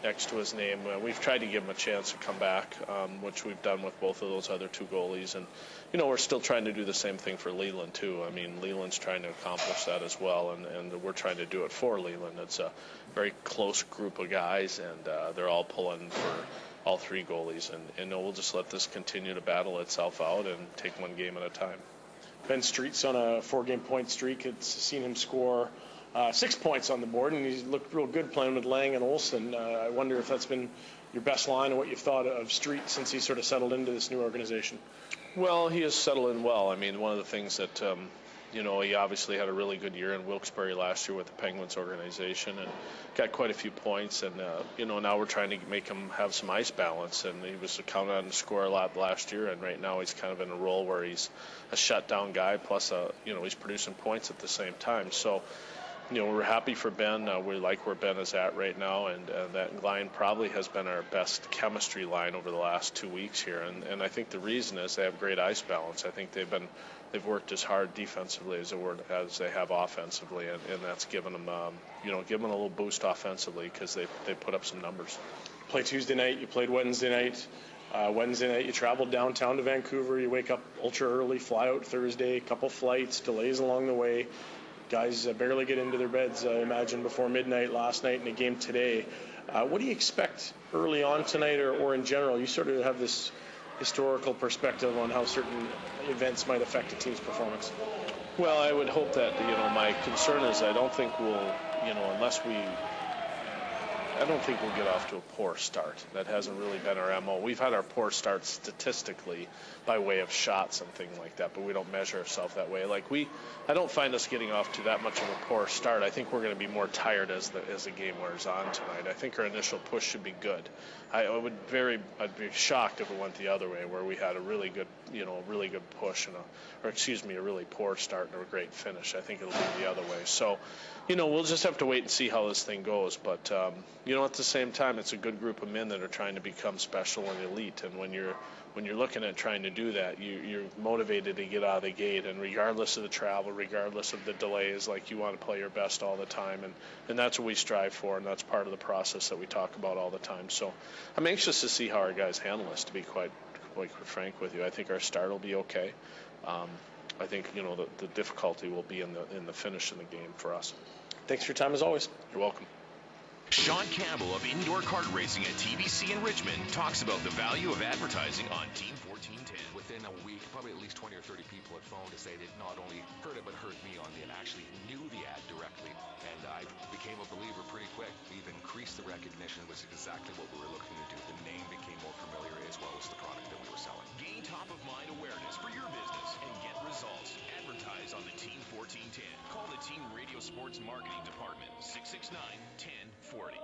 next to his name. We've tried to give him a chance to come back, which we've done with both of those other two goalies. And, we're still trying to do the same thing for Leland, too. I mean, Leland's trying to accomplish that as well, and we're trying to do it for Leland. It's a very close group of guys, and they're all pulling for all three goalies. And we'll just let this continue to battle itself out and take one game at a time. Ben Street's on a 4-game point streak. It's seen him score 6 points on the board, and he's looked real good playing with Lang and Olsen. I wonder if that's been your best line and what you've thought of Street since he sort of settled into this new organization. Well, he has settled in well. I mean, one of the things that, he obviously had a really good year in Wilkes-Barre last year with the Penguins organization and got quite a few points. And, now we're trying to make him have some ice balance. And he was counted on to score a lot last year. And right now he's kind of in a role where he's a shutdown guy, plus, he's producing points at the same time. So, we're happy for Ben. We like where Ben is at right now, and that line probably has been our best chemistry line over the last 2 weeks here. And I think the reason is they have great ice balance. I think they've worked as hard defensively as they have offensively, and that's given them, given them a little boost offensively because they put up some numbers. Play Tuesday night. You played Wednesday night. Wednesday night you traveled downtown to Vancouver. You wake up ultra early, fly out Thursday, a couple flights, delays along the way. Guys barely get into their beds, I imagine, before midnight last night in a game today. What do you expect early on tonight or in general? You sort of have this historical perspective on how certain events might affect a team's performance. Well, I would hope that, my concern is I don't think we'll, I don't think we'll get off to a poor start. That hasn't really been our MO. We've had our poor starts statistically by way of shots and things like that, but we don't measure ourselves that way. I don't find us getting off to that much of a poor start. I think we're going to be more tired as the game wears on tonight. I think our initial push should be good. I'd be shocked if it went the other way, where we had a really good, really good push a really poor start and a great finish. I think it'll be the other way. So, we'll just have to wait and see how this thing goes. But, at the same time, it's a good group of men that are trying to become special and elite. And when you're looking at trying to do that, you're motivated to get out of the gate. And regardless of the travel, regardless of the delays, you want to play your best all the time. And that's what we strive for, and that's part of the process that we talk about all the time. So I'm anxious to see how our guys handle this, to be quite frank with you. I think our start will be okay. I think, the difficulty will be in the finish of the game for us. Thanks for your time as always. You're welcome. Sean Campbell of Indoor Kart Racing at TBC in Richmond talks about the value of advertising on Team 1410. Within a week, probably at least 20 or 30 people had phoned to say they not only heard it, but heard me on the and actually knew the ad directly. And I became a believer pretty quick. We've increased the recognition, which is exactly what we were looking to do. The name became more familiar as well as the product that we were selling. Gain top-of-mind awareness for your business and get results. Advertise on the Team 1410. Call the Team Radio Sports Marketing Department, 669-1040.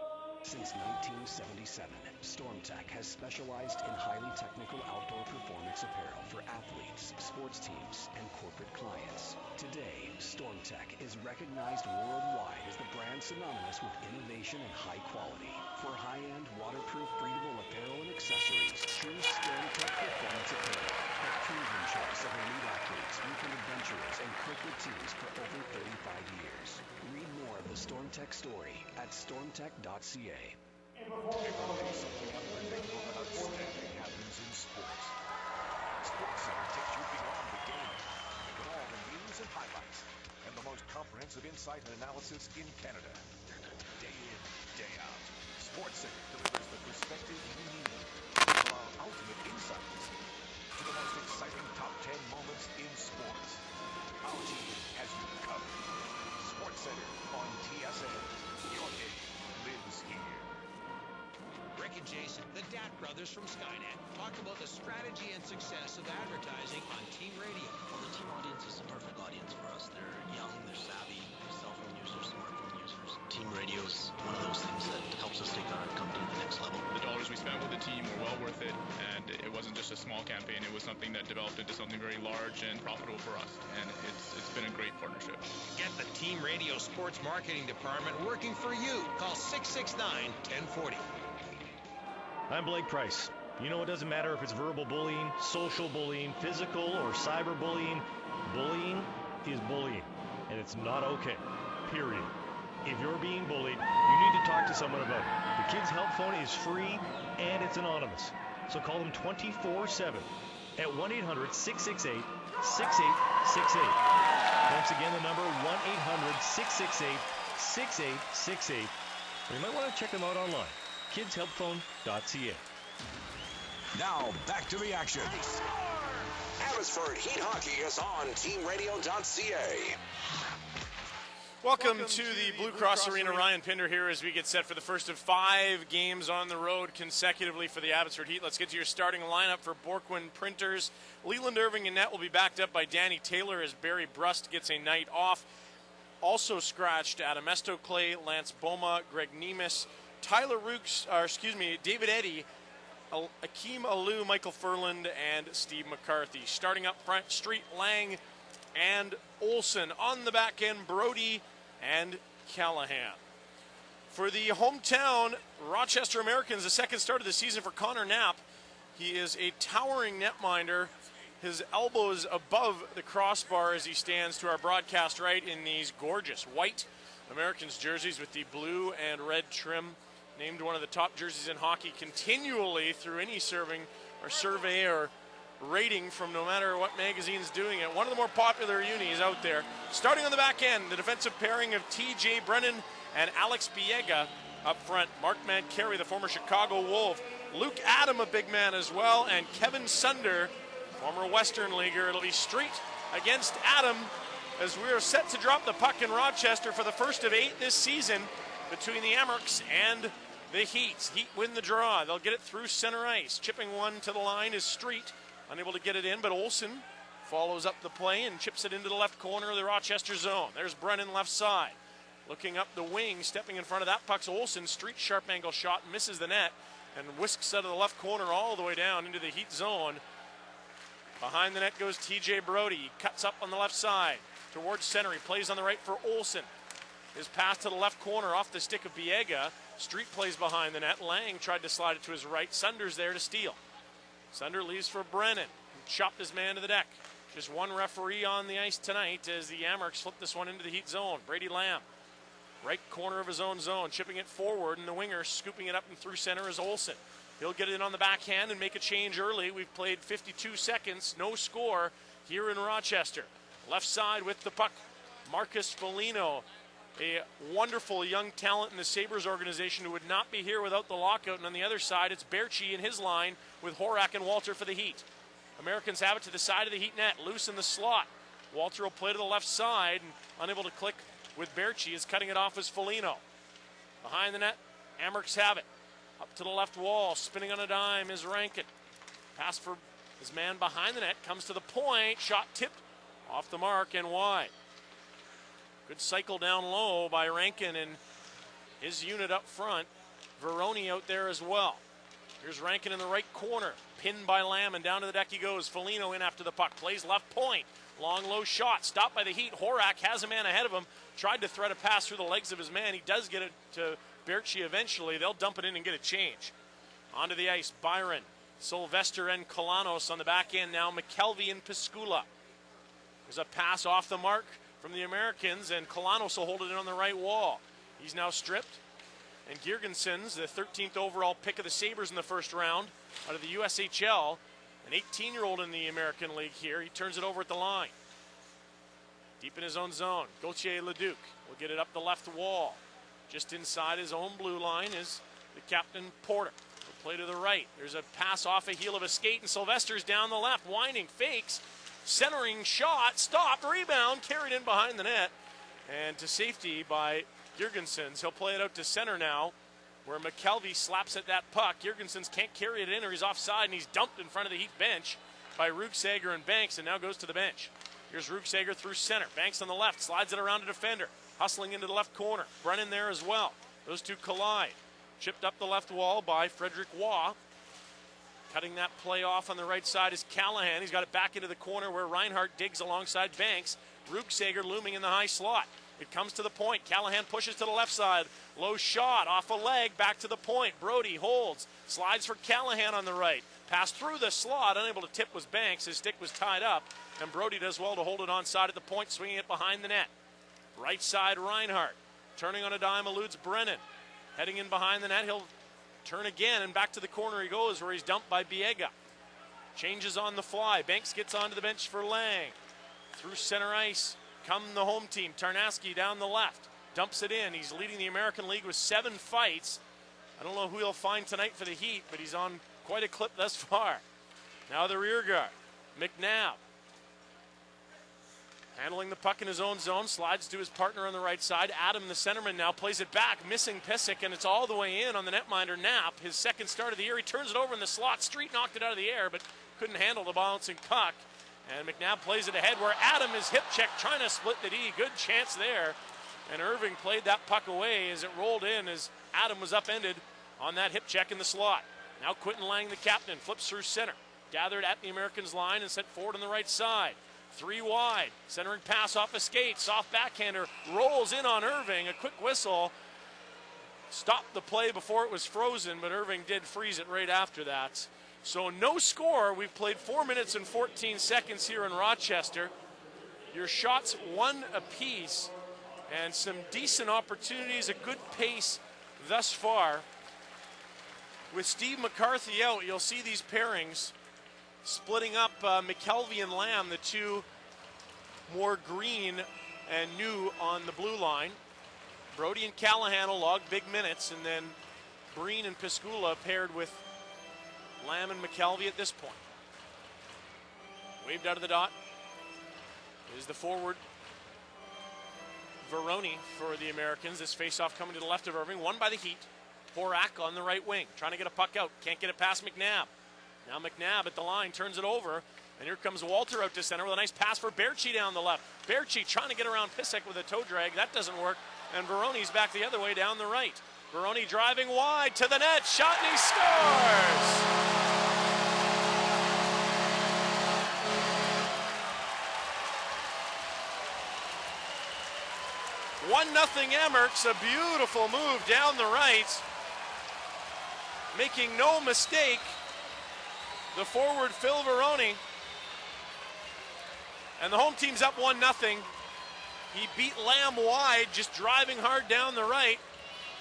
Since 1977, StormTech has specialized in highly technical outdoor performance apparel for athletes, sports teams, and corporate clients. Today, StormTech is recognized worldwide as the brand synonymous with innovation and high quality. For high-end, waterproof, breathable apparel and accessories, choose StormTech Performance Apparel, a proven choice of elite athletes, weekend adventurers, and corporate teams for over 35 years. Read more of the StormTech story at stormtech.ca. Something unpredictable and outstanding happens in sports. Sports Center takes you beyond the game. With all the news and highlights and the most comprehensive insight and analysis in Canada. Day in, day out. Sports Center delivers the perspective you need from our ultimate insights to the most exciting top 10 moments in sports. Our team has you covered. Sports Center on TSN. Your game lives here. Rick and Jason, the Dat brothers from Skynet, talk about the strategy and success of advertising on Team Radio. Well, the Team audience is the perfect audience for us. They're young, they're savvy, cell phone users, smartphone users. Team Radio is one of those things that helps us take our company to the next level. The dollars we spent with the team were well worth it, and it wasn't just a small campaign. It was something that developed into something very large and profitable for us, and it's been a great partnership. Get the Team Radio Sports Marketing Department working for you. Call 669-1040. I'm Blake Price. It doesn't matter if it's verbal bullying, social bullying, physical or cyber bullying. Bullying is bullying, and it's not okay. Period. If you're being bullied, you need to talk to someone about it. The Kids Help Phone is free and it's anonymous. So call them 24/7 at 1-800-668-6868. Once again, the number 1-800-668-6868. You might want to check them out online. kidshelpphone.ca. Now, back to the action. Abbotsford Heat Hockey is on teamradio.ca. Welcome to the Blue Cross Arena. Ryan Pinder here as we get set for the first of 5 games on the road consecutively for the Abbotsford Heat. Let's get to your starting lineup for Borkwin Printers. Leland Irving and net will be backed up by Danny Taylor as Barry Brust gets a night off. Also scratched Adam Estoclay, Lance Boma, Greg Nemes, Tyler Rooks, David Eddy, Akeem Alou, Michael Furland, and Steve McCarthy. Starting up front, Street, Lang, and Olsen. On the back end, Brody and Callahan. For the hometown Rochester Americans, the second start of the season for Connor Knapp. He is a towering netminder. His elbows above the crossbar as he stands to our broadcast right in these gorgeous white Americans jerseys with the blue and red trim. Named one of the top jerseys in hockey continually through any survey or rating from no matter what magazine's doing it. One of the more popular unis out there. Starting on the back end, the defensive pairing of T.J. Brennan and Alex Biega up front. Mark Mancarry, the former Chicago Wolf. Luke Adam, a big man as well, and Kevin Sunder, former Western Leaguer. It'll be Street against Adam as we are set to drop the puck in Rochester for the first of 8 this season between the Amerks and the Heat. Heat win the draw. They'll get it through center ice. Chipping one to the line is Street. Unable to get it in, but Olsen follows up the play and chips it into the left corner of the Rochester zone. There's Brennan left side. Looking up the wing, stepping in front of that puck's Olsen. Street sharp angle shot, misses the net, and whisks out of the left corner all the way down into the Heat zone. Behind the net goes T.J. Brody. He cuts up on the left side towards center. He plays on the right for Olsen. His pass to the left corner off the stick of Biega. Street plays behind the net. Lang tried to slide it to his right. Sunder's there to steal. Sunder leaves for Brennan, who chopped his man to the deck. Just one referee on the ice tonight as the Amerks flip this one into the Heat zone. Brady Lamb, right corner of his own zone, chipping it forward, and the winger scooping it up and through center is Olsen. He'll get it in on the backhand and make a change early. We've played 52 seconds, no score here in Rochester. Left side with the puck, Marcus Foligno, a wonderful young talent in the Sabres organization who would not be here without the lockout. And on the other side, it's Berchi in his line with Horak and Walter for the Heat. Americans have it to the side of the Heat net, loose in the slot. Walter will play to the left side, and unable to click with Berchi is cutting it off as Foligno. Behind the net, Amerks have it. Up to the left wall, spinning on a dime is Rankin. Pass for his man behind the net, comes to the point, shot tipped off the mark and wide. Good cycle down low by Rankin and his unit up front. Veroni out there as well. Here's Rankin in the right corner. Pinned by Lamb and down to the deck he goes. Foligno in after the puck. Plays left point. Long low shot. Stopped by the Heat. Horak has a man ahead of him. Tried to thread a pass through the legs of his man. He does get it to Berchi eventually. They'll dump it in and get a change. Onto the ice. Byron, Sylvester, and Kolanos on the back end now. McKelvey and Piscula. There's a pass off the mark from the Americans, and Kolanos will hold it in on the right wall. He's now stripped. And Girgensons, the 13th overall pick of the Sabres in the first round out of the USHL, an 18-year-old in the American League here. He turns it over at the line. Deep in his own zone, Gauthier Leduc will get it up the left wall. Just inside his own blue line is the captain, Porter. He'll play to the right. There's a pass off a heel of a skate, and Sylvester's down the left, winding, fakes. Centering shot, stopped, rebound, carried in behind the net, and to safety by Girgensons. He'll play it out to center now, where McKelvey slaps at that puck. Girgensons can't carry it in, or he's offside, and he's dumped in front of the Heat bench by Ruksager and Banks, and now goes to the bench. Here's Ruksager through center. Banks on the left, slides it around a defender, hustling into the left corner. Brennan there as well. Those two collide. Chipped up the left wall by Frederick Waugh. Cutting that play off on the right side is Callahan. He's got it back into the corner where Reinhart digs alongside Banks. Ruksager looming in the high slot. It comes to the point. Callahan pushes to the left side. Low shot off a leg, back to the point. Brody holds. Slides for Callahan on the right. Pass through the slot. Unable to tip was Banks. His stick was tied up. And Brody does well to hold it onside at the point, swinging it behind the net. Right side, Reinhart. turning on a dime, eludes Brennan. Heading in behind the net, he'll turn again, and back to the corner he goes, where he's dumped by Biega. Changes on the fly. Banks gets onto the bench for Lang. Through center ice, come the home team. Tarnowski down the left. Dumps it in. He's leading the American League with 7 fights. I don't know who he'll find tonight for the Heat, but he's on quite a clip thus far. Now the rear guard, McNabb. Handling the puck in his own zone, slides to his partner on the right side. Adam, the centerman, now plays it back, missing Pissick, and it's all the way in on the netminder, Knapp. His second start of the year, he turns it over in the slot. Street knocked it out of the air, but couldn't handle the bouncing puck. And McNabb plays it ahead, where Adam is hip checked, trying to split the D. Good chance there. And Irving played that puck away as it rolled in, as Adam was upended on that hip check in the slot. Now Quentin Lang, the captain, flips through center. Gathered at the Americans' line and sent forward on the right side. 3 wide, centering pass off a skate, soft backhander, rolls in on Irving, a quick whistle. Stopped the play before it was frozen, but Irving did freeze it right after that. So no score. We've played 4 minutes and 14 seconds here in Rochester. Your shots 1 apiece, and some decent opportunities, a good pace thus far. With Steve McCarthy out, you'll see these pairings splitting up McKelvey and Lamb, the two more green and new on the blue line. Brody and Callahan will log big minutes, and then Breen and Piscula paired with Lamb and McKelvey at this point. Waved out of the dot is the forward Veroni for the Americans. This faceoff coming to the left of Irving, won by the Heat. Horak on the right wing, trying to get a puck out, can't get it past McNabb. Now McNabb at the line, turns it over, and here comes Walter out to center with a nice pass for Berchi down the left. Berchi trying to get around Pissick with a toe drag, that doesn't work, and Veroni's back the other way down the right. Veroni driving wide to the net, shot, and he scores! 1-0 Emerks, a beautiful move down the right. Making no mistake, the forward Phil Veroni. And the home team's up 1-0. He beat Lamb wide, just driving hard down the right.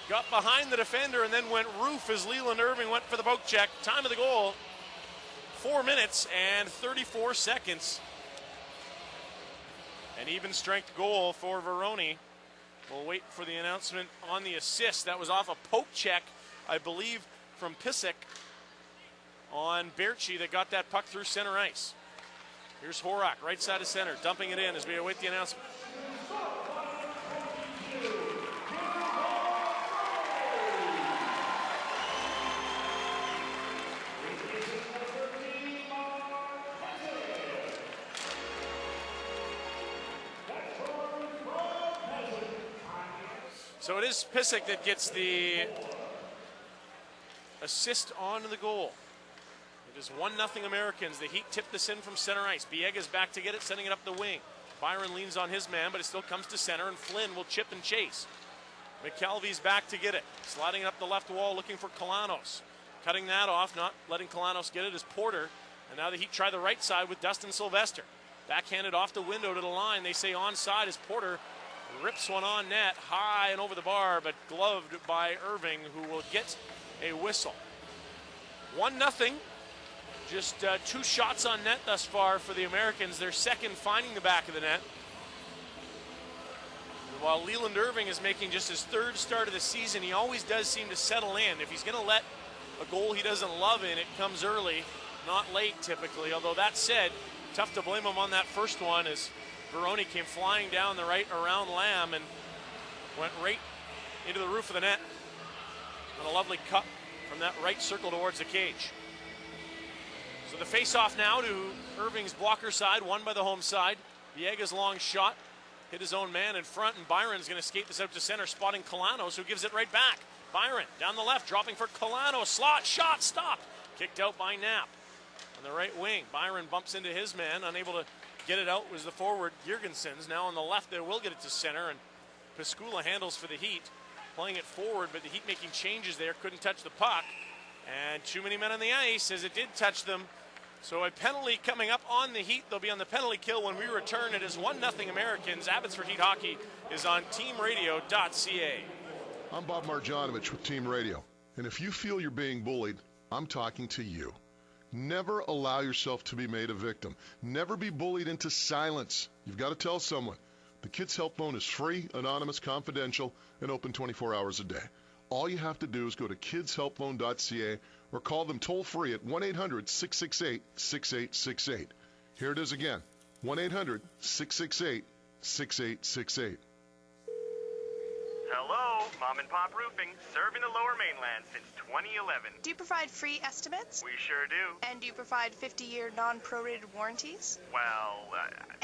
Got behind the defender and then went roof as Leland Irving went for the poke check. Time of the goal, 4 minutes and 34 seconds. An even strength goal for Veroni. We'll wait for the announcement on the assist. That was off a poke check, I believe, from Pissick on Berchi that got that puck through center ice. Here's Horak, right side of center, dumping it in as we await the announcement. So it is Pissick that gets the assist on the goal. It is 1-0 Americans. The Heat tip this in from center ice. Biega's back to get it, sending it up the wing. Byron leans on his man, but it still comes to center, and Flynn will chip and chase. McKelvey's back to get it. Sliding it up the left wall, looking for Kalanos. Cutting that off, not letting Kalanos get it, is Porter. And now the Heat try the right side with Dustin Sylvester. Backhanded off the window to the line. They say onside as Porter rips one on net, high and over the bar, but gloved by Irving, who will get a whistle. 1-0. Just 2 shots on net thus far for the Americans. Their second finding the back of the net. And while Leland Irving is making just his 3rd start of the season, he always does seem to settle in. If he's going to let a goal he doesn't love in, it comes early, not late typically. Although that said, tough to blame him on that first one as Veroni came flying down the right around Lamb and went right into the roof of the net on a lovely cut from that right circle towards the cage. So the face-off now to Irving's blocker side, won by the home side. Viega's long shot hit his own man in front, and Byron's going to skate this out to center, spotting Kalanos, who gives it right back. Byron down the left, dropping for Kalanos. Slot shot stopped. Kicked out by Knapp. On the right wing, Byron bumps into his man, unable to get it out was the forward Girgensons. Now on the left there will get it to center, and Piscula handles for the Heat, playing it forward, but the Heat making changes there, couldn't touch the puck. And too many men on the ice as it did touch them. So a penalty coming up on the Heat. They'll be on the penalty kill when we return. It is 1-0 Americans. Abbotsford Heat Hockey is on teamradio.ca. I'm Bob Marjanovic with Team Radio. And if you feel you're being bullied, I'm talking to you. Never allow yourself to be made a victim. Never be bullied into silence. You've got to tell someone. The Kids Help Phone is free, anonymous, confidential, and open 24 hours a day. All you have to do is go to kidshelpphone.ca or call them toll-free at 1-800-668-6868. Here it is again, 1-800-668-6868. Hello, Mom and Pop Roofing, serving the Lower Mainland since 2011. Do you provide free estimates? We sure do. And do you provide 50-year non-prorated warranties? Well,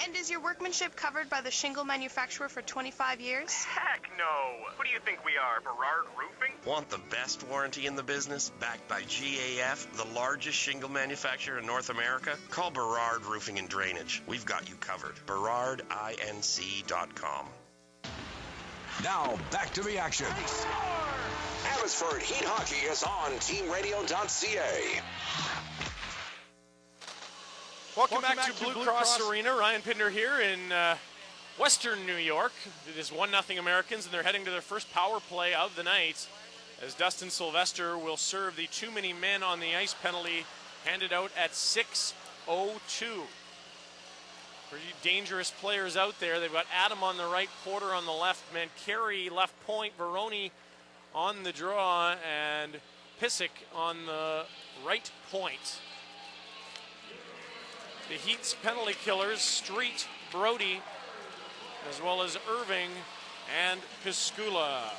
And is your workmanship covered by the shingle manufacturer for 25 years? Heck no. Who do you think we are, Berard Roofing? Want the best warranty in the business? Backed by GAF, the largest shingle manufacturer in North America? Call Berard Roofing and Drainage. We've got you covered. BerardINC.com. Now, back to the action. Abbotsford Heat Hockey is on teamradio.ca. Welcome back to Blue Cross Arena. Ryan Pinder here in Western New York. It is 1-0 Americans, and they're heading to their first power play of the night as Dustin Sylvester will serve the too many men on the ice penalty handed out at 6:02. Pretty dangerous players out there. They've got Adam on the right, Porter on the left, Mancari left point, Veroni on the draw, and Pissick on the right point. The Heat's penalty killers, Street, Brody, as well as Irving and Piscula.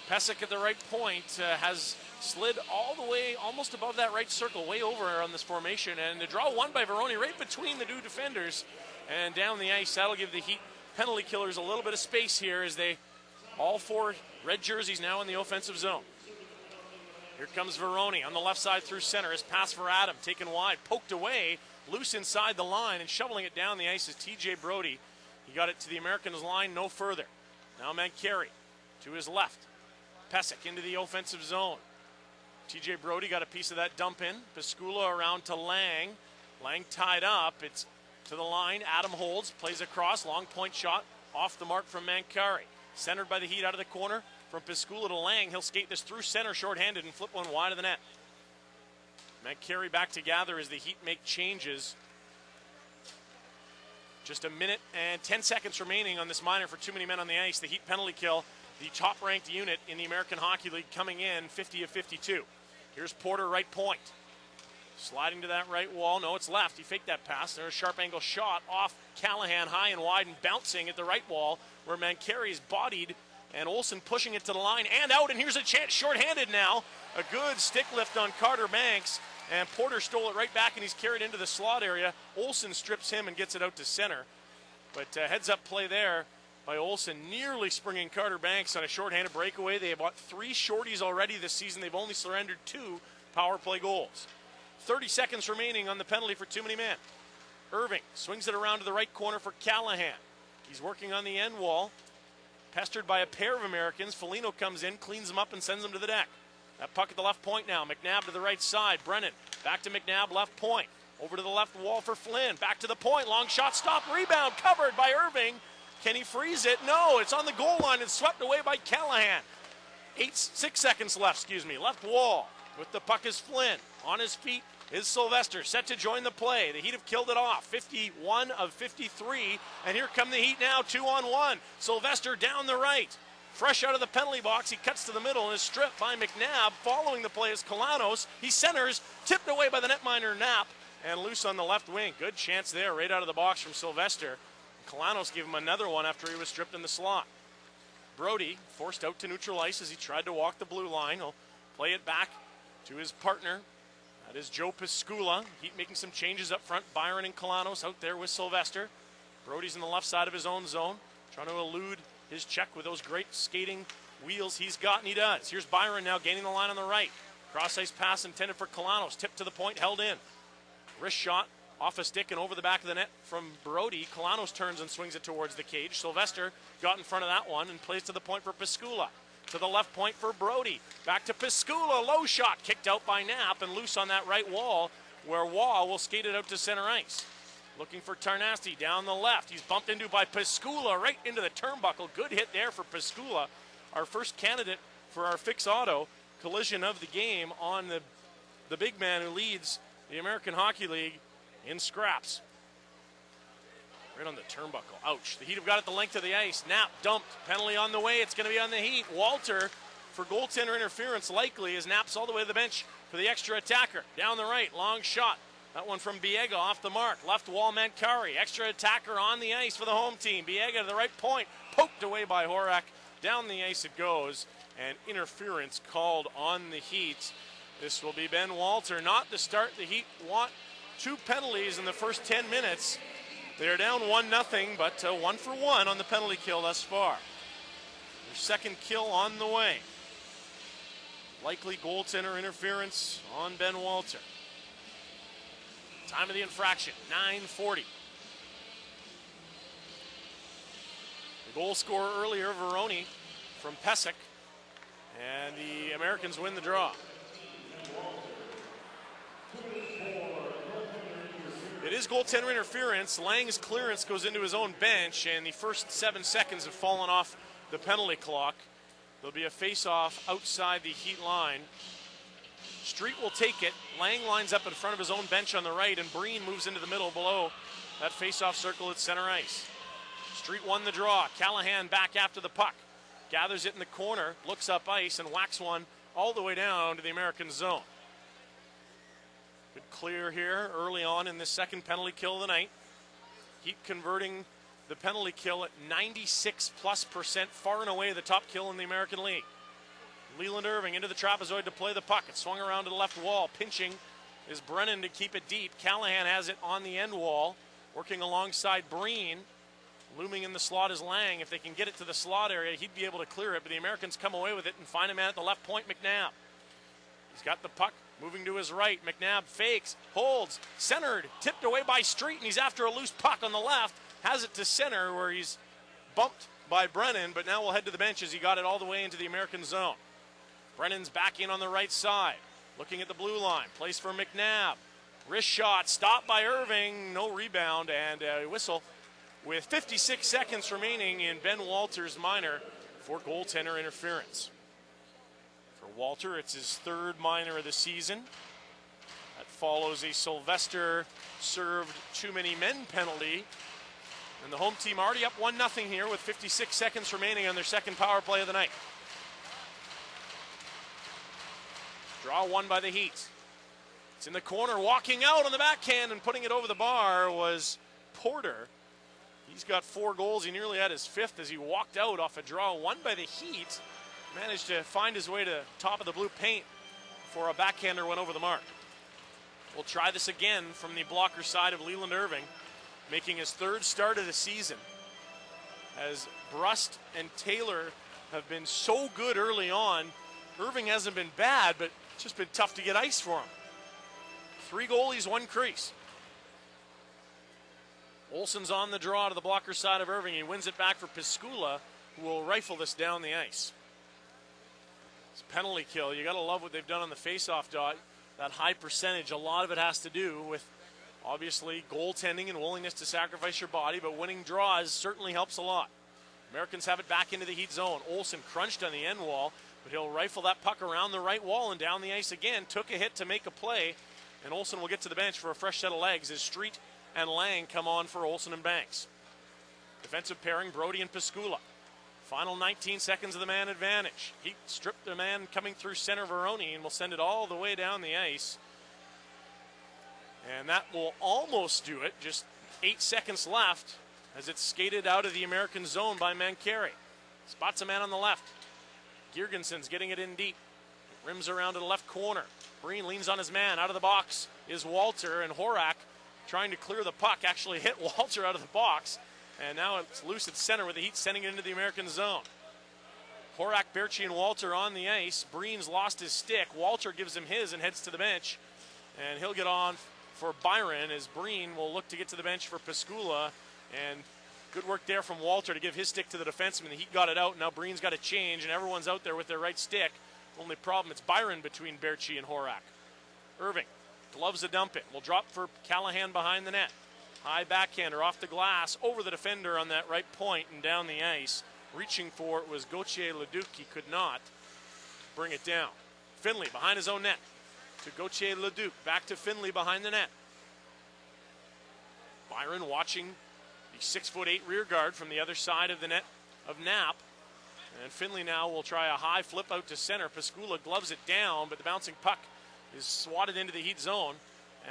Pissick at the right point has slid all the way almost above that right circle, way over on this formation, and the draw won by Veroni right between the two defenders and down the ice. That'll give the Heat penalty killers a little bit of space here as they, all four red jerseys now in the offensive zone. Here comes Veroni on the left side through center. His pass for Adam, taken wide, poked away, loose inside the line, and shoveling it down the ice is TJ Brody. He got it to the Americans' line, no further. Now Mancari to his left. Pissick into the offensive zone. TJ Brody got a piece of that dump in. Piscula around to Lang. Lang tied up. It's to the line. Adam holds, plays across. Long point shot off the mark from Mancari. Centered by the Heat out of the corner. From Piscula to Lang. He'll skate this through center shorthanded and flip one wide of the net. Mancari back to gather as the Heat make changes. Just a minute and 10 seconds remaining on this minor for too many men on the ice. The Heat penalty kill, the top-ranked unit in the American Hockey League, coming in 50 of 52. Here's Porter, right point. Sliding to that right wall. No, it's left. He faked that pass. There's a sharp angle shot off Callahan, high and wide, and bouncing at the right wall where Mancari is bodied, and Olsen pushing it to the line and out. And here's a chance, shorthanded now. A good stick lift on Carter Banks, and Porter stole it right back, and he's carried into the slot area. Olsen strips him and gets it out to center. But heads-up play there by Olsen, nearly springing Carter Banks on a shorthanded breakaway. They have bought 3 shorties already this season. They've only surrendered 2 power play goals. 30 seconds remaining on the penalty for too many men. Irving swings it around to the right corner for Callahan. He's working on the end wall, pestered by a pair of Americans. Foligno comes in, cleans them up, and sends them to the deck. That puck at the left point now. McNabb to the right side. Brennan back to McNabb, left point. Over to the left wall for Flynn. Back to the point. Long shot, stop, rebound, covered by Irving. Can he freeze it? No, it's on the goal line and swept away by Callahan. 6 seconds left, left wall. With the puck is Flynn. On his feet is Sylvester, set to join the play. The Heat have killed it off, 51 of 53. And here come the Heat now, 2-on-1. Sylvester down the right. Fresh out of the penalty box, he cuts to the middle and is stripped by McNabb. Following the play is Kalanos. He centers, tipped away by the netminder Knapp, and loose on the left wing. Good chance there, right out of the box from Sylvester. Kalanos gave him another one after he was stripped in the slot. Brody forced out to neutral ice as he tried to walk the blue line. He'll play it back to his partner. That is Joe Piscula. Heat making some changes up front. Byron and Kalanos out there with Sylvester. Brody's in the left side of his own zone, trying to elude his check with those great skating wheels he's got, and he does. Here's Byron now gaining the line on the right. Cross-ice pass intended for Kalanos. Tipped to the point, held in. Wrist shot off a stick and over the back of the net from Brody. Kalanos turns and swings it towards the cage. Sylvester got in front of that one and plays to the point for Piscula. To the left point for Brody. Back to Piscula. Low shot kicked out by Knapp and loose on that right wall where Waugh will skate it out to center ice. Looking for Tarnasti down the left. He's bumped into by Piscula right into the turnbuckle. Good hit there for Piscula, our first candidate for our Fix Auto collision of the game on the big man who leads the American Hockey League in scraps. Right on the turnbuckle. Ouch. The Heat have got it the length of the ice. Knapp dumped. Penalty on the way. It's going to be on the Heat. Walter for goaltender interference likely as Knapp's all the way to the bench for the extra attacker. Down the right. Long shot. That one from Biega off the mark. Left wall Mankari. Extra attacker on the ice for the home team. Biega to the right point. Poked away by Horak. Down the ice it goes. And interference called on the Heat. This will be Ben Walter. Not to start. The Heat want 2 penalties in the first 10 minutes. They're down 1-0, but 1 for 1 on the penalty kill thus far. Their second kill on the way. Likely goaltender interference on Ben Walter. Time of the infraction, 9:40. The goal scorer earlier, Veroni from Pesek, and the Americans win the draw. It is goaltender interference. Lang's clearance goes into his own bench, and the first 7 seconds have fallen off the penalty clock. There'll be a face-off outside the Heat line. Street will take it. Lang lines up in front of his own bench on the right, and Breen moves into the middle below that face-off circle at center ice. Street won the draw. Callahan back after the puck. Gathers it in the corner, looks up ice, and whacks one all the way down to the American zone. Good clear here early on in this second penalty kill of the night. Heat converting the penalty kill at 96+%, far and away the top kill in the American League. Leland Irving into the trapezoid to play the puck. It swung around to the left wall. Pinching is Brennan to keep it deep. Callahan has it on the end wall, working alongside Breen. Looming in the slot is Lang. If they can get it to the slot area, he'd be able to clear it, but the Americans come away with it and find a man at the left point, McNabb. He's got the puck. Moving to his right, McNabb fakes, holds, centered, tipped away by Street, and he's after a loose puck on the left. Has it to center where he's bumped by Brennan, but now we'll head to the bench as he got it all the way into the American zone. Brennan's back in on the right side, looking at the blue line. Place for McNabb. Wrist shot, stopped by Irving, no rebound, and a whistle with 56 seconds remaining in Ben Walter's minor for goaltender interference. For Walter, it's his third minor of the season. That follows a Sylvester served too many men penalty. And the home team already up 1-0 here with 56 seconds remaining on their second power play of the night. Draw won by the Heat. It's in the corner, walking out on the backhand and putting it over the bar was Porter. He's got 4 goals. He nearly had his 5th as he walked out off a draw won by the Heat. Managed to find his way to top of the blue paint before a backhander went over the mark. We'll try this again from the blocker side of Leland Irving, making his 3rd start of the season. As Brust and Taylor have been so good early on, Irving hasn't been bad, but it's just been tough to get ice for him. 3 goalies, 1 crease. Olsen's on the draw to the blocker side of Irving. He wins it back for Piscula, who will rifle this down the ice. It's penalty kill. You got to love what they've done on the face-off dot. That high percentage, a lot of it has to do with obviously goaltending and willingness to sacrifice your body, but winning draws certainly helps a lot. Americans have it back into the Heat zone. Olsen crunched on the end wall, but he'll rifle that puck around the right wall and down the ice again. Took a hit to make a play, and Olsen will get to the bench for a fresh set of legs as Street and Lang come on for Olsen and Banks. Defensive pairing, Brody and Piscula. Final 19 seconds of the man advantage. He stripped the man coming through center, Veroni, and will send it all the way down the ice. And that will almost do it. Just 8 seconds left as it's skated out of the American zone by Mankari. Spots a man on the left. Girgenson's getting it in deep. It rims around to the left corner. Breen leans on his man. Out of the box is Walter, and Horak trying to clear the puck actually hit Walter out of the box. And now it's loose at center with the Heat sending it into the American zone. Horak, Berchi, and Walter on the ice. Breen's lost his stick. Walter gives him his and heads to the bench. And he'll get on for Byron as Breen will look to get to the bench for Piscula. And good work there from Walter to give his stick to the defenseman. The Heat got it out. Now Breen's got to change, and everyone's out there with their right stick. Only problem, it's Byron between Berchi and Horak. Irving Gloves a dump it. Will drop for Callahan behind the net. High backhander off the glass, over the defender on that right point and down the ice. Reaching for it was Gauthier Leduc. He could not bring it down. Finley behind his own net to Gauthier Leduc. Back to Finley behind the net. Byron watching the 6'8" rear guard from the other side of the net of Knapp. And Finley now will try a high flip out to center. Piscula gloves it down, but the bouncing puck is swatted into the Heat zone.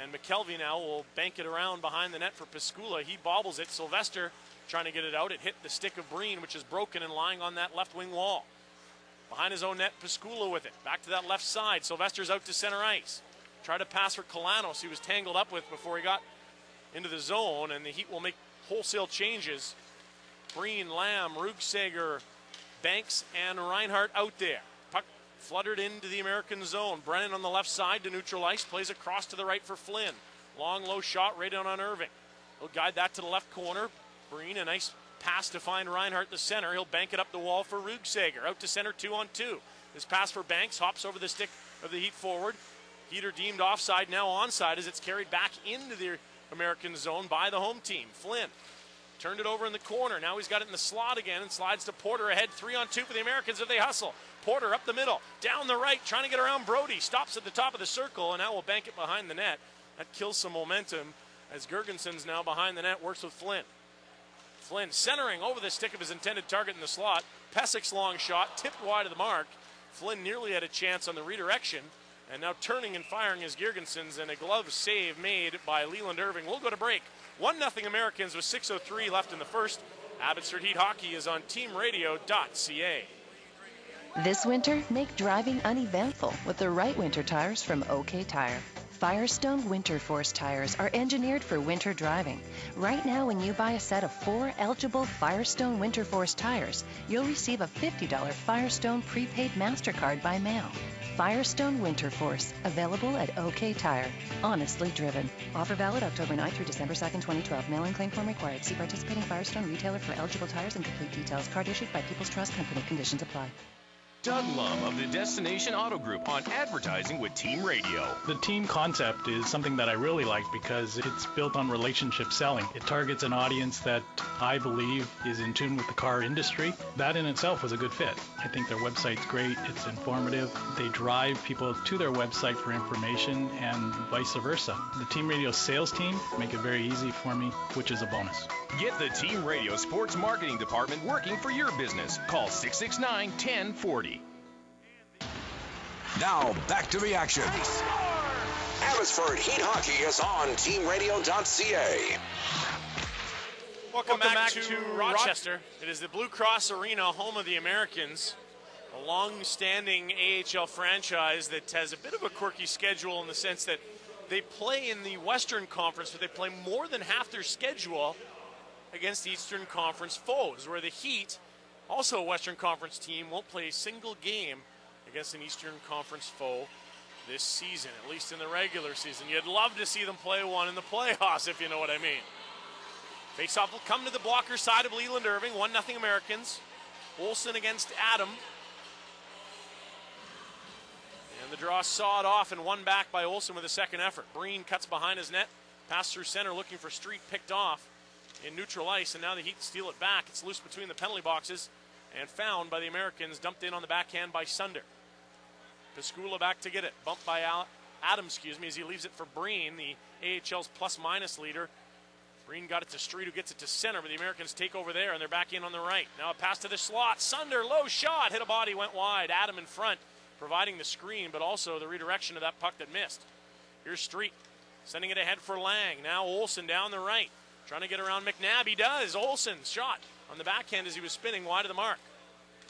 And McKelvey now will bank it around behind the net for Piscula. He bobbles it. Sylvester trying to get it out. It hit the stick of Breen, which is broken and lying on that left wing wall. Behind his own net, Piscula with it. Back to that left side. Sylvester's out to center ice. Tried to pass for Kalanos, he was tangled up with before he got into the zone, and the Heat will make wholesale changes. Breen, Lamb, Rugsager, Banks, and Reinhart out there. Puck fluttered into the American zone. Brennan on the left side to neutral ice. Plays across to the right for Flynn. Long, low shot right down on Irving. He'll guide that to the left corner. Breen, a nice pass to find Reinhart the center. He'll bank it up the wall for Rugsager. Out to center, 2-on-2. This pass for Banks hops over the stick of the Heat forward. Heater deemed offside, now onside as it's carried back into the American zone by the home team. Flynn turned it over in the corner. Now he's got it in the slot again and slides to Porter ahead. 3-on-2 for the Americans if they hustle. Porter up the middle, down the right, trying to get around Brody. Stops at the top of the circle and now will bank it behind the net. That kills some momentum as Gergenson's now behind the net, works with Flynn. Flynn centering over the stick of his intended target in the slot. Pesik's long shot, tipped wide of the mark. Flynn nearly had a chance on the redirection. And now turning and firing is Girgensons, and a glove save made by Leland Irving. We'll go to break. 1-0 Americans with 6:03 left in the first. Abbotsford Heat Hockey is on teamradio.ca. This winter, make driving uneventful with the right winter tires from OK Tire. Firestone Winter Force tires are engineered for winter driving. Right now, when you buy a set of 4 eligible Firestone Winter Force tires, you'll receive a $50 Firestone prepaid MasterCard by mail. Firestone Winter Force, available at OK Tire. Honestly driven. Offer valid October 9th through December 2nd, 2012. Mail-in claim form required. See participating Firestone retailer for eligible tires and complete details. Card issued by People's Trust Company. Conditions apply. Doug Lum of the Destination Auto Group on advertising with Team Radio. The team concept is something that I really like because it's built on relationship selling. It targets an audience that I believe is in tune with the car industry. That in itself was a good fit. I think their website's great. It's informative. They drive people to their website for information and vice versa. The Team Radio sales team make it very easy for me, which is a bonus. Get the Team Radio Sports Marketing Department working for your business. Call 669-1040. Now, back to the action. Abbotsford Heat Hockey is on teamradio.ca. Welcome back to Rochester. It is the Blue Cross Arena, home of the Americans, a long-standing AHL franchise that has a bit of a quirky schedule in the sense that they play in the Western Conference, but they play more than half their schedule against Eastern Conference foes, where the Heat, also a Western Conference team, won't play a single game against an Eastern Conference foe this season, at least in the regular season. You'd love to see them play one in the playoffs, if you know what I mean. Faceoff will come to the blocker side of Leland Irving, 1-0 Americans. Olsen against Adam. And the draw sawed off and won back by Olsen with a second effort. Breen cuts behind his net, pass through center looking for Street, picked off in neutral ice, and now the Heat steal it back. It's loose between the penalty boxes and found by the Americans, dumped in on the backhand by Sunder. Piscula back to get it, bumped by Adams, as he leaves it for Breen, the AHL's plus-minus leader. Breen got it to Street, who gets it to center, but the Americans take over there, and they're back in on the right. Now a pass to the slot. Sunder, low shot, hit a body, went wide. Adam in front, providing the screen, but also the redirection of that puck that missed. Here's Street, sending it ahead for Lang. Now Olsen down the right, trying to get around McNabb. He does. Olsen shot on the backhand as he was spinning wide of the mark.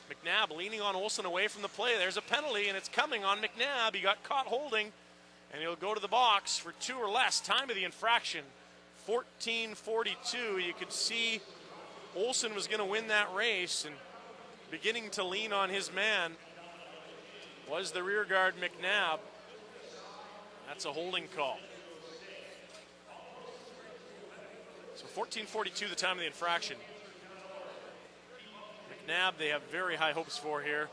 McNabb leaning on Olsen away from the play. There's a penalty, and it's coming on McNabb. He got caught holding, and he'll go to the box for 2 or less. Time of the infraction, 14:42. You could see Olsen was going to win that race, and beginning to lean on his man was the rear guard McNabb. That's a holding call. So 14:42, the time of the infraction. McNabb, they have very high hopes for here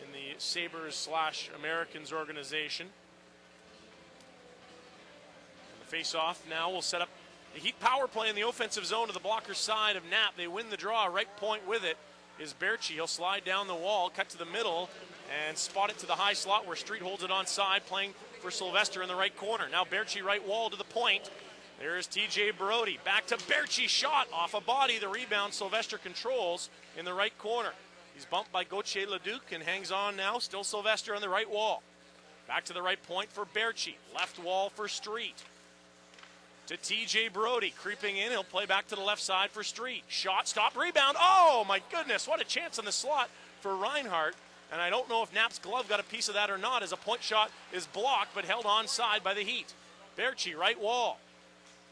in the Sabres/Americans organization. Face-off now will set up the Heat power play in the offensive zone to the blocker side of Knapp. They win the draw. Right point with it is Berchi. He'll slide down the wall, cut to the middle, and spot it to the high slot where Street holds it on side, playing for Sylvester in the right corner. Now Berchi right wall to the point. There's TJ Brody. Back to Berchi. Shot off a body. The rebound Sylvester controls in the right corner. He's bumped by Gauthier Leduc and hangs on now. Still Sylvester on the right wall. Back to the right point for Berchi. Left wall for Street. To TJ Brody, creeping in. He'll play back to the left side for Street. Shot, stop, rebound. Oh, my goodness, what a chance in the slot for Reinhardt. And I don't know if Knapp's glove got a piece of that or not, as a point shot is blocked but held onside by the Heat. Berchi, right wall.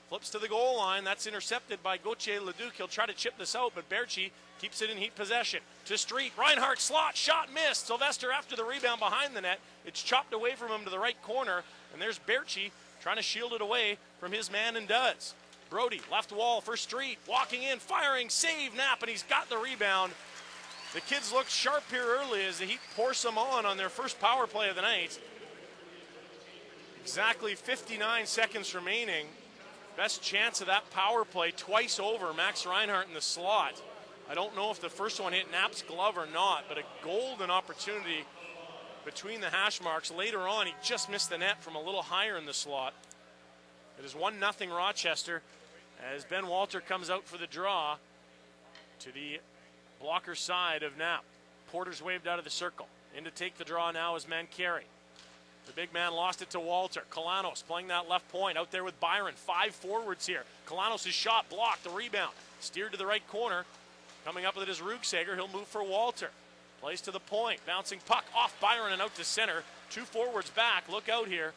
Flips to the goal line. That's intercepted by Gauthier Leduc. He'll try to chip this out, but Berchi keeps it in Heat possession. To Street, Reinhardt, slot, shot, missed. Sylvester after the rebound behind the net. It's chopped away from him to the right corner, and there's Berchi trying to shield it away from his man, and does. Brody, left wall for Street, walking in, firing, save Knapp, and he's got the rebound. The kids looked sharp here early as the Heat force them on their first power play of the night. Exactly 59 seconds remaining. Best chance of that power play twice over. Max Reinhardt in the slot. I don't know if the first one hit Knapp's glove or not, but a golden opportunity between the hash marks. Later on, he just missed the net from a little higher in the slot. It is 1-0 Rochester as Ben Walter comes out for the draw to the blocker side of Knapp. Porter's waved out of the circle. In to take the draw now is Mancari. The big man lost it to Walter. Kalanos playing that left point out there with Byron. 5 forwards here. Kalanos' shot blocked. The rebound steered to the right corner. Coming up with it is Rugsager. He'll move for Walter. Plays to the point. Bouncing puck off Byron and out to center. 2 forwards back. Look out here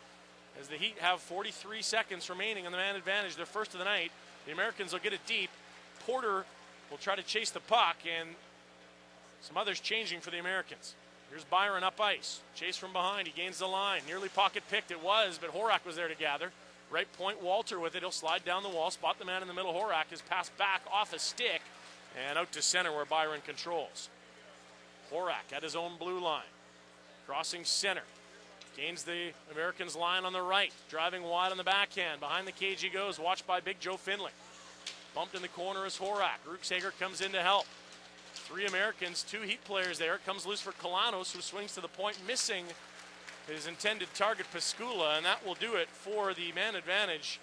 as the Heat have 43 seconds remaining on the man advantage. Their first of the night. The Americans will get it deep. Porter will try to chase the puck, and some others changing for the Americans. Here's Byron up ice. Chase from behind. He gains the line. Nearly pocket picked. It was, but Horak was there to gather. Right point, Walter with it. He'll slide down the wall. Spot the man in the middle. Horak is passed back off a stick and out to center where Byron controls. Horak at his own blue line. Crossing center. Gains the Americans line on the right. Driving wide on the backhand. Behind the cage he goes. Watched by Big Joe Finley. Bumped in the corner is Horak. Rugsager comes in to help. 3 Americans, 2 Heat players there. Comes loose for Kalanos, who swings to the point, missing his intended target, Pascula, and that will do it for the man advantage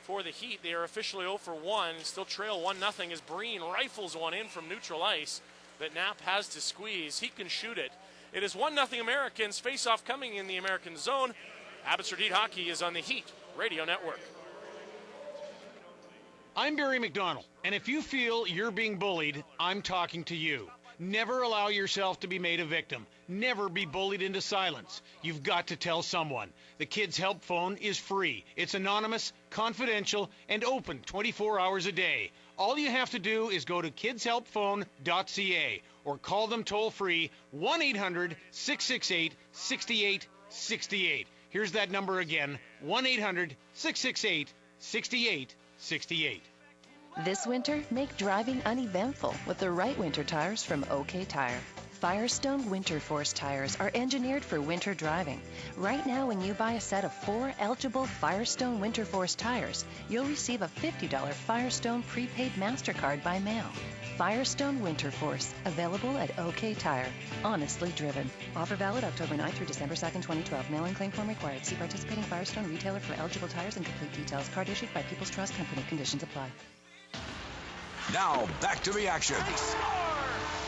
for the Heat. They are officially 0 for 1 and still trail 1-0 as Breen rifles one in from neutral ice that Knapp has to squeeze. He can shoot it. It is 1-0 Americans. Face-off coming in the American zone. Abbotsford Heat Hockey is on the Heat Radio Network. I'm Barry McDonald, and if you feel you're being bullied, I'm talking to you. Never allow yourself to be made a victim. Never be bullied into silence. You've got to tell someone. The Kids Help Phone is free. It's anonymous, confidential, and open 24 hours a day. All you have to do is go to kidshelpphone.ca or call them toll-free 1-800-668-6868. Here's that number again, 1-800-668-6868. This winter, make driving uneventful with the right winter tires from OK Tire. Firestone Winter Force tires are engineered for winter driving. Right now, when you buy a set of 4 eligible Firestone Winter Force tires, you'll receive a $50 Firestone prepaid MasterCard by mail. Firestone Winter Force, available at OK Tire. Honestly driven. Offer valid October 9th through December 2nd, 2012. Mail-in claim form required. See participating Firestone retailer for eligible tires and complete details. Card issued by People's Trust Company. Conditions apply. Now, back to the action.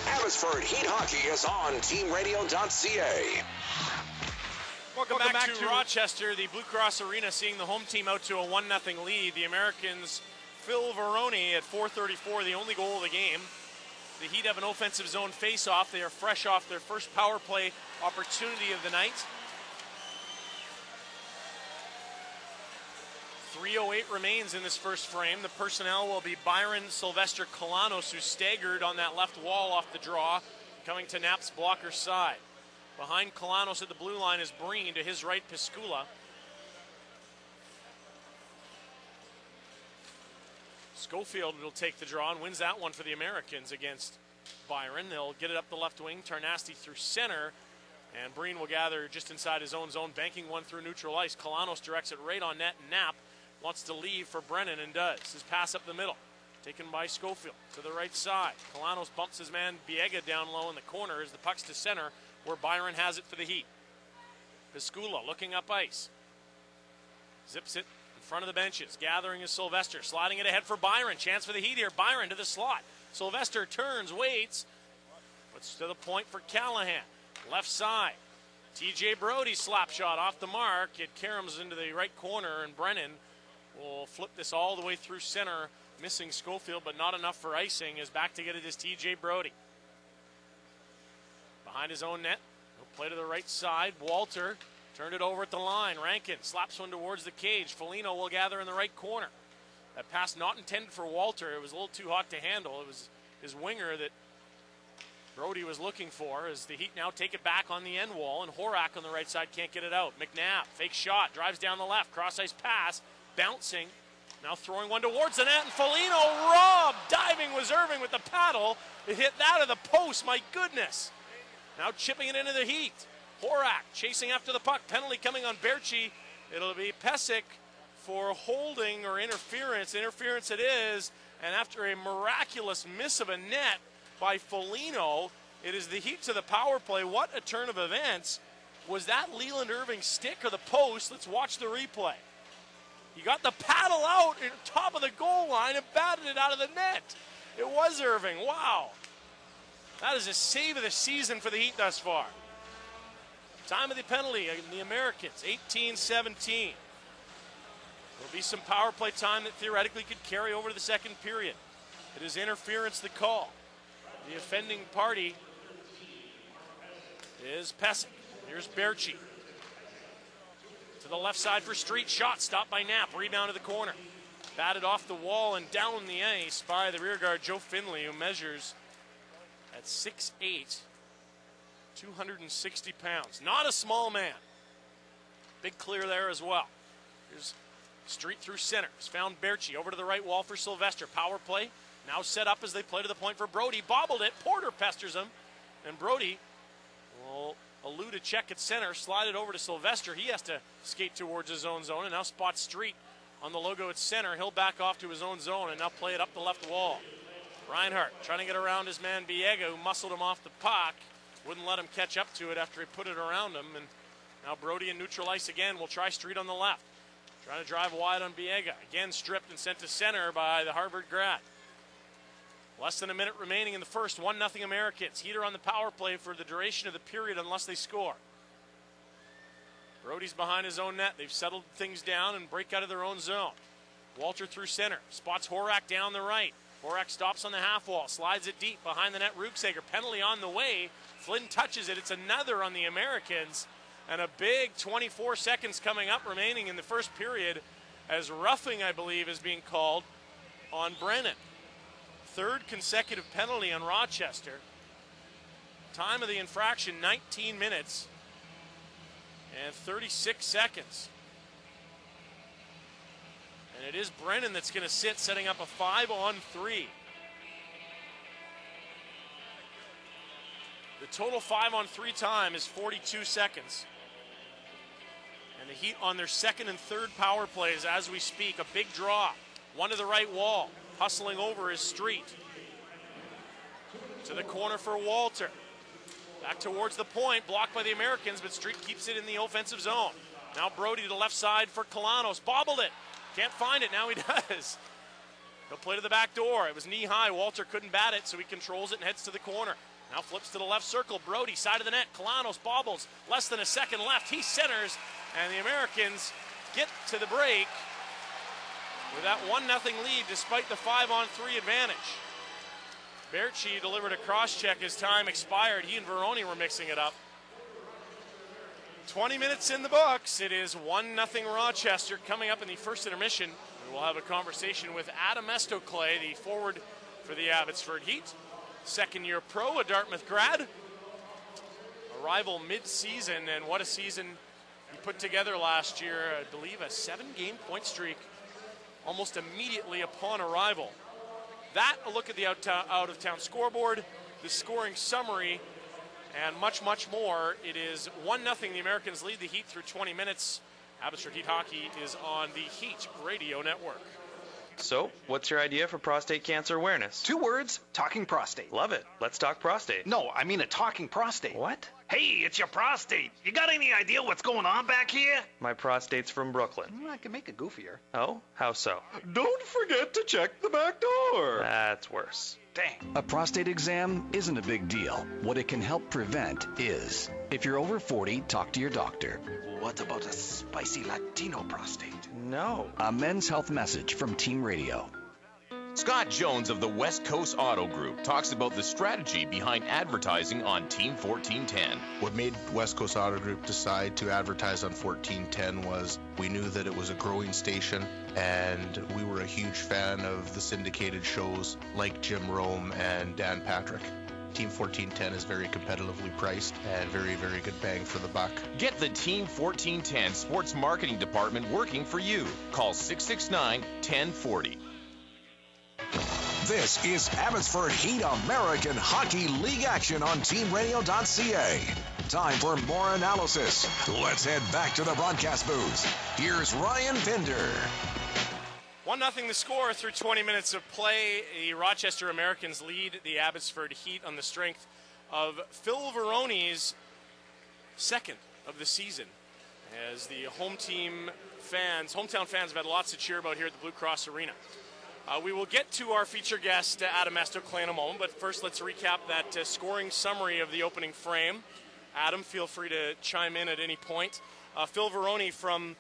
Abbotsford Heat Hockey is on teamradio.ca. Welcome back to Rochester. The Blue Cross Arena seeing the home team out to a 1-0 lead. The Americans, Phil Veroni at 4:34, the only goal of the game. The Heat have an offensive zone face-off. They are fresh off their first power play opportunity of the night. 3:08 remains in this first frame. The personnel will be Byron, Sylvester, Kalanos, who staggered on that left wall off the draw, coming to Knapp's blocker side. Behind Kalanos at the blue line is Breen, to his right, Pascula. Schofield will take the draw and wins that one for the Americans against Byron. They'll get it up the left wing, Tarnasti through center, and Breen will gather just inside his own zone, banking one through neutral ice. Kalanos directs it right on net. Knapp wants to leave for Brennan and does. His pass up the middle, taken by Schofield to the right side. Kalanos bumps his man Biega down low in the corner as the puck's to center where Byron has it for the Heat. Piscula looking up ice. Zips it in front of the benches. Gathering is Sylvester. Sliding it ahead for Byron. Chance for the Heat here. Byron to the slot. Sylvester turns, waits. Puts to the point for Callahan. Left side. TJ Brody slap shot off the mark. It caroms into the right corner, and Brennan will flip this all the way through center. Missing Schofield, but not enough for icing. Is back to get it is TJ Brody. Behind his own net. He'll play to the right side. Walter turned it over at the line. Rankin slaps one towards the cage. Foligno will gather in the right corner. That pass not intended for Walter. It was a little too hot to handle. It was his winger that Brody was looking for, as the Heat now take it back on the end wall, and Horak on the right side can't get it out. McNabb, fake shot, drives down the left, cross-ice pass, bouncing, now throwing one towards the net, and Foligno robbed. Diving was Irving with the paddle. It hit that of the post, my goodness. Now chipping it into the Heat. Horak chasing after the puck, penalty coming on Berchi. It'll be Pesic for holding or interference. Interference it is, and after a miraculous miss of a net by Foligno, it is the Heat to the power play. What a turn of events. Was that Leland Irving's stick or the post? Let's watch the replay. He got the paddle out at the top of the goal line and batted it out of the net. It was Irving. Wow. That is a save of the season for the Heat thus far. Time of the penalty in the Americans, 18-17. There'll be some power play time that theoretically could carry over to the second period. It is interference the call. The offending party is Pesic. Here's Berchi. To the left side for Street. Shot stopped by Knapp. Rebound to the corner. Batted off the wall and down the ice by the rear guard, Joe Finley, who measures at 6'8", 260 pounds. Not a small man. Big clear there as well. Here's Street through center. Has found Berchi. Over to the right wall for Sylvester. Power play. Now set up as they play to the point for Brody. Bobbled it. Porter pesters him. And Brody will elude a check at center. Slide it over to Sylvester. He has to skate towards his own zone. And now spots Street on the logo at center. He'll back off to his own zone and now play it up the left wall. Reinhardt trying to get around his man Biega, who muscled him off the puck. Wouldn't let him catch up to it after he put it around him. And now Brody in neutral ice again. Will try Street on the left. Trying to drive wide on Biega. Again stripped and sent to center by the Harvard grad. Less than a minute remaining in the first. 1-0 Americans. Heater on the power play for the duration of the period unless they score. Brody's behind his own net. They've settled things down and break out of their own zone. Walter through center. Spots Horak down the right. Horak stops on the half wall. Slides it deep behind the net. Ruksager. Penalty on the way. Flynn touches it. It's another on the Americans. And a big 24 seconds coming up remaining in the first period as roughing, I believe, is being called on Brennan. Third consecutive penalty on Rochester. Time of the infraction, 19 minutes and 36 seconds. And it is Brennan that's going to sit, setting up a 5-on-3. The total 5-on-3 time is 42 seconds. And the Heat on their second and third power plays as we speak. A big draw. One to the right wall. Hustling over is Street. To the corner for Walter. Back towards the point. Blocked by the Americans, but Street keeps it in the offensive zone. Now Brody to the left side for Kalanos. Bobbled it. Can't find it. Now he does. He'll play to the back door. It was knee high. Walter couldn't bat it, so he controls it and heads to the corner. Now flips to the left circle. Brody, side of the net. Kalanos bobbles. Less than a second left. He centers, and the Americans get to the break with that 1-0 lead despite the 5-on-3 advantage. Berchi delivered a cross-check as time expired. He and Veroni were mixing it up. 20 minutes in the books. It is 1-0 Rochester. Coming up in the first intermission, we will have a conversation with Adam Estoclay, the forward for the Abbotsford Heat. Second-year pro, a Dartmouth grad. Arrival mid-season, and what a season he put together last year. I believe a 7-game point streak almost immediately upon arrival. That, a look at the out-of-town scoreboard, the scoring summary, and much, much more. It is 1-0. The Americans lead the Heat through 20 minutes Abbotsford Heat Hockey is on the Heat Radio Network. So, what's your idea for prostate cancer awareness? 2 words, talking prostate. Love it. Let's talk prostate. No, I mean a talking prostate. What? Hey, it's your prostate. You got any idea what's going on back here? My prostate's from Brooklyn. I can make it goofier. Oh? How so? Don't forget to check the back door. That's worse. Dang. A prostate exam isn't a big deal. What it can help prevent is. If you're over 40, talk to your doctor. What about a spicy Latino prostate? No. A men's health message from Team Radio. Scott Jones of the West Coast Auto Group talks about the strategy behind advertising on Team 1410. What made West Coast Auto Group decide to advertise on 1410 was we knew that it was a growing station, and we were a huge fan of the syndicated shows like Jim Rome and Dan Patrick. Team 1410 is very competitively priced and very, very good bang for the buck. Get the Team 1410 Sports Marketing Department working for you. Call 669-1040. This is Abbotsford Heat American Hockey League action on TeamRadio.ca. Time for more analysis. Let's head back to the broadcast booth. Here's Ryan Pinder. 1-0 the score through 20 minutes of play. The Rochester Americans lead the Abbotsford Heat on the strength of Phil Veroni's second of the season. As the hometown fans have had lots to cheer about here at the Blue Cross Arena. We will get to our feature guest, Adam Estoclay, in a moment, but first let's recap that scoring summary of the opening frame. Adam, feel free to chime in at any point. Phil Veroni from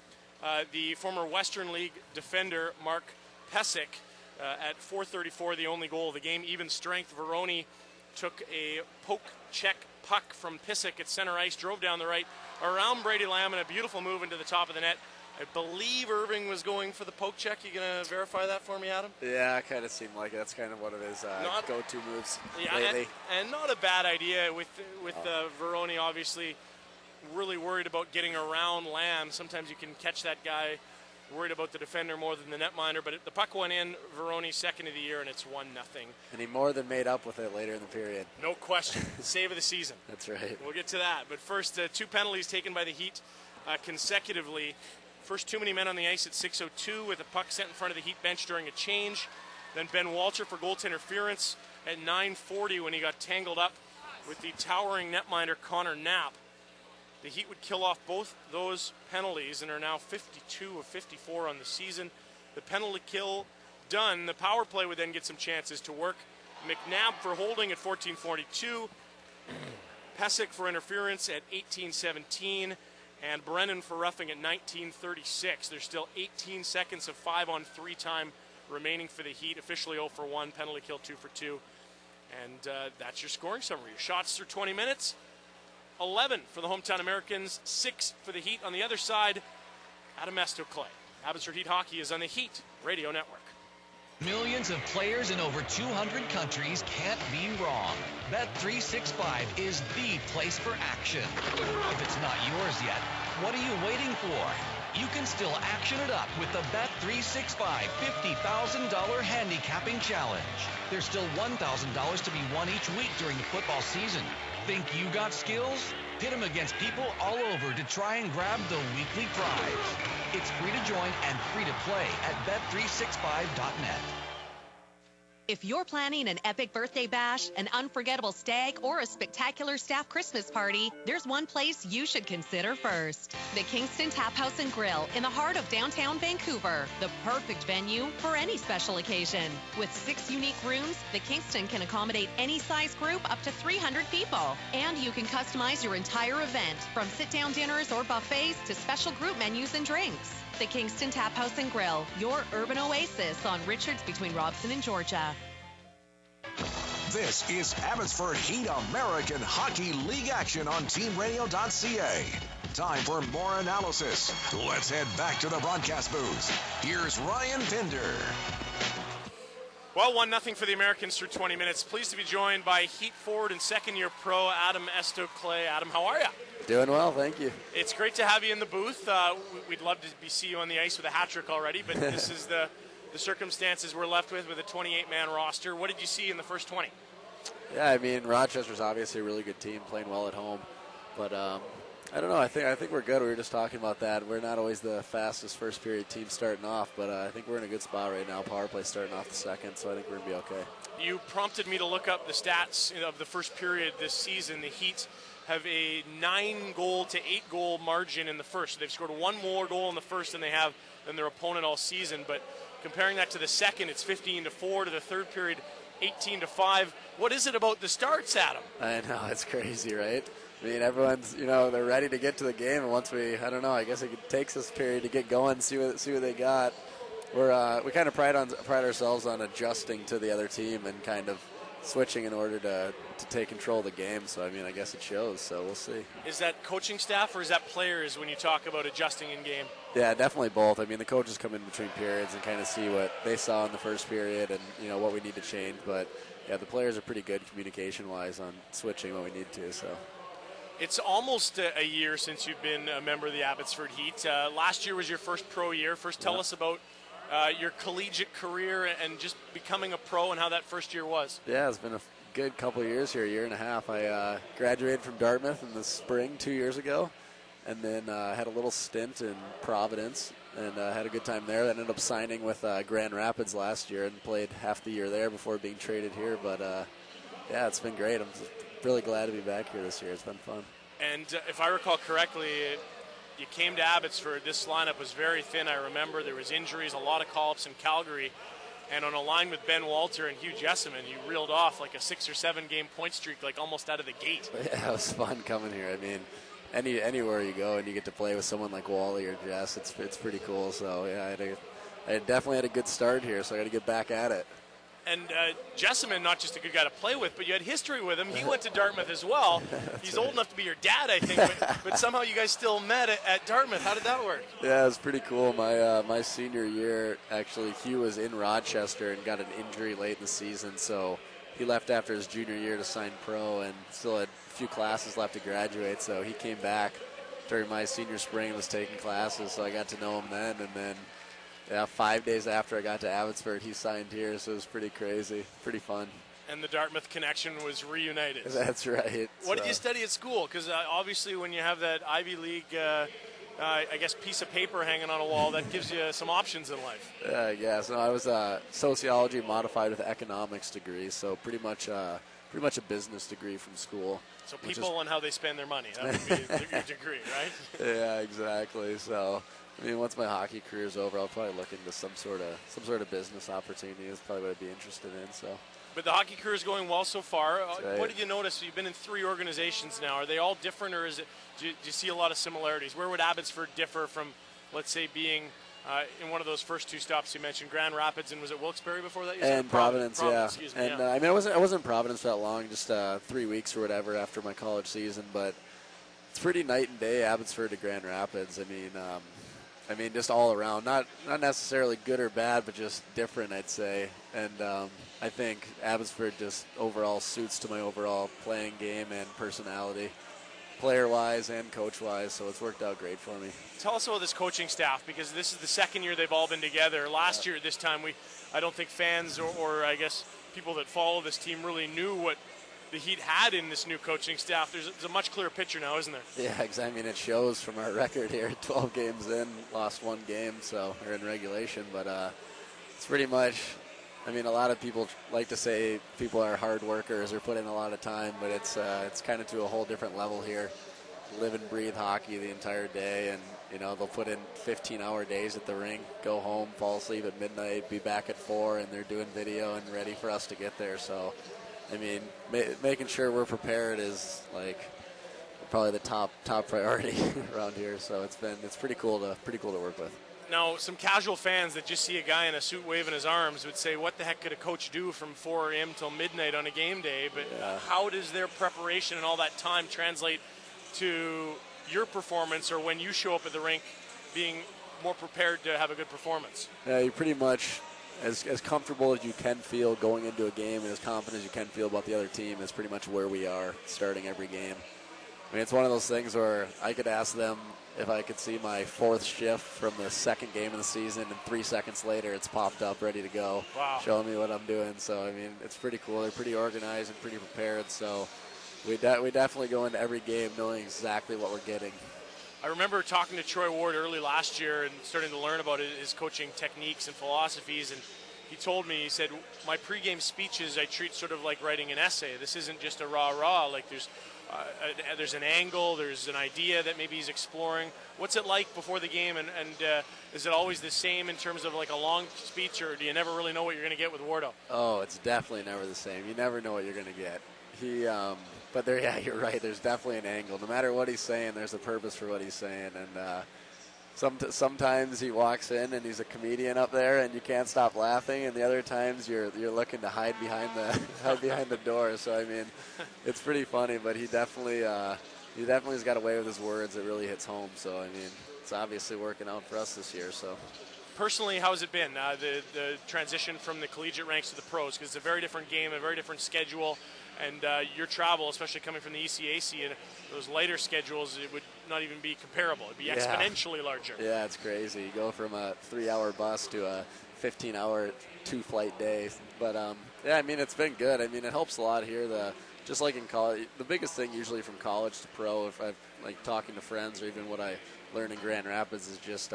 the former Western League defender Mark Pesic at 4:34, the only goal of the game. Even strength, Veroni took a poke check puck from Pesic at center ice, drove down the right, around Brady Lamb, and a beautiful move into the top of the net. I believe Irving was going for the poke check. You going to verify that for me, Adam? Yeah, it kind of seemed like it. That's kind of one of his go-to moves lately. And not a bad idea with Veroni, obviously, really worried about getting around Lamb. Sometimes you can catch that guy worried about the defender more than the netminder, but the puck went in, Veroni's second of the year, and it's 1-0. And he more than made up with it later in the period. No question. Save of the season. That's right. We'll get to that. But first, 2 penalties taken by the Heat consecutively. First, too many men on the ice at 6:02 with a puck sent in front of the Heat bench during a change. Then Ben Walter for goal interference at 9:40 when he got tangled up with the towering netminder Connor Knapp. The Heat would kill off both those penalties and are now 52 of 54 on the season. The penalty kill done. The power play would then get some chances to work. McNabb for holding at 14:42. Pesic for interference at 18:17. And Brennan for roughing at 19:36. There's still 18 seconds of 5-on-3 time remaining for the Heat. Officially 0 for 1, penalty kill 2 for 2. And that's your scoring summary. Your shots through 20 minutes. 11 for the hometown Americans, 6 for the Heat. On the other side, Adam Estoclay. Abbotsford Heat Hockey is on the Heat Radio Network. Millions of players in over 200 countries can't be wrong. Bet365 is the place for action. If it's not yours yet, what are you waiting for? You can still action it up with the Bet365 $50,000 handicapping challenge. There's still $1,000 to be won each week during the football season. Think you got skills? Pit them against people all over to try and grab the weekly prize. It's free to join and free to play at bet365.net. If you're planning an epic birthday bash, an unforgettable stag, or a spectacular staff Christmas party, there's one place you should consider first. The Kingston Tap House and Grill in the heart of downtown Vancouver. The perfect venue for any special occasion. With 6 unique rooms, the Kingston can accommodate any size group up to 300 people. And you can customize your entire event, from sit-down dinners or buffets to special group menus and drinks. The Kingston Tap House and Grill, your urban oasis on Richards between Robson and Georgia. This is Abbotsford Heat American Hockey League action on TeamRadio.ca. Time for more analysis. Let's head back to the broadcast booth. Here's Ryan Pinder. Well, 1-0 for the Americans through 20 minutes. Pleased to be joined by Heat forward and second-year pro Adam Estoclay. Adam, how are you? Doing well, thank you. It's great to have you in the booth. We'd love to see you on the ice with a hat trick already, but this is the circumstances we're left with a 28-man roster. What did you see in the first 20? Yeah, I mean, Rochester's obviously a really good team, playing well at home. But I don't know. I think we're good. We were just talking about that. We're not always the fastest first period team starting off, but I think we're in a good spot right now. Power play starting off the second, so I think we're going to be okay. You prompted me to look up the stats of the first period this season. The Heat have a 9-goal to 8-goal margin in the first. So they've scored one more goal in the first than they have than their opponent all season. But comparing that to the second, it's 15-4. To the third period, 18-5. What is it about the starts, Adam? I know, it's crazy, right? I mean, everyone's, they're ready to get to the game, and once I guess it takes us a period to get going, see what they got. We kind of pride ourselves on adjusting to the other team and kind of switching in order to take control of the game. So, I guess it shows, so we'll see. Is that coaching staff or is that players when you talk about adjusting in game? Yeah, definitely both. The coaches come in between periods and kind of see what they saw in the first period and, what we need to change. But, yeah, the players are pretty good communication-wise on switching when we need to, so. It's almost a year since you've been a member of the Abbotsford Heat. Last year was your first pro year. First, tell us about your collegiate career and just becoming a pro and how that first year was. Yeah, it's been a good couple of years here, a year and a half. I graduated from Dartmouth in the spring 2 years ago, and then had a little stint in Providence and had a good time there. I ended up signing with Grand Rapids last year and played half the year there before being traded here. But, yeah, it's been great. I'm really glad to be back here this year. It's been fun. And if I recall correctly, you came to Abbotsford. This lineup was very thin. I remember there was injuries, a lot of call-ups in Calgary. And on a line with Ben Walter and Hugh Jessamine, you reeled off like a 6 or 7 game point streak, like almost out of the gate. Yeah, it was fun coming here. Anywhere you go and you get to play with someone like Wally or Jess, it's pretty cool. So, yeah, I definitely had a good start here, so I got to get back at it. And Jessamine, not just a good guy to play with, but you had history with him. He went to Dartmouth as well. He's old enough to be your dad, I think, but somehow you guys still met at Dartmouth. How did that work? Yeah, it was pretty cool. My senior year, actually, Hugh was in Rochester and got an injury late in the season, so he left after his junior year to sign pro and still had a few classes left to graduate, so he came back during my senior spring and was taking classes, so I got to know him then, and then 5 days after I got to Abbotsford, he signed here, so it was pretty crazy, pretty fun. And the Dartmouth connection was reunited. That's right. What did you study at school? Because obviously when you have that Ivy League, I guess, piece of paper hanging on a wall, that gives you some options in life. Yeah, so I was sociology modified with economics degree, so pretty much a business degree from school. So people and how they spend their money, that would be your degree, right? Yeah, exactly. So, once my hockey career is over, I'll probably look into some sort of business opportunity. Is probably what I'd be interested in. So. But the hockey career is going well so far. Right. What did you notice? You've been in 3 organizations now. Are they all different, or do you see a lot of similarities? Where would Abbotsford differ from, let's say, being in one of those first 2 stops you mentioned, Grand Rapids, and was it Wilkes-Barre before that? And Providence, yeah. Excuse me, and I wasn't in Providence that long, just 3 weeks or whatever after my college season. But it's pretty night and day, Abbotsford to Grand Rapids. Just all around, not necessarily good or bad, but just different, I'd say. And I think Abbotsford just overall suits to my overall playing game and personality, player-wise and coach-wise, so it's worked out great for me. Tell us about this coaching staff, because this is the second year they've all been together. Last year at this time, I don't think fans or I guess people that follow this team really knew what the Heat had in this new coaching staff. There's a much clearer picture now, isn't there? Yeah, exactly. It shows from our record here. 12 games in, lost 1 game, so we're in regulation. But it's pretty much, a lot of people like to say people are hard workers or put in a lot of time, but it's kind of to a whole different level here. Live and breathe hockey the entire day, and they'll put in 15-hour days at the rink, go home, fall asleep at midnight, be back at 4, and they're doing video and ready for us to get there. So. Making sure we're prepared is probably the top priority around here. So it's pretty cool to work with. Now, some casual fans that just see a guy in a suit waving his arms would say, "What the heck could a coach do from 4 a.m. till midnight on a game day?" But how does their preparation and all that time translate to your performance, or when you show up at the rink, being more prepared to have a good performance? Yeah, you pretty much. As comfortable as you can feel going into a game and as confident as you can feel about the other team is pretty much where we are starting every game. It's one of those things where I could ask them if I could see my 4th shift from the 2nd game of the season, and 3 seconds later it's popped up ready to go, showing me what I'm doing. So, it's pretty cool. They're pretty organized and pretty prepared. So, we definitely go into every game knowing exactly what we're getting. I remember talking to Troy Ward early last year and starting to learn about his coaching techniques and philosophies, and he told me, he said, my pregame speeches I treat sort of like writing an essay. This isn't just a rah-rah, like there's an angle, there's an idea that maybe he's exploring. What's it like before the game, and is it always the same in terms of like a long speech, or do you never really know what you're going to get with Wardo? Oh, it's definitely never the same. You never know what you're going to get. But there, yeah, you're right. There's definitely an angle. No matter what he's saying, there's a purpose for what he's saying. And sometimes he walks in and he's a comedian up there, and you can't stop laughing. And the other times you're looking to hide behind the door. So I mean, it's pretty funny. But he definitely's got a way with his words that really hits home. So I mean, it's obviously working out for us this year. So. Personally, how has it been, the transition from the collegiate ranks to the pros? Because it's a very different game, a very different schedule, and your travel, especially coming from the ECAC, and those lighter schedules, it would not even be comparable. It would be exponentially larger. Yeah, it's crazy. You go from a 3-hour bus to a 15-hour 2-flight day. But, yeah, I mean, it's been good. I mean, it helps a lot here. Just like in college, the biggest thing usually from college to pro, if I'm like talking to friends or even what I learn in Grand Rapids, is just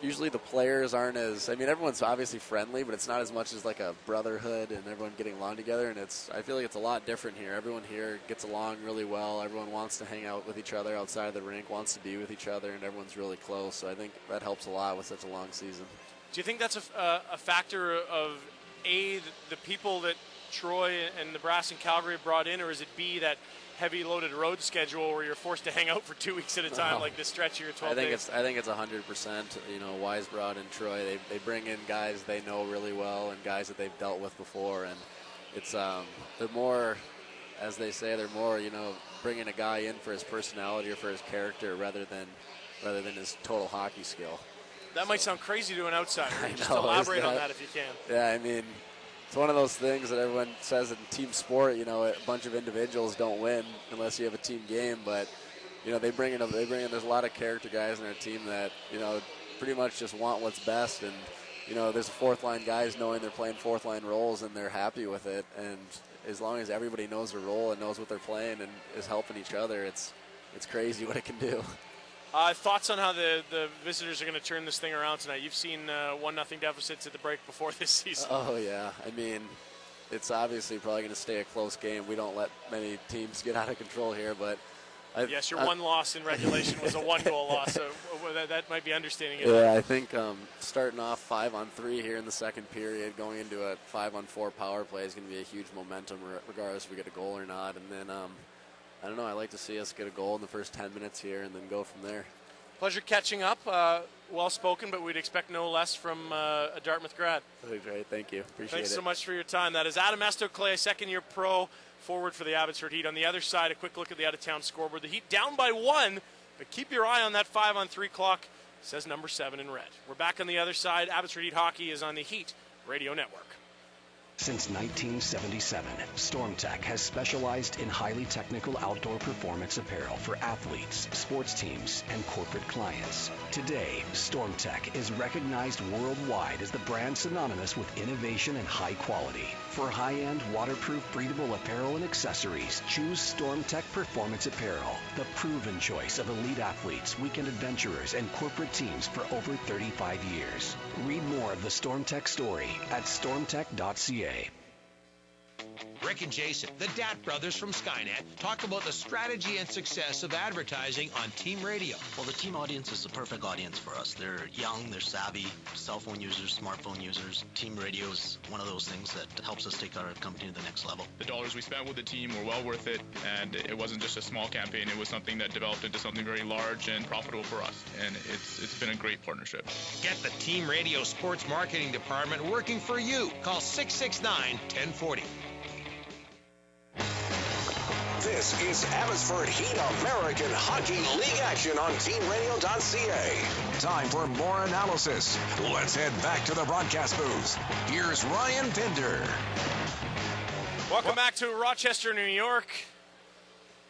usually the players aren't as, I mean, everyone's obviously friendly, but it's not as much as like a brotherhood and everyone getting along together. And I feel like it's a lot different here. Everyone here gets along really well. Everyone wants to hang out with each other outside of the rink, wants to be with each other, and everyone's really close. So I think that helps a lot with such a long season. Do you think that's a factor of the people that Troy and the Brass and Calgary brought in, or is it B, that heavy loaded road schedule where you're forced to hang out for 2 weeks at a time, like this stretch here, 12 days? I think it's 100%. Weisbrod and Troy, they bring in guys they know really well and guys that they've dealt with before, and it's they're more, as they say, they're more bringing a guy in for his personality or for his character rather than his total hockey skill. That might sound crazy to an outsider. Just elaborate on that if you can. Yeah, I mean, it's one of those things that everyone says in team sport, a bunch of individuals don't win unless you have a team game. But, they bring in, there's a lot of character guys in our team that, pretty much just want what's best. And, there's fourth line guys knowing they're playing fourth line roles and they're happy with it. And as long as everybody knows their role and knows what they're playing and is helping each other, it's crazy what it can do. Thoughts on how the visitors are going to turn this thing around tonight? You've seen 1-0 deficits at the break before this season. Oh, yeah. I mean, it's obviously probably going to stay a close game. We don't let many teams get out of control here. But yes, your one loss in regulation was a 1-goal loss, so that might be understating it. Yeah, I think starting off 5-on-3 here in the second period, going into a 5-on-4 power play is going to be a huge momentum, regardless if we get a goal or not. And then I don't know. I'd like to see us get a goal in the first 10 minutes here and then go from there. Pleasure catching up. Well-spoken, but we'd expect no less from a Dartmouth grad. Great. Thank you. Appreciate it. Thanks so much for your time. That is Adam Estoclay, second-year pro, forward for the Abbotsford Heat. On the other side, a quick look at the out-of-town scoreboard. The Heat down by 1, but keep your eye on that 5-on-3 clock. Says number 7 in red. We're back on the other side. Abbotsford Heat hockey is on the Heat Radio Network. Since 1977, StormTech has specialized in highly technical outdoor performance apparel for athletes, sports teams, and corporate clients. Today, StormTech is recognized worldwide as the brand synonymous with innovation and high quality. For high-end, waterproof, breathable apparel and accessories, choose StormTech Performance Apparel, the proven choice of elite athletes, weekend adventurers, and corporate teams for over 35 years. Read more of the StormTech story at stormtech.ca. Rick and Jason, the Dat brothers from Skynet, talk about the strategy and success of advertising on Team Radio. Well, the Team audience is the perfect audience for us. They're young, they're savvy, cell phone users, smartphone users. Team Radio is one of those things that helps us take our company to the next level. The dollars we spent with the team were well worth it, and it wasn't just a small campaign. It was something that developed into something very large and profitable for us, and it's been a great partnership. Get the Team Radio Sports Marketing Department working for you. Call 669-1040. This is Abbotsford Heat American Hockey League action on TeamRadio.ca. Time for more analysis. Let's head back to the broadcast booth. Here's Ryan Pinder. Welcome back to Rochester, New York.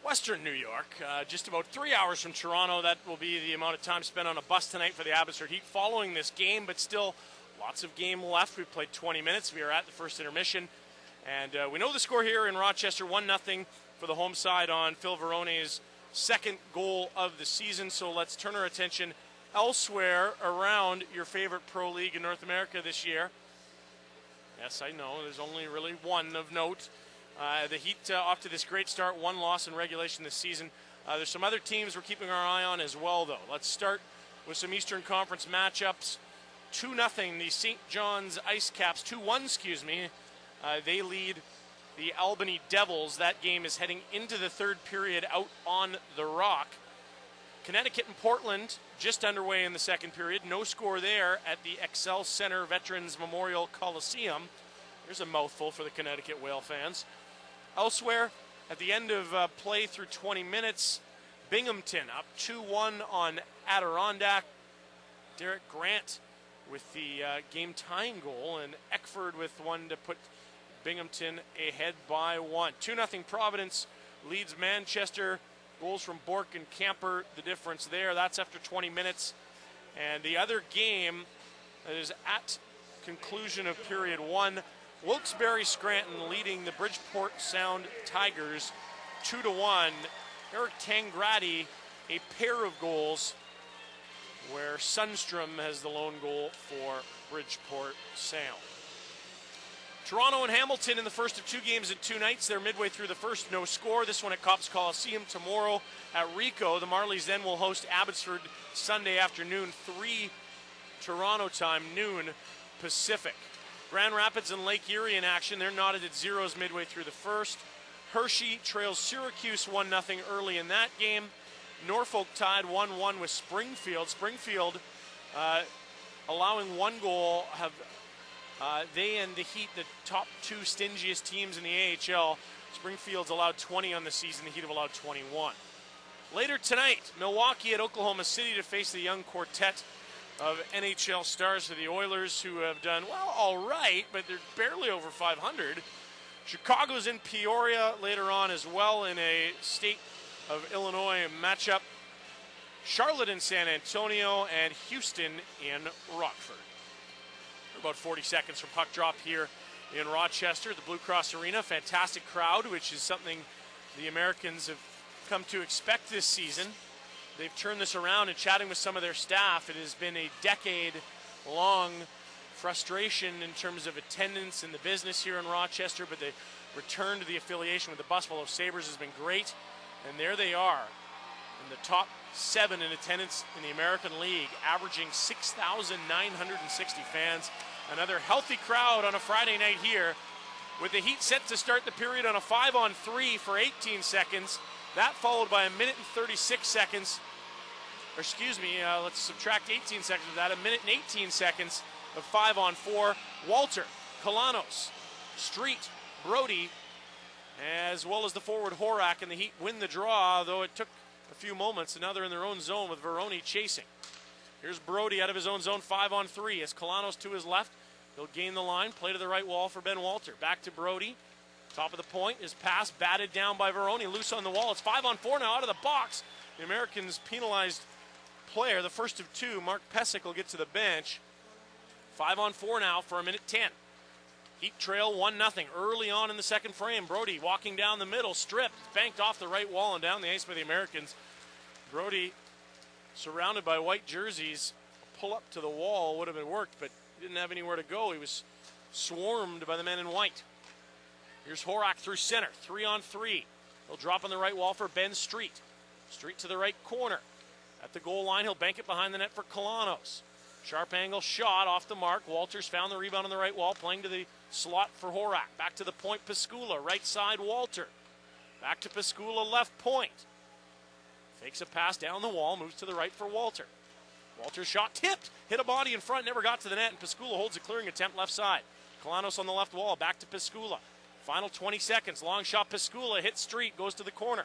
Western New York, just about 3 hours from Toronto. That will be the amount of time spent on a bus tonight for the Abbotsford Heat following this game, but still lots of game left. We've played 20 minutes. We are at the first intermission. And we know the score here in Rochester, 1-0 for the home side on Phil Verone's second goal of the season. So let's turn our attention elsewhere around your favorite pro league in North America this year. Yes, I know, there's only really one of note. The Heat off to this great start, one loss in regulation this season. There's some other teams we're keeping our eye on as well, though. Let's start with some Eastern Conference matchups. 2-0, the St. John's Ice Caps, 2-1, excuse me. They lead the Albany Devils. That game is heading into the third period out on the Rock. Connecticut and Portland just underway in the second period. No score there at the Xcel Center Veterans Memorial Coliseum. There's a mouthful for the Connecticut Whale fans. Elsewhere, at the end of play through 20 minutes, Binghamton up 2-1 on Adirondack. Derek Grant with the game-tying goal, and Eckford with one to put Binghamton ahead by 1. 2-0 Providence leads Manchester. Goals from Bork and Camper, the difference there. That's after 20 minutes. And the other game that is at conclusion of period 1, Wilkes-Barre Scranton leading the Bridgeport Sound Tigers 2-1. Eric Tangradi, a pair of goals, where Sundstrom has the lone goal for Bridgeport Sound. Toronto and Hamilton in the first of 2 games in 2 nights. They're midway through the first, no score. This one at Copps Coliseum. Tomorrow at Ricoh. The Marlies then will host Abbotsford Sunday afternoon, 3 Toronto time, noon Pacific. Grand Rapids and Lake Erie in action. They're knotted at zeros midway through the first. Hershey trails Syracuse 1-0 early in that game. Norfolk tied 1-1 with Springfield. Springfield allowing 1 goal. They and the Heat, the top 2 stingiest teams in the AHL. Springfield's allowed 20 on the season. The Heat have allowed 21. Later tonight, Milwaukee at Oklahoma City to face the young quartet of NHL stars for the Oilers, who have done, well, all right, but they're barely over 500. Chicago's in Peoria later on as well in a state of Illinois matchup. Charlotte in San Antonio, and Houston in Rockford. About 40 seconds from puck drop here in Rochester, the Blue Cross Arena. Fantastic crowd, which is something the Americans have come to expect this season. They've turned this around, and chatting with some of their staff, it has been a decade-long frustration in terms of attendance in the business here in Rochester, but the return to the affiliation with the Buffalo Sabres has been great, and there they are in the top 7 in attendance in the American League, averaging 6,960 fans. Another healthy crowd on a Friday night here, with the Heat set to start the period on a 5-on-3 for 18 seconds. That followed by a minute and 36 seconds. Or excuse me, let's subtract 18 seconds of that. A minute and 18 seconds of 5-on-4. Walter, Kalanos, Street, Brody, as well as the forward Horak, and the Heat win the draw, though it took a few moments, and now they're in their own zone with Veroni chasing. Here's Brody out of his own zone, 5-on-3. As Kalanos to his left, he'll gain the line, play to the right wall for Ben Walter. Back to Brody, top of the point, his pass batted down by Veroni, loose on the wall. It's 5-on-4 now out of the box. The Americans penalized player, the first of 2, Mark Pesic, will get to the bench. 5-on-4 now for a minute 10. Heat trail 1-0 early on in the second frame. Brody walking down the middle, stripped, banked off the right wall and down the ice by the Americans. Brody, surrounded by white jerseys, pull up to the wall would have worked, but he didn't have anywhere to go. He was swarmed by the men in white. Here's Horak through center, 3-on-3. He'll drop on the right wall for Ben Street. Street to the right corner. At the goal line, he'll bank it behind the net for Kalanos. Sharp angle shot off the mark. Walters found the rebound on the right wall, playing to the slot for Horak. Back to the point, Piscula. Right side, Walter. Back to Piscula, left point. Fakes a pass down the wall, moves to the right for Walter. Walter's shot tipped, hit a body in front, never got to the net, and Piscula holds a clearing attempt left side. Kalanos on the left wall, back to Piscula. Final 20 seconds, long shot, Piscula hits Street, goes to the corner.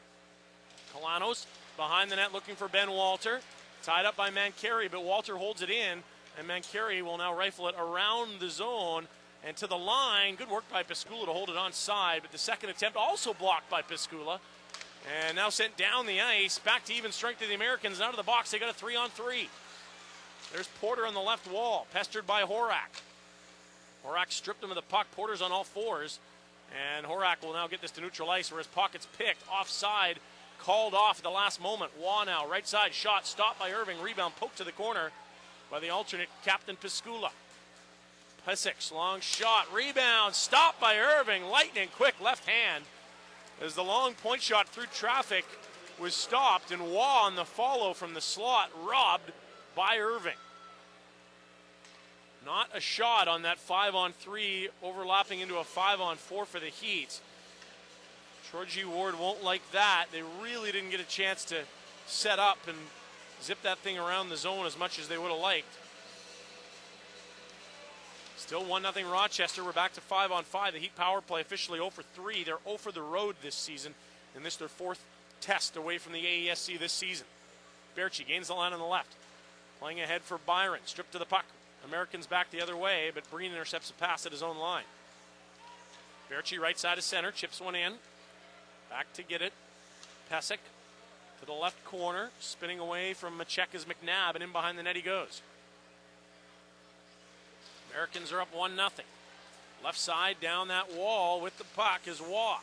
Kalanos behind the net looking for Ben Walter. Tied up by Mancari, but Walter holds it in, and Mancari will now rifle it around the zone and to the line. Good work by Piscula to hold it onside, but the second attempt also blocked by Piscula. And now sent down the ice, back to even strength of the Americans. Out of the box, they got a 3-on-3. There's Porter on the left wall, pestered by Horak. Horak stripped him of the puck. Porter's on all fours. And Horak will now get this to neutral ice where his pocket's picked. Offside, called off at the last moment. Waugh now, right side shot, stopped by Irving. Rebound poked to the corner by the alternate Captain Piscula. Pesek, long shot, rebound, stopped by Irving. Lightning quick left hand as the long point shot through traffic was stopped, and Waugh on the follow from the slot, robbed by Irving. Not a shot on that 5-on-3, overlapping into a 5-on-4 for the Heat. Troy G. Ward won't like that. They really didn't get a chance to set up and zip that thing around the zone as much as they would have liked. Still 1-0 Rochester. We're back to 5-on-5. The Heat power play officially 0 for 3. They're 0 for the road this season, and this is their fourth test away from the AESC this season. Berchi gains the line on the left. Playing ahead for Byron. Stripped to the puck. Americans back the other way, but Breen intercepts a pass at his own line. Berchi right side of center. Chips one in. Back to get it. Pesek to the left corner. Spinning away from Macheka's McNabb, and in behind the net he goes. Americans are up 1-0. Left side down that wall with the puck is Waugh.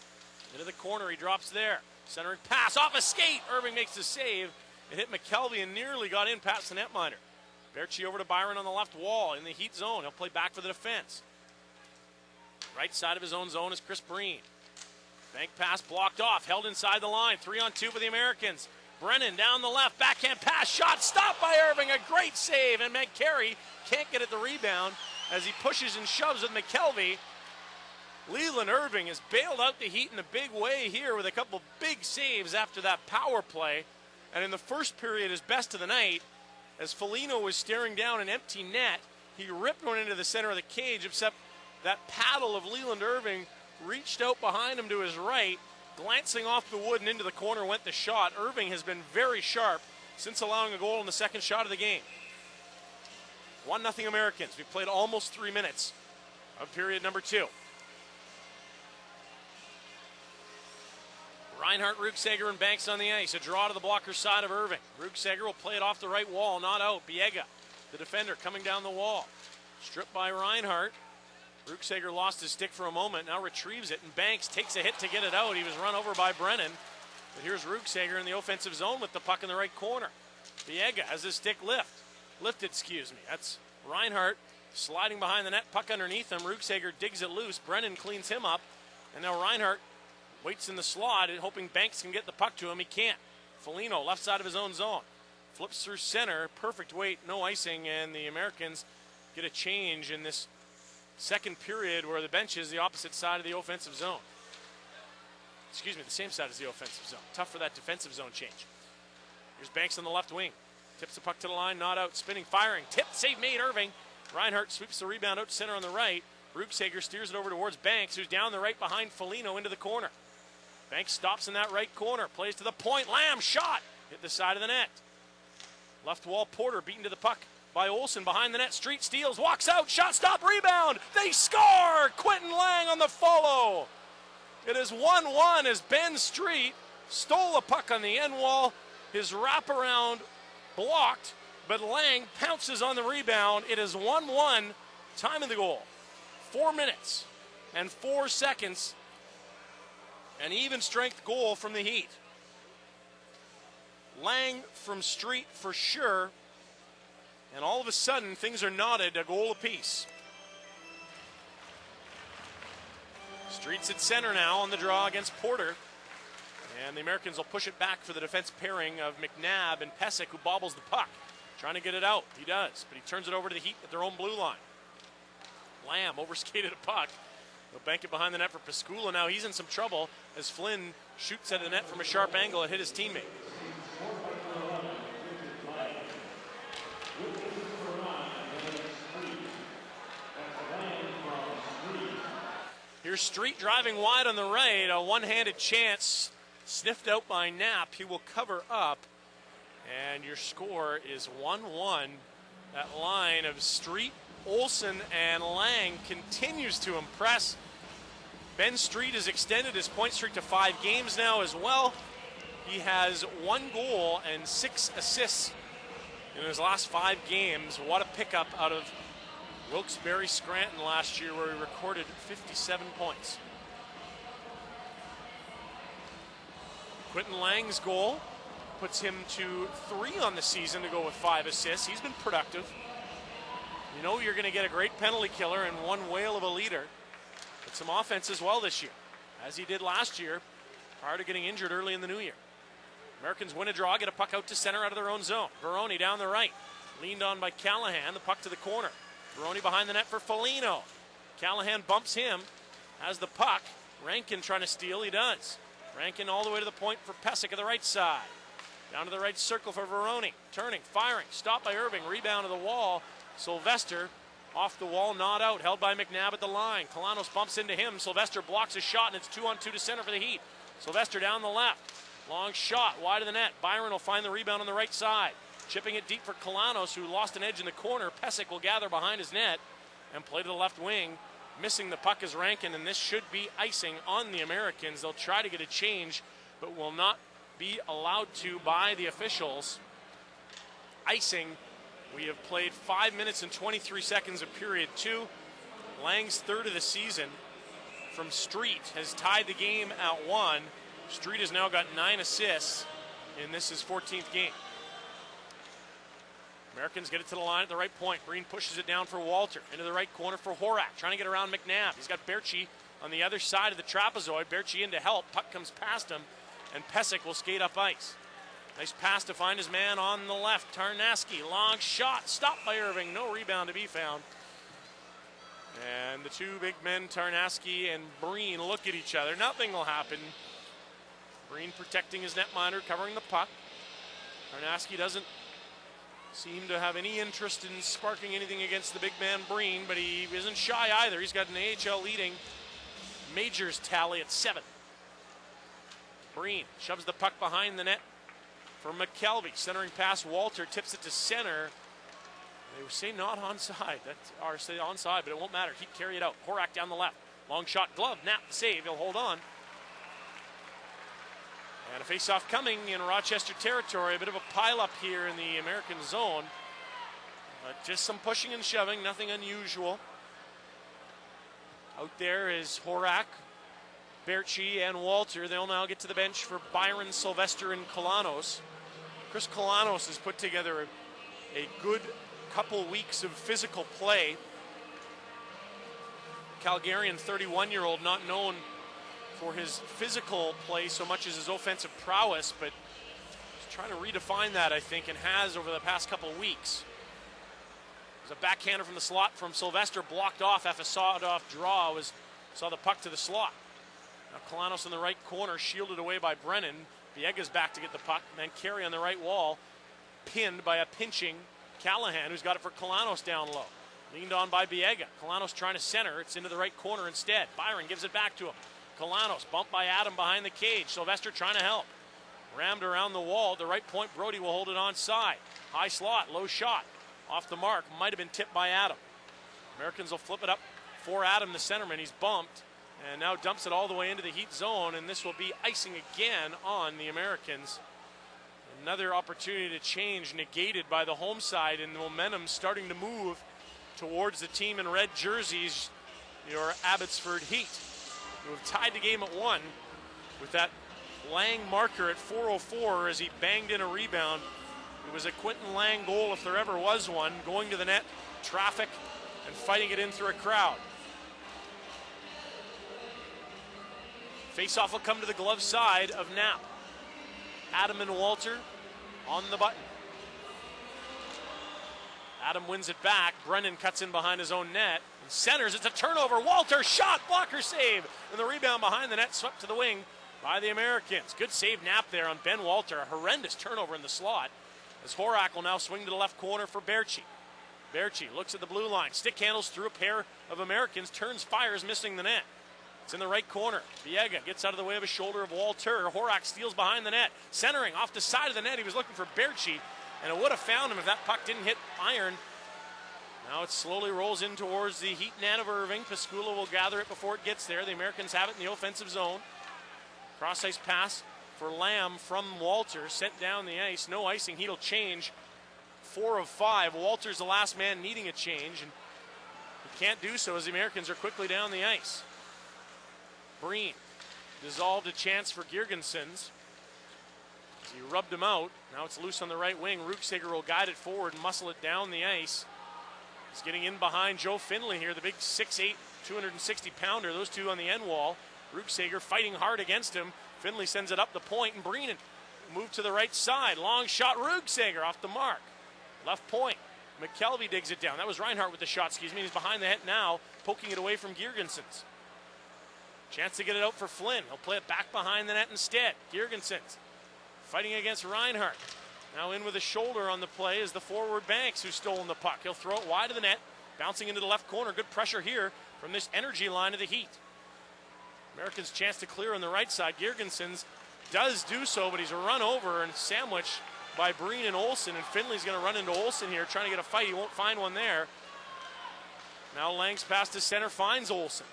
Into the corner, he drops there. Centering pass off a skate. Irving makes the save. It hit McKelvey and nearly got in past the netminder. Berchi over to Byron on the left wall in the Heat zone. He'll play back for the defense. Right side of his own zone is Chris Breen. Bank pass blocked off, held inside the line. 3-on-2 for the Americans. Brennan down the left, backhand pass, shot stopped by Irving. A great save, and McCary can't get at the rebound as he pushes and shoves with McKelvey. Leland Irving has bailed out the Heat in a big way here with a couple big saves after that power play. And in the first period, his best of the night, as Foligno was staring down an empty net, he ripped one into the center of the cage, except that paddle of Leland Irving reached out behind him to his right, glancing off the wood and into the corner went the shot. Irving has been very sharp since allowing a goal in the second shot of the game. 1-0 Americans. We played almost 3 minutes of period number 2. Reinhart, Ruksager, and Banks on the ice. A draw to the blocker side of Irving. Ruksager will play it off the right wall, not out. Biega, the defender, coming down the wall. Stripped by Reinhart. Ruksager lost his stick for a moment, now retrieves it, and Banks takes a hit to get it out. He was run over by Brennan. But here's Ruksager in the offensive zone with the puck in the right corner. Biega has his stick lifted, That's Reinhart sliding behind the net, puck underneath him. Ruksager digs it loose. Brennan cleans him up, and now Reinhart waits in the slot and hoping Banks can get the puck to him. He can't. Foligno, left side of his own zone. Flips through center. Perfect weight, no icing, and the Americans get a change in this second period where the bench is the opposite side of the offensive zone. The same side as the offensive zone. Tough for that defensive zone change. Here's Banks on the left wing. Tips the puck to the line, not out, spinning, firing. Tipped, save made, Irving. Reinhart sweeps the rebound out to center on the right. Ruksager steers it over towards Banks, who's down the right behind Foligno into the corner. Banks stops in that right corner, plays to the point. Lamb shot, hit the side of the net. Left wall Porter beaten to the puck by Olsen behind the net. Street steals, walks out, shot stop, rebound. They score! Quentin Lang on the follow. It is 1-1 as Ben Street stole a puck on the end wall. His wraparound blocked, but Lang pounces on the rebound. It is 1-1. Time of the goal, 4 minutes and 4 seconds. An even strength goal from the Heat. Lang from Street for sure. And all of a sudden, things are knotted, a goal apiece. Street's at center now on the draw against Porter. And the Americans will push it back for the defense pairing of McNabb and Pesek, who bobbles the puck. Trying to get it out. He does, but he turns it over to the Heat at their own blue line. Lamb overskated a puck. They'll bank it behind the net for Piscula. Now he's in some trouble as Flynn shoots at the net from a sharp angle and hit his teammate. Here's Street driving wide on the right. A one-handed chance sniffed out by Knapp. He will cover up. And your score is 1-1. That line of Street, Olsen, and Lang continues to impress. Ben Street has extended his point streak to 5 games now as well. He has 1 goal and 6 assists in his last 5 games. What a pickup out of Wilkes-Barre Scranton last year, where he recorded 57 points. Quentin Lang's goal puts him to 3 on the season to go with 5 assists. He's been productive. You know you're going to get a great penalty killer and one whale of a leader. But some offense as well this year, as he did last year prior to getting injured early in the new year. Americans win a draw, get a puck out to center out of their own zone. Veroni down the right, leaned on by Callahan, the puck to the corner. Veroni behind the net for Foligno. Callahan bumps him, has the puck. Rankin trying to steal, he does. Rankin all the way to the point for Pesic at the right side. Down to the right circle for Veroni. Turning, firing, stopped by Irving, rebound to the wall. Sylvester off the wall, not out, held by McNabb at the line. Kalanos bumps into him. Sylvester blocks a shot, and it's 2-on-2 to center for the Heat. Sylvester down the left. Long shot, wide of the net. Byron will find the rebound on the right side. Chipping it deep for Kalanos, who lost an edge in the corner. Pesic will gather behind his net and play to the left wing. Missing the puck is Rankin, and this should be icing on the Americans. They'll try to get a change, but will not be allowed to by the officials. Icing. We have played 5 minutes and 23 seconds of period 2. Lang's third of the season from Street has tied the game at 1. Street has now got 9 assists, and this is 14th game. Americans get it to the line at the right point. Breen pushes it down for Walter. Into the right corner for Horak, trying to get around McNabb. He's got Berchi on the other side of the trapezoid. Berchi in to help. Puck comes past him, and Pesic will skate up ice. Nice pass to find his man on the left. Tarnaski, long shot, stopped by Irving. No rebound to be found. And the two big men, Tarnaski and Breen, look at each other. Nothing will happen. Breen protecting his netminder, covering the puck. Tarnaski doesn't seem to have any interest in sparking anything against the big man Breen, but he isn't shy either. He's got an AHL leading majors tally at 7. Breen shoves the puck behind the net for McKelvey. Centering pass, Walter tips it to center. They say not onside. Or say onside, but it won't matter. He'd carry it out. Horak down the left. Long shot, glove, Knapp the save. He'll hold on. And a face-off coming in Rochester territory. A bit of a pile-up here in the American zone. But just some pushing and shoving, nothing unusual. Out there is Horak, Berchi, and Walter. They'll now get to the bench for Byron, Sylvester, and Kalanos. Chris Kalanos has put together a good couple weeks of physical play. Calgarian 31-year-old, not known for his physical play so much as his offensive prowess, but he's trying to redefine that, I think, and has over the past couple of weeks. There's a backhander from the slot from Sylvester, blocked off after a sawed-off draw. Saw the puck to the slot. Now Kalanos in the right corner, shielded away by Brennan. Viega's back to get the puck, and then Carey on the right wall, pinned by a pinching Callahan, who's got it for Kalanos down low. Leaned on by Biega. Kalanos trying to center. It's into the right corner instead. Byron gives it back to him. Kalanos bumped by Adam behind the cage. Sylvester trying to help. Rammed around the wall. At the right point, Brody will hold it onside. High slot, low shot. Off the mark. Might have been tipped by Adam. Americans will flip it up for Adam, the centerman. He's bumped and now dumps it all the way into the Heat zone, and this will be icing again on the Americans. Another opportunity to change negated by the home side, and the momentum starting to move towards the team in red jerseys, your Abbotsford Heat, who have tied the game at 1 with that Lang marker at 4:04 as he banged in a rebound. It was a Quentin Lang goal if there ever was one, going to the net, traffic, and fighting it in through a crowd. Face-off will come to the glove side of Knapp. Adam and Walter on the button. Adam wins it back. Brennan cuts in behind his own net and centers. It's a turnover. Walter shot, blocker save. And the rebound behind the net swept to the wing by the Americans. Good save Knapp there on Ben Walter. A horrendous turnover in the slot as Horak will now swing to the left corner for Berchi. Berchi looks at the blue line. Stick handles through a pair of Americans. Turns, fires, missing the net. It's in the right corner. Biega gets out of the way of a shoulder of Walter. Horak steals behind the net. Centering off the side of the net. He was looking for Berchi, and it would have found him if that puck didn't hit iron. Now it slowly rolls in towards the Heat net of Irving. Pascula will gather it before it gets there. The Americans have it in the offensive zone. Cross-ice pass for Lamb from Walter. Sent down the ice. No icing. Heat'll change 4 of 5. Walter's the last man needing a change, and he can't do so as the Americans are quickly down the ice. Breen dissolved a chance for Girgensons. So you rubbed him out. Now it's loose on the right wing. Rugsager will guide it forward and muscle it down the ice. He's getting in behind Joe Finley here, the big 6'8", 260-pounder. Those two on the end wall. Rugsager fighting hard against him. Finley sends it up the point, and Breenan moved to the right side. Long shot, Rugsager off the mark. Left point. McKelvey digs it down. That was Reinhart with the shot, He's behind the net now, poking it away from Girgensons. Chance to get it out for Flynn. He'll play it back behind the net instead. Girgensons fighting against Reinhart. Now in with a shoulder on the play is the forward Banks, who's stolen the puck. He'll throw it wide of the net, bouncing into the left corner. Good pressure here from this energy line of the Heat. Americans' chance to clear on the right side. Girgensons does do so, but he's run over and sandwiched by Breen and Olsen, and Finley's going to run into Olsen here, trying to get a fight. He won't find one there. Now Lang's pass to center, finds Olsen.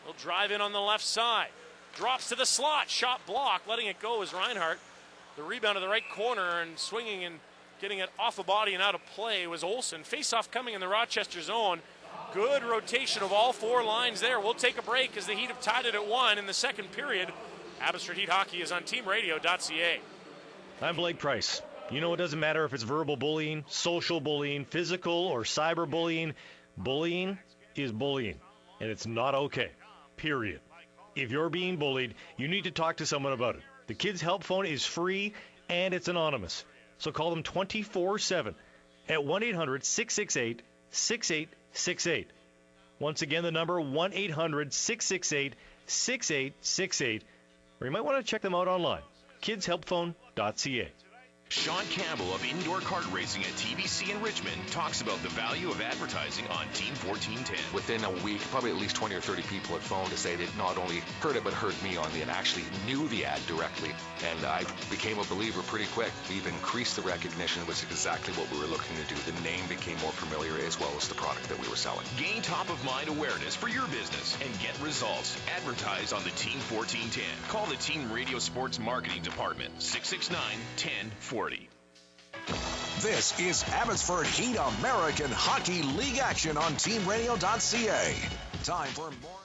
He'll drive in on the left side. Drops to the slot, shot blocked, letting it go is Reinhart. The rebound to the right corner and swinging and getting it off a body and out of play was Olsen. Face-off coming in the Rochester zone. Good rotation of all four lines there. We'll take a break as the Heat have tied it at 1 in the second period. Abbotsford Heat Hockey is on teamradio.ca. I'm Blake Price. You know, it doesn't matter if it's verbal bullying, social bullying, physical or cyber bullying. Bullying is bullying, and it's not okay, period. If you're being bullied, you need to talk to someone about it. The Kids Help Phone is free, and it's anonymous. So call them 24/7 at 1-800-668-6868. Once again, the number 1-800-668-6868. Or you might want to check them out online, kidshelpphone.ca. Sean Campbell of Indoor Kart Racing at TBC in Richmond talks about the value of advertising on Team 1410. Within a week, probably at least 20 or 30 people had phoned to say they'd not only heard it, but heard me on the and actually knew the ad directly. And I became a believer pretty quick. We've increased the recognition, which is exactly what we were looking to do. The name became more familiar as well as the product that we were selling. Gain top-of-mind awareness for your business and get results. Advertise on the Team 1410. Call the Team Radio Sports Marketing Department, 669-1040. This is Abbotsford Heat American Hockey League action on teamradio.ca. Time for more.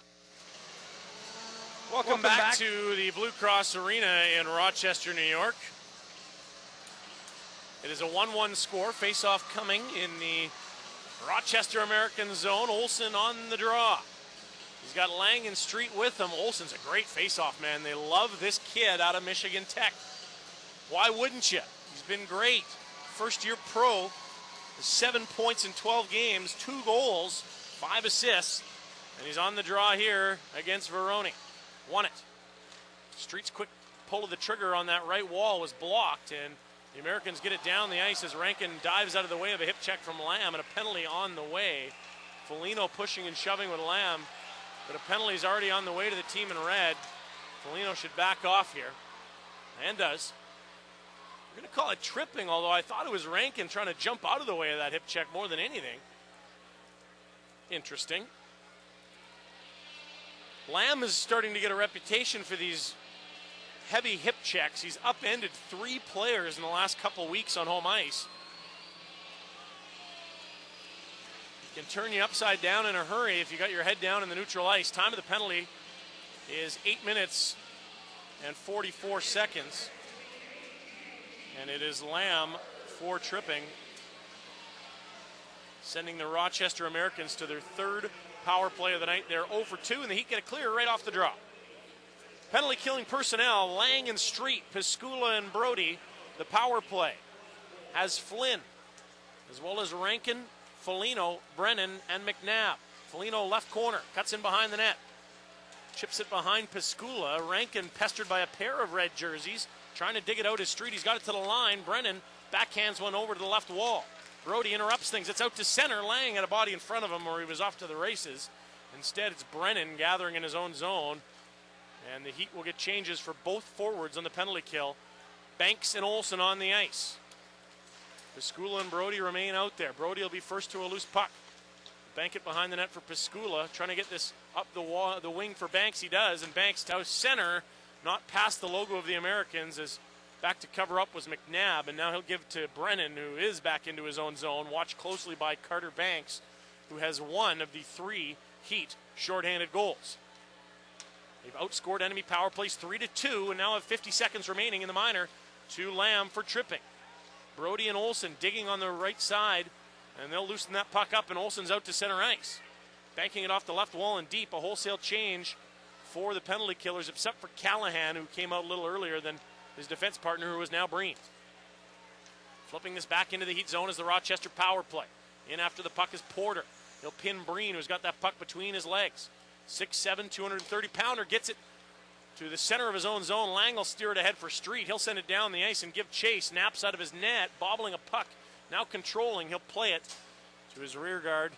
Welcome back to the Blue Cross Arena in Rochester, New York. It is a 1-1 score. Face-off coming in the Rochester American zone. Olsen on the draw. He's got Lang and Street with him. Olsen's a great face-off man. They love this kid out of Michigan Tech. Why wouldn't you? He's been great. First-year pro, 7 points in 12 games, 2 goals, 5 assists, and he's on the draw here against Veroni. Won it. Street's quick pull of the trigger on that right wall was blocked, and the Americans get it down the ice as Rankin dives out of the way of a hip check from Lamb, and a penalty on the way. Foligno pushing and shoving with Lamb, but a penalty is already on the way to the team in red. Foligno should back off here, and does. We're going to call it tripping, although I thought it was Rankin trying to jump out of the way of that hip check more than anything. Interesting. Lamb is starting to get a reputation for these heavy hip checks. He's upended 3 players in the last couple weeks on home ice. He can turn you upside down in a hurry if you got your head down in the neutral ice. Time of the penalty is 8 minutes and 44 seconds. And it is Lamb for tripping, sending the Rochester Americans to their 3rd power play of the night. They're 0 for 2, and the Heat get a clear right off the draw. Penalty killing personnel, Lang and Street, Piscula and Brody. The power play has Flynn, as well as Rankin, Foligno, Brennan, and McNabb. Foligno left corner, cuts in behind the net. Chips it behind Piscula. Rankin pestered by a pair of red jerseys. Trying to dig it out is Street. He's got it to the line. Brennan backhands one over to the left wall. Brody interrupts things. It's out to center. Lang had a body in front of him or he was off to the races. Instead, it's Brennan gathering in his own zone. And the Heat will get changes for both forwards on the penalty kill. Banks and Olsen on the ice. Piscula and Brody remain out there. Brody will be first to a loose puck. Bank it behind the net for Piscula. Trying to get this up the wing for Banks. He does. And Banks to center. Not past the logo of the Americans, as back to cover up was McNabb, and now he'll give to Brennan, who is back into his own zone, watched closely by Carter Banks, who has 1 of the 3 Heat shorthanded goals. They've outscored enemy power plays 3-2, and now have 50 seconds remaining in the minor to Lamb for tripping. Brody and Olsen digging on the right side, and they'll loosen that puck up, and Olsen's out to center ice. Banking it off the left wall and deep, a wholesale change for the penalty killers, except for Callahan, who came out a little earlier than his defense partner, who was now Breen. Flipping this back into the Heat zone is the Rochester power play. In after the puck is Porter. He'll pin Breen, who's got that puck between his legs. 6'7", 230-pounder, gets it to the center of his own zone. Lang will steer it ahead for Street. He'll send it down the ice and give chase. Naps out of his net, bobbling a puck. Now controlling, he'll play it to his rear guard,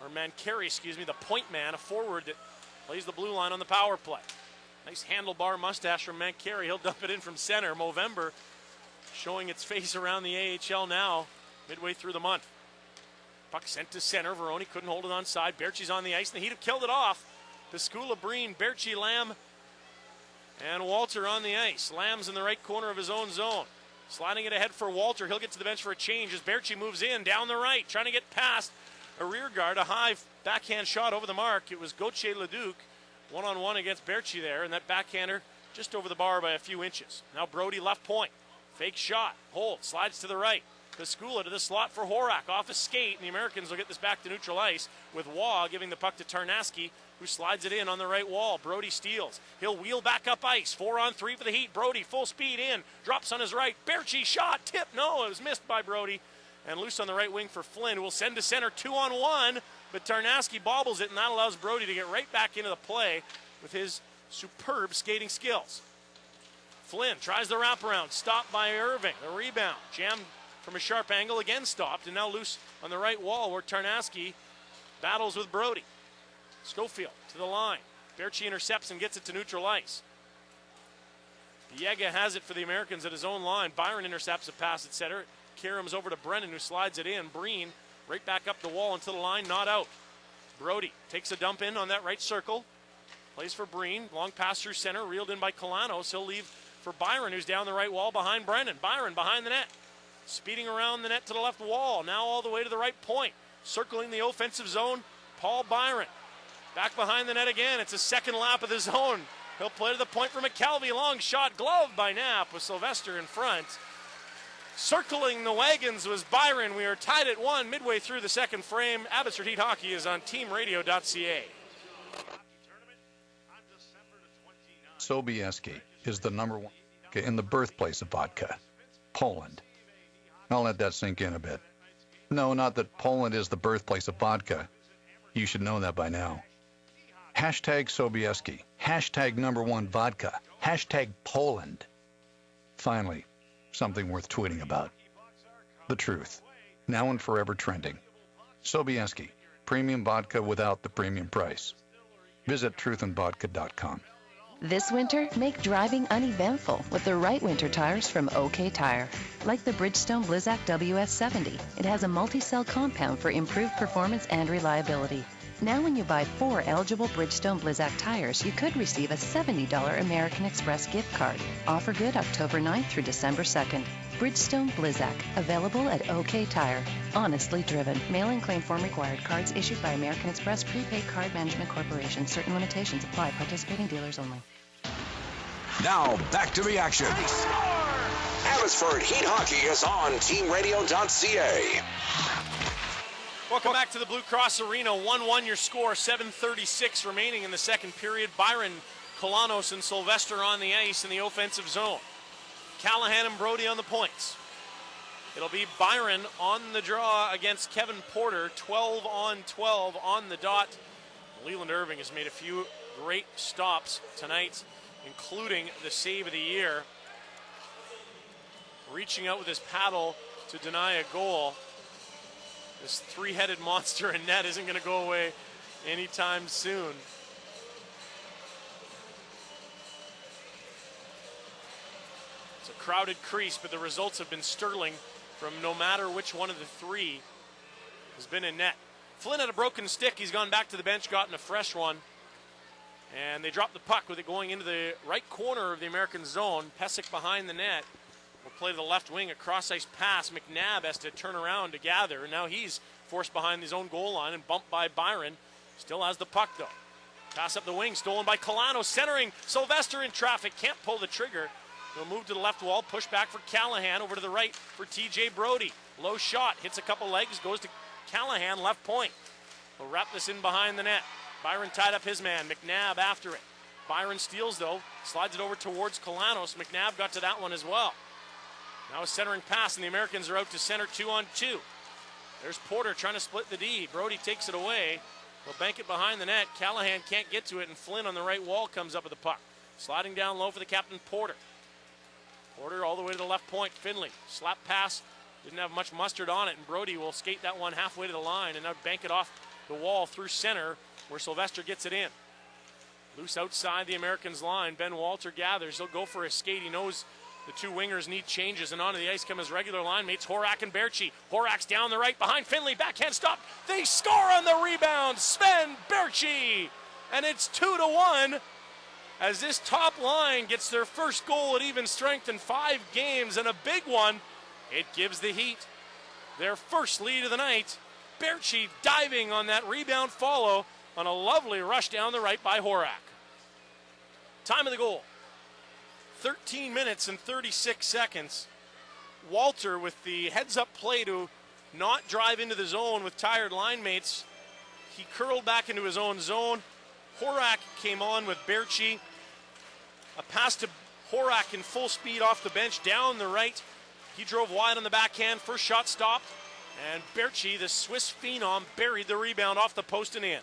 or Mancari, the point man, a forward that plays the blue line on the power play. Nice handlebar mustache from Mancari. He'll dump it in from center. Novembre showing its face around the AHL now, midway through the month. Puck sent to center. Veroni couldn't hold it on side. Berchi's on the ice, and the Heat have killed it off. Piscula, Breen, Berchi, Lamb, and Walter on the ice. Lamb's in the right corner of his own zone. Sliding it ahead for Walter. He'll get to the bench for a change as Berchi moves in down the right, trying to get past a rear guard. A high backhand shot over the mark. It was Gauthier Leduc one-on-one against Berchi there, and that backhander just over the bar by a few inches. Now Brody left point. Fake shot. Hold. Slides to the right. Piscula to the slot for Horak. Off a skate, and the Americans will get this back to neutral ice with Waugh giving the puck to Tarnaski, who slides it in on the right wall. Brody steals. He'll wheel back up ice. 4-on-3 for the Heat. Brody full speed in. Drops on his right. Berchi shot. Tip. No, it was missed by Brody. And loose on the right wing for Flynn, who will send to center 2-on-1. But Tarnaski bobbles it, and that allows Brody to get right back into the play with his superb skating skills. Flynn tries the wraparound. Stopped by Irving. The rebound. Jammed from a sharp angle. Again stopped. And now loose on the right wall where Tarnaski battles with Brody. Schofield to the line. Berchi intercepts and gets it to neutral ice. Biega has it for the Americans at his own line. Byron intercepts a pass at center. Karam's over to Brennan, who slides it in. Breen right back up the wall into the line, not out. Brody takes a dump in on that right circle. Plays for Breen. Long pass through center, reeled in by Kalanos. He'll leave for Byron, who's down the right wall behind Brennan. Byron behind the net. Speeding around the net to the left wall. Now all the way to the right point. Circling the offensive zone, Paul Byron. Back behind the net again. It's a second lap of the zone. He'll play to the point for McKelvey. Long shot, gloved by Knapp with Sylvester in front. Circling the wagons was Byron. We are tied at 1 midway through the second frame. Abbotsford Heat Hockey is on teamradio.ca. Sobieski is the number one in the birthplace of vodka, Poland. I'll let that sink in a bit. No, not that Poland is the birthplace of vodka. You should know that by now. Hashtag Sobieski. Hashtag #1 vodka. Hashtag Poland. Finally, something worth tweeting about. The truth. Now and forever trending. Sobieski. Premium vodka without the premium price. Visit truthandvodka.com. This winter, make driving uneventful with the right winter tires from OK Tire. Like the Bridgestone Blizzak WS70, it has a multi-cell compound for improved performance and reliability. Now when you buy 4 eligible Bridgestone Blizzak tires, you could receive a $70 American Express gift card. Offer good October 9th through December 2nd. Bridgestone Blizzak, available at OK Tire. Honestly driven. Mail-in claim form required. Cards issued by American Express Prepaid Card Management Corporation. Certain limitations apply. Participating dealers only. Now back to the action. Abbotsford Heat Hockey is on teamradio.ca. Welcome back to the Blue Cross Arena. 1-1 your score, 7:36 remaining in the second period. Byron, Kalanos, and Sylvester on the ice in the offensive zone. Callahan and Brody on the points. It'll be Byron on the draw against Kevin Porter, 12-on-12 on the dot. Leland Irving has made a few great stops tonight, including the save of the year. Reaching out with his paddle to deny a goal. This three-headed monster in net isn't going to go away anytime soon. It's a crowded crease, but the results have been sterling from no matter which one of the three has been in net. Flynn had a broken stick. He's gone back to the bench, gotten a fresh one. And they dropped the puck with it going into the right corner of the American zone. Pesic behind the net. Will play to the left wing, a cross-ice pass. McNabb has to turn around to gather. And now he's forced behind his own goal line and bumped by Byron. Still has the puck, though. Pass up the wing, stolen by Colano, centering. Sylvester in traffic, can't pull the trigger. He'll move to the left wall, push back for Callahan, over to the right for TJ Brody. Low shot, hits a couple legs, goes to Callahan, left point. He'll wrap this in behind the net. Byron tied up his man, McNabb after it. Byron steals though, slides it over towards Kalanos. McNabb got to that one as well. Now a centering pass, and the Americans are out to center 2-on-2. There's Porter trying to split the D. Brody takes it away. He'll bank it behind the net. Callahan can't get to it, and Flynn on the right wall comes up with the puck. Sliding down low for the captain, Porter. Porter all the way to the left point. Finley, slap pass, didn't have much mustard on it, and Brody will skate that one halfway to the line and now bank it off the wall through center where Sylvester gets it in. Loose outside the Americans' line. Ben Walter gathers. He'll go for a skate. He knows the two wingers need changes, and onto the ice come his regular line mates, Horak and Berchi. Horak's down the right behind Finley. Backhand stop. They score on the rebound. Sven Berchi. And it's 2-1 as this top line gets their first goal at even strength in 5 games, and a big one. It gives the Heat their first lead of the night. Berchi diving on that rebound follow on a lovely rush down the right by Horak. Time of the goal, 13 minutes and 36 seconds. Walter with the heads-up play to not drive into the zone with tired line mates. He curled back into his own zone. Horak came on with Berchi. A pass to Horak in full speed off the bench down the right. He drove wide on the backhand. First shot stopped. And Berchi, the Swiss phenom, buried the rebound off the post and in.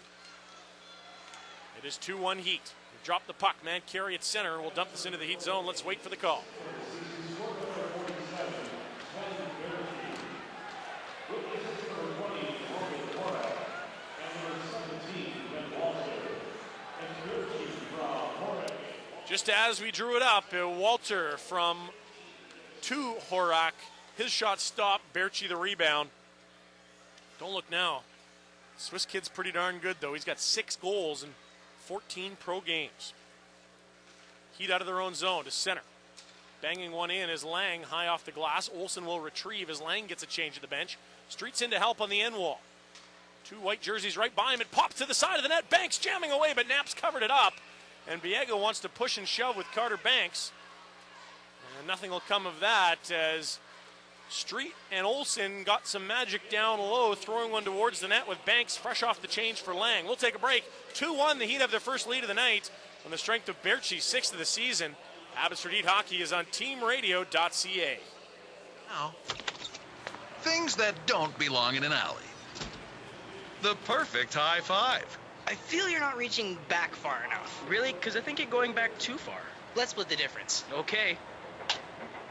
It is 2-1 Heat. They drop the puck. Man carry at center. We'll dump this into the Heat zone. Let's wait for the call. Just as we drew it up, Walter from to Horak. His shot stopped. Berchi the rebound. Don't look now. Swiss kid's pretty darn good, though. He's got 6 goals in 14 pro games. Heat out of their own zone to center. Banging one in is Lang, high off the glass. Olsen will retrieve as Lang gets a change at the bench. Streets in to help on the end wall. 2 white jerseys right by him. It pops to the side of the net. Banks jamming away, but Knapp's covered it up. And Biego wants to push and shove with Carter Banks. And nothing will come of that as Street and Olsen got some magic down low, throwing one towards the net with Banks fresh off the change for Lang. We'll take a break. 2-1, the Heat have their first lead of the night on the strength of Berchi, 6th of the season. Abbotsford Heat Hockey is on teamradio.ca. Now, things that don't belong in an alley. The perfect high five. I feel you're not reaching back far enough. Really? Because I think you're going back too far. Let's split the difference. Okay.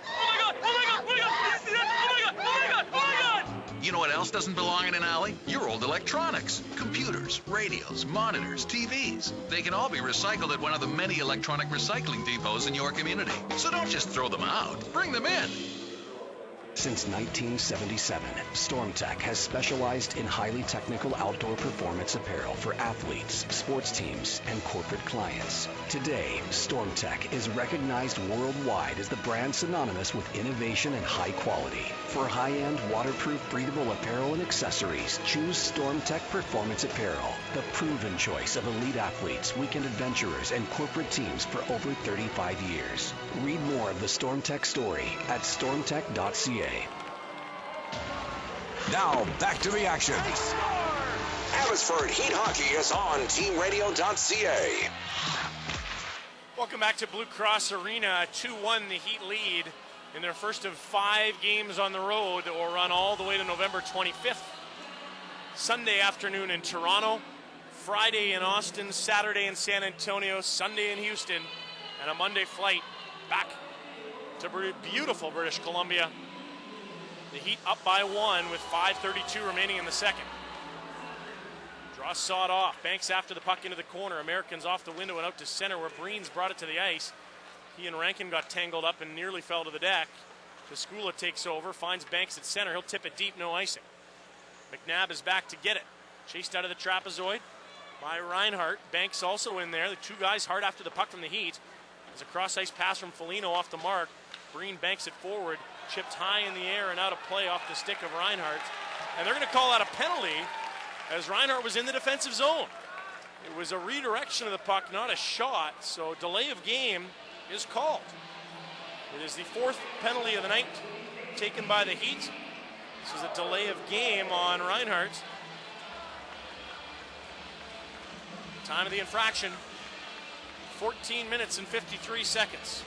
Oh my God! Oh my God! Oh my God! Did you see that? Oh my God! Oh my God! Oh my God! You know what else doesn't belong in an alley? Your old electronics. Computers, radios, monitors, TVs. They can all be recycled at one of the many electronic recycling depots in your community. So don't just throw them out. Bring them in. Since 1977, StormTech has specialized in highly technical outdoor performance apparel for athletes, sports teams, and corporate clients. Today, StormTech is recognized worldwide as the brand synonymous with innovation and high quality. For high-end, waterproof, breathable apparel and accessories, choose StormTech Performance Apparel, the proven choice of elite athletes, weekend adventurers, and corporate teams for over 35 years. Read more of the StormTech story at stormtech.ca. Now, back to the action. Abbotsford Heat Hockey is on teamradio.ca. Welcome back to Blue Cross Arena. 2-1 the Heat lead in their first of 5 games on the road that will run all the way to November 25th. Sunday afternoon in Toronto, Friday in Austin, Saturday in San Antonio, Sunday in Houston, and a Monday flight back to beautiful British Columbia. The Heat up by 1 with 5:32 remaining in the second. Draw sawed off. Banks after the puck into the corner. Americans off the window and out to center where Breen's brought it to the ice. He and Rankin got tangled up and nearly fell to the deck. Piscula takes over, finds Banks at center. He'll tip it deep, no icing. McNabb is back to get it. Chased out of the trapezoid by Reinhart. Banks also in there. The 2 guys hard after the puck from the Heat. There's a cross-ice pass from Foligno off the mark. Breen banks it forward. Chipped high in the air and out of play off the stick of Reinhart. And they're going to call out a penalty as Reinhart was in the defensive zone. It was a redirection of the puck, not a shot, so delay of game is called. It is the 4th penalty of the night taken by the Heat. This is a delay of game on Reinhart. Time of the infraction, 14 minutes and 53 seconds.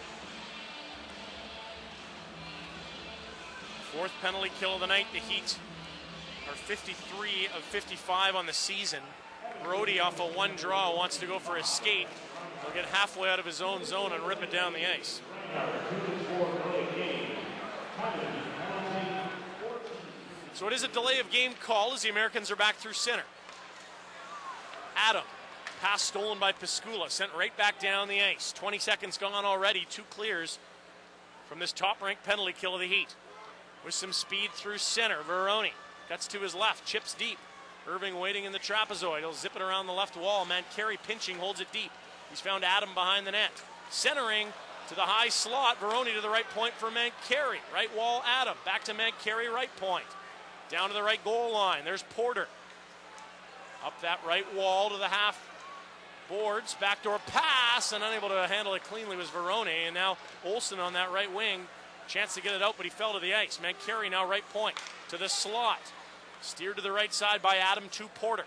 4th penalty kill of the night. The Heat are 53 of 55 on the season. Brody off a 1 draw wants to go for a skate. He'll get halfway out of his own zone and rip it down the ice. So it is a delay of game call as the Americans are back through center. Adam, pass stolen by Piscula, sent right back down the ice. 20 seconds gone already, 2 clears from this top-ranked penalty kill of the Heat. With some speed through center, Veroni cuts to his left, chips deep. Irving waiting in the trapezoid. He'll zip it around the left wall. Mancari pinching, holds it deep. He's found Adam behind the net. Centering to the high slot. Veroni to the right point for Mancari. Right wall, Adam. Back to Mancari, right point. Down to the right goal line. There's Porter. Up that right wall to the half boards. Backdoor pass, and unable to handle it cleanly was Veroni. And now Olsen on that right wing. Chance to get it out, but he fell to the ice. Mancari now right point to the slot. Steered to the right side by Adam to Porter.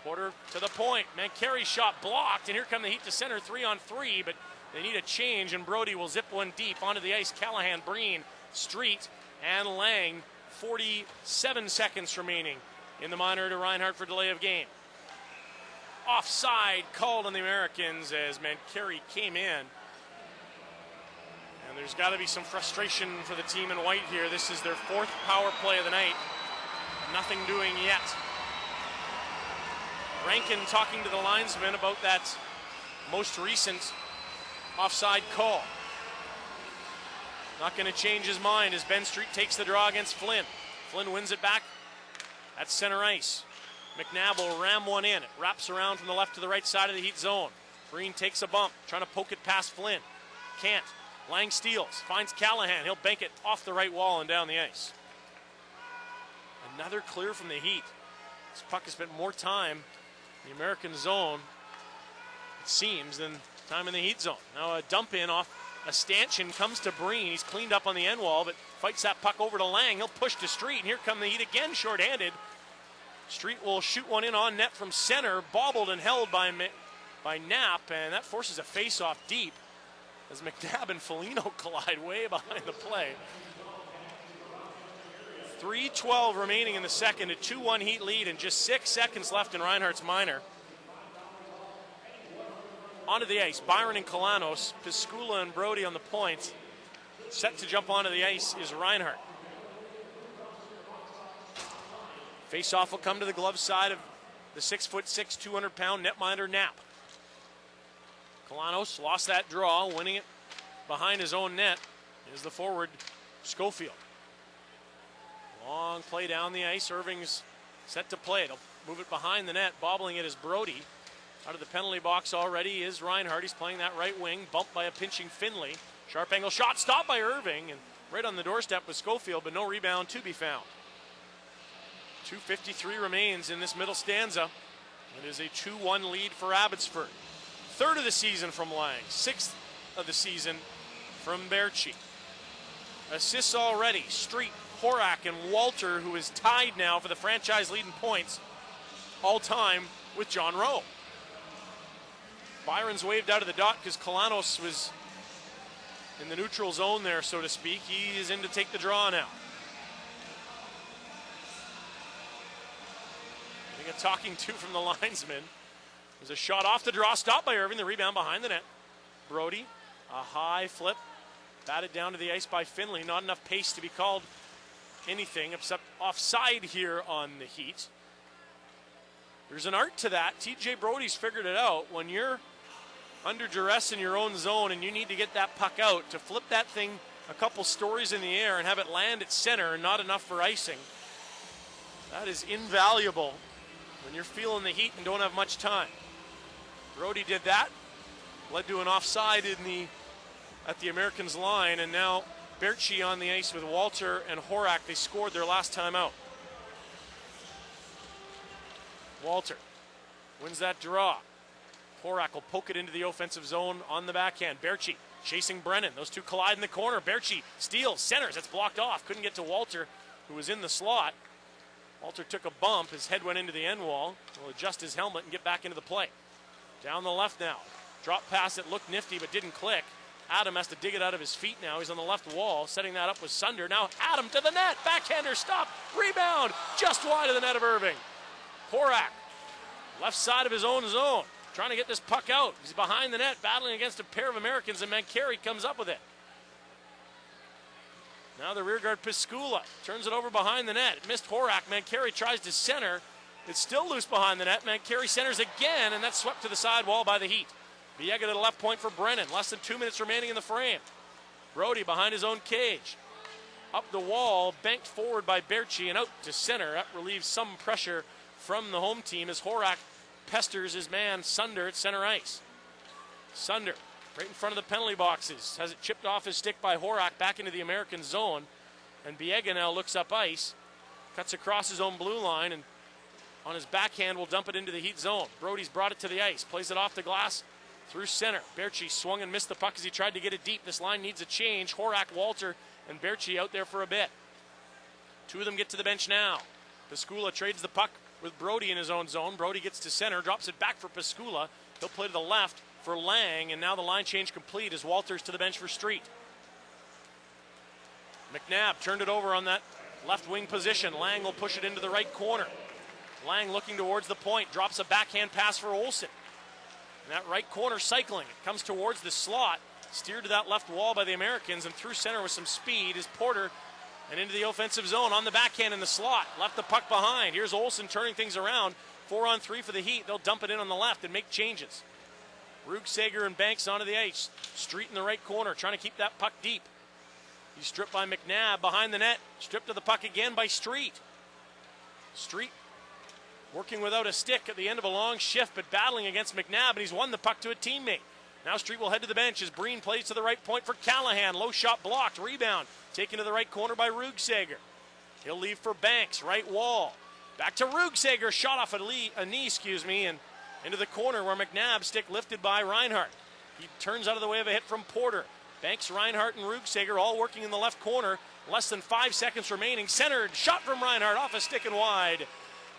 Porter to the point. Mancari's shot blocked, and here come the Heat to center, 3-on-3, but they need a change, and Brody will zip one deep onto the ice. Callahan, Breen, Street, and Lang. 47 seconds remaining in the minor to Reinhart for delay of game. Offside called on the Americans as Mancari came in. And there's got to be some frustration for the team in white here. This is their 4th power play of the night. Nothing doing yet. Rankin talking to the linesman about that most recent offside call. Not going to change his mind as Ben Street takes the draw against Flynn. Flynn wins it back at center ice. McNabb will ram one in. It wraps around from the left to the right side of the Heat zone. Breen takes a bump, trying to poke it past Flynn. Can't. Lang steals, finds Callahan. He'll bank it off the right wall and down the ice. Another clear from the Heat. This puck has spent more time in the American zone, it seems, than time in the Heat zone. Now a dump in off a stanchion comes to Breen. He's cleaned up on the end wall, but fights that puck over to Lang. He'll push to Street, and here come the Heat again, shorthanded. Street will shoot one in on net from center, bobbled and held by Knapp, and that forces a face-off deep as McNabb and Foligno collide way behind the play. 3:12 remaining in the second, a 2-1 Heat lead, and just 6 seconds left in Reinhart's minor. Onto the ice, Byron and Kalanos, Piscula and Brody on the point. Set to jump onto the ice is Reinhart. Face-off will come to the glove side of the 6'6", 200-pound netminder Knapp. Kalanos lost that draw, winning it behind his own net is the forward Schofield. Long play down the ice. Irving's set to play. They'll move it behind the net. Bobbling it is Brody. Out of the penalty box already is Reinhart. He's playing that right wing. Bumped by a pinching Finley. Sharp angle shot stopped by Irving. And right on the doorstep with Schofield, but no rebound to be found. 2:53 remains in this middle stanza. It is a 2-1 lead for Abbotsford. 3rd of the season from Lang. 6th of the season from Berchi. Assists already. Street, Horak, and Walter, who is tied now for the franchise leading points all time with John Rowe. Byron's waved out of the dot because Kalanos was in the neutral zone there, so to speak. He is in to take the draw now. Getting a talking to from the linesman. There's a shot off the draw, stopped by Irving, the rebound behind the net. Brody, a high flip, batted down to the ice by Finley. Not enough pace to be called anything except offside here on the Heat. There's an art to that. TJ Brody's figured it out. When you're under duress in your own zone and you need to get that puck out, to flip that thing a couple stories in the air and have it land at center and not enough for icing, that is invaluable when you're feeling the heat and don't have much time. Brody did that, led to an offside at the Americans line, and now Berchi on the ice with Walter and Horak. They scored their last time out. Walter wins that draw. Horak will poke it into the offensive zone on the backhand. Berchi chasing Brennan. Those two collide in the corner. Berchi steals, centers. That's blocked off. Couldn't get to Walter, who was in the slot. Walter took a bump. His head went into the end wall. Will adjust his helmet and get back into the play. Down the left now. Drop pass that looked nifty but didn't click. Adam has to dig it out of his feet now. He's on the left wall. Setting that up with Sunder. Now Adam to the net. Backhander stop. Rebound. Just wide of the net of Irving. Horak, left side of his own zone. Trying to get this puck out. He's behind the net, battling against a pair of Americans, and Mancari comes up with it. Now the rear guard Piscula turns it over behind the net. It missed Horak. Mancari tries to center. It's still loose behind the net. Mancari centers again, and that's swept to the side wall by the Heat. Biega to the left point for Brennan. Less than 2 minutes remaining in the frame. Brody behind his own cage. Up the wall, banked forward by Berchi and out to center. That relieves some pressure from the home team as Horak pesters his man Sunder at center ice. Sunder right in front of the penalty boxes. Has it chipped off his stick by Horak back into the American zone. And Biega now looks up ice. Cuts across his own blue line and on his backhand will dump it into the Heat zone. Brody's brought it to the ice. Plays it off the glass through center. Berchi swung and missed the puck as he tried to get it deep. This line needs a change. Horak, Walter, and Berchi out there for a bit. Two of them get to the bench now. Piscula trades the puck with Brody in his own zone. Brody gets to center, drops it back for Piscula. He'll play to the left for Lang, and now the line change complete as Walters to the bench for Street. McNabb turned it over on that left wing position. Lang will push it into the right corner. Lang looking towards the point, drops a backhand pass for Olsen. And that right corner cycling. It comes towards the slot, steered to that left wall by the Americans, and through center with some speed is Porter and into the offensive zone on the backhand in the slot. Left the puck behind. Here's Olsen turning things around. 4-on-3 for the Heat. They'll dump it in on the left and make changes. Rugsager and Banks onto the ice. Street in the right corner, trying to keep that puck deep. He's stripped by McNabb behind the net. Stripped of the puck again by Street. Street working without a stick at the end of a long shift, but battling against McNabb, and he's won the puck to a teammate. Now Street will head to the bench as Breen plays to the right point for Callahan. Low shot blocked. Rebound taken to the right corner by Rugsager. He'll leave for Banks. Right wall. Back to Rugsager. Shot off a knee, and into the corner where McNabb stick lifted by Reinhart. He turns out of the way of a hit from Porter. Banks, Reinhart, and Rugsager all working in the left corner. Less than 5 seconds remaining. Centered. Shot from Reinhart off a stick and wide.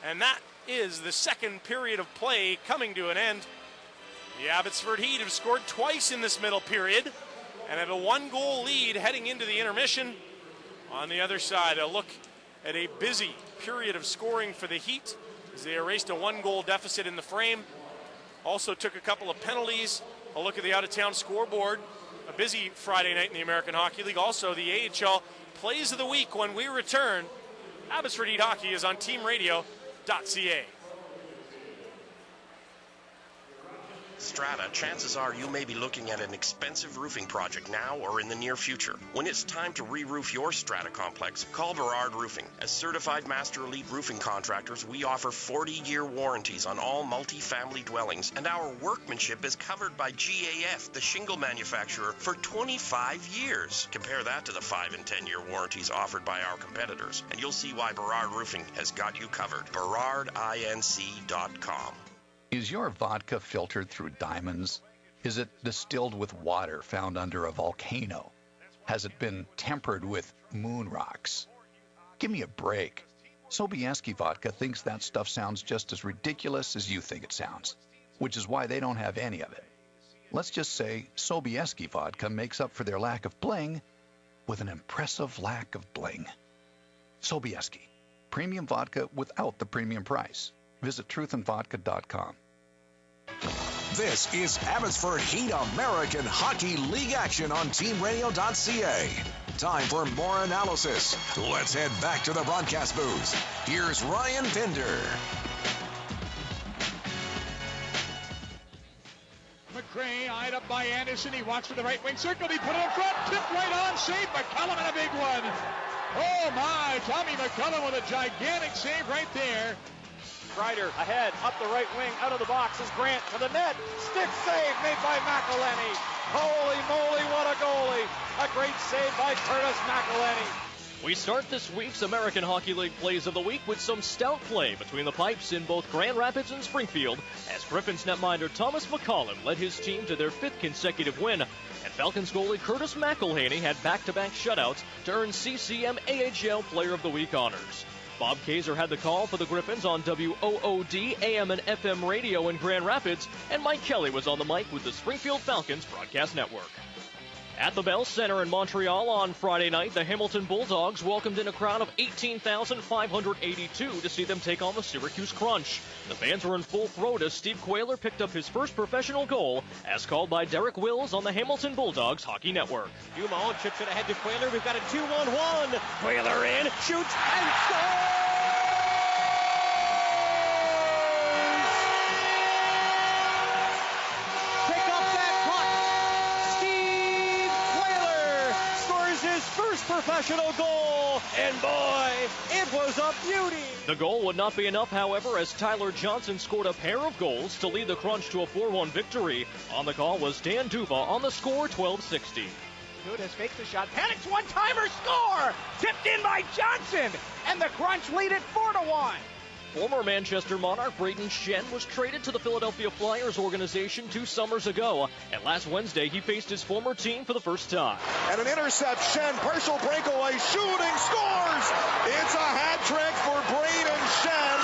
And that is the second period of play coming to an end. The Abbotsford Heat have scored twice in this middle period and have a 1-goal lead heading into the intermission. On the other side, a look at a busy period of scoring for the Heat as they erased a 1-goal deficit in the frame. Also took a couple of penalties. A look at the out-of-town scoreboard. A busy Friday night in the American Hockey League. Also, the AHL Plays of the Week when we return. Abbotsford Heat Hockey is on teamradio.ca. Strata, chances are you may be looking at an expensive roofing project now or in the near future. When it's time to re-roof your Strata complex, call Berard Roofing. As certified Master Elite roofing contractors, we offer 40-year warranties on all multi-family dwellings, and our workmanship is covered by GAF, the shingle manufacturer, for 25 years. Compare that to the 5- and 10-year warranties offered by our competitors, and you'll see why Berard Roofing has got you covered. BerardINC.com. Is your vodka filtered through diamonds? Is it distilled with water found under a volcano? Has it been tempered with moon rocks? Give me a break. Sobieski Vodka thinks that stuff sounds just as ridiculous as you think it sounds, which is why they don't have any of it. Let's just say Sobieski Vodka makes up for their lack of bling with an impressive lack of bling. Sobieski, premium vodka without the premium price. Visit truthandvodka.com. This is Abbotsford Heat American Hockey League action on teamradio.ca. Time for more analysis. Let's head back to the broadcast booth. Here's Ryan Pinder. McCray eyed up by Anderson. He walks to the right wing circle. He put it in front. Tipped right on. Save McCullum and a big one. Oh my, Tommy McCullum with a gigantic save right there. Kreider ahead, up the right wing, out of the box is Grant to the net. Stick save made by McElhenney. Holy moly, what a goalie. A great save by Curtis McElhenney. We start this week's American Hockey League Plays of the Week with some stout play between the pipes in both Grand Rapids and Springfield, as Griffins netminder Thomas McCollum led his team to their 5th consecutive win, and Falcons goalie Curtis McElhaney had back-to-back shutouts to earn CCM AHL Player of the Week honors. Bob Kaiser had the call for the Griffins on WOOD AM and FM radio in Grand Rapids, and Mike Kelly was on the mic with the Springfield Falcons Broadcast Network. At the Bell Center in Montreal on Friday night, the Hamilton Bulldogs welcomed in a crowd of 18,582 to see them take on the Syracuse Crunch. The fans were in full throat as Steve Quayler picked up his first professional goal, as called by Derek Wills on the Hamilton Bulldogs Hockey Network. Dumont chips it ahead to Quayler. We've got a 2-1-1. Quayler in, shoots, and scores! First professional goal, and boy, it was a beauty. The goal would not be enough, however, as Tyler Johnson scored a pair of goals to lead the Crunch to a 4-1 victory. On the call was Dan Duva on the score, 12-60. Kudas fakes the shot, panics, one-timer, score! Tipped in by Johnson, and the Crunch lead it 4-1. Former Manchester Monarch Braden Shen was traded to the Philadelphia Flyers organization 2 summers ago, and last Wednesday he faced his former team for the first time. And an interception, partial breakaway, shooting, scores! It's a hat trick for Braden Shen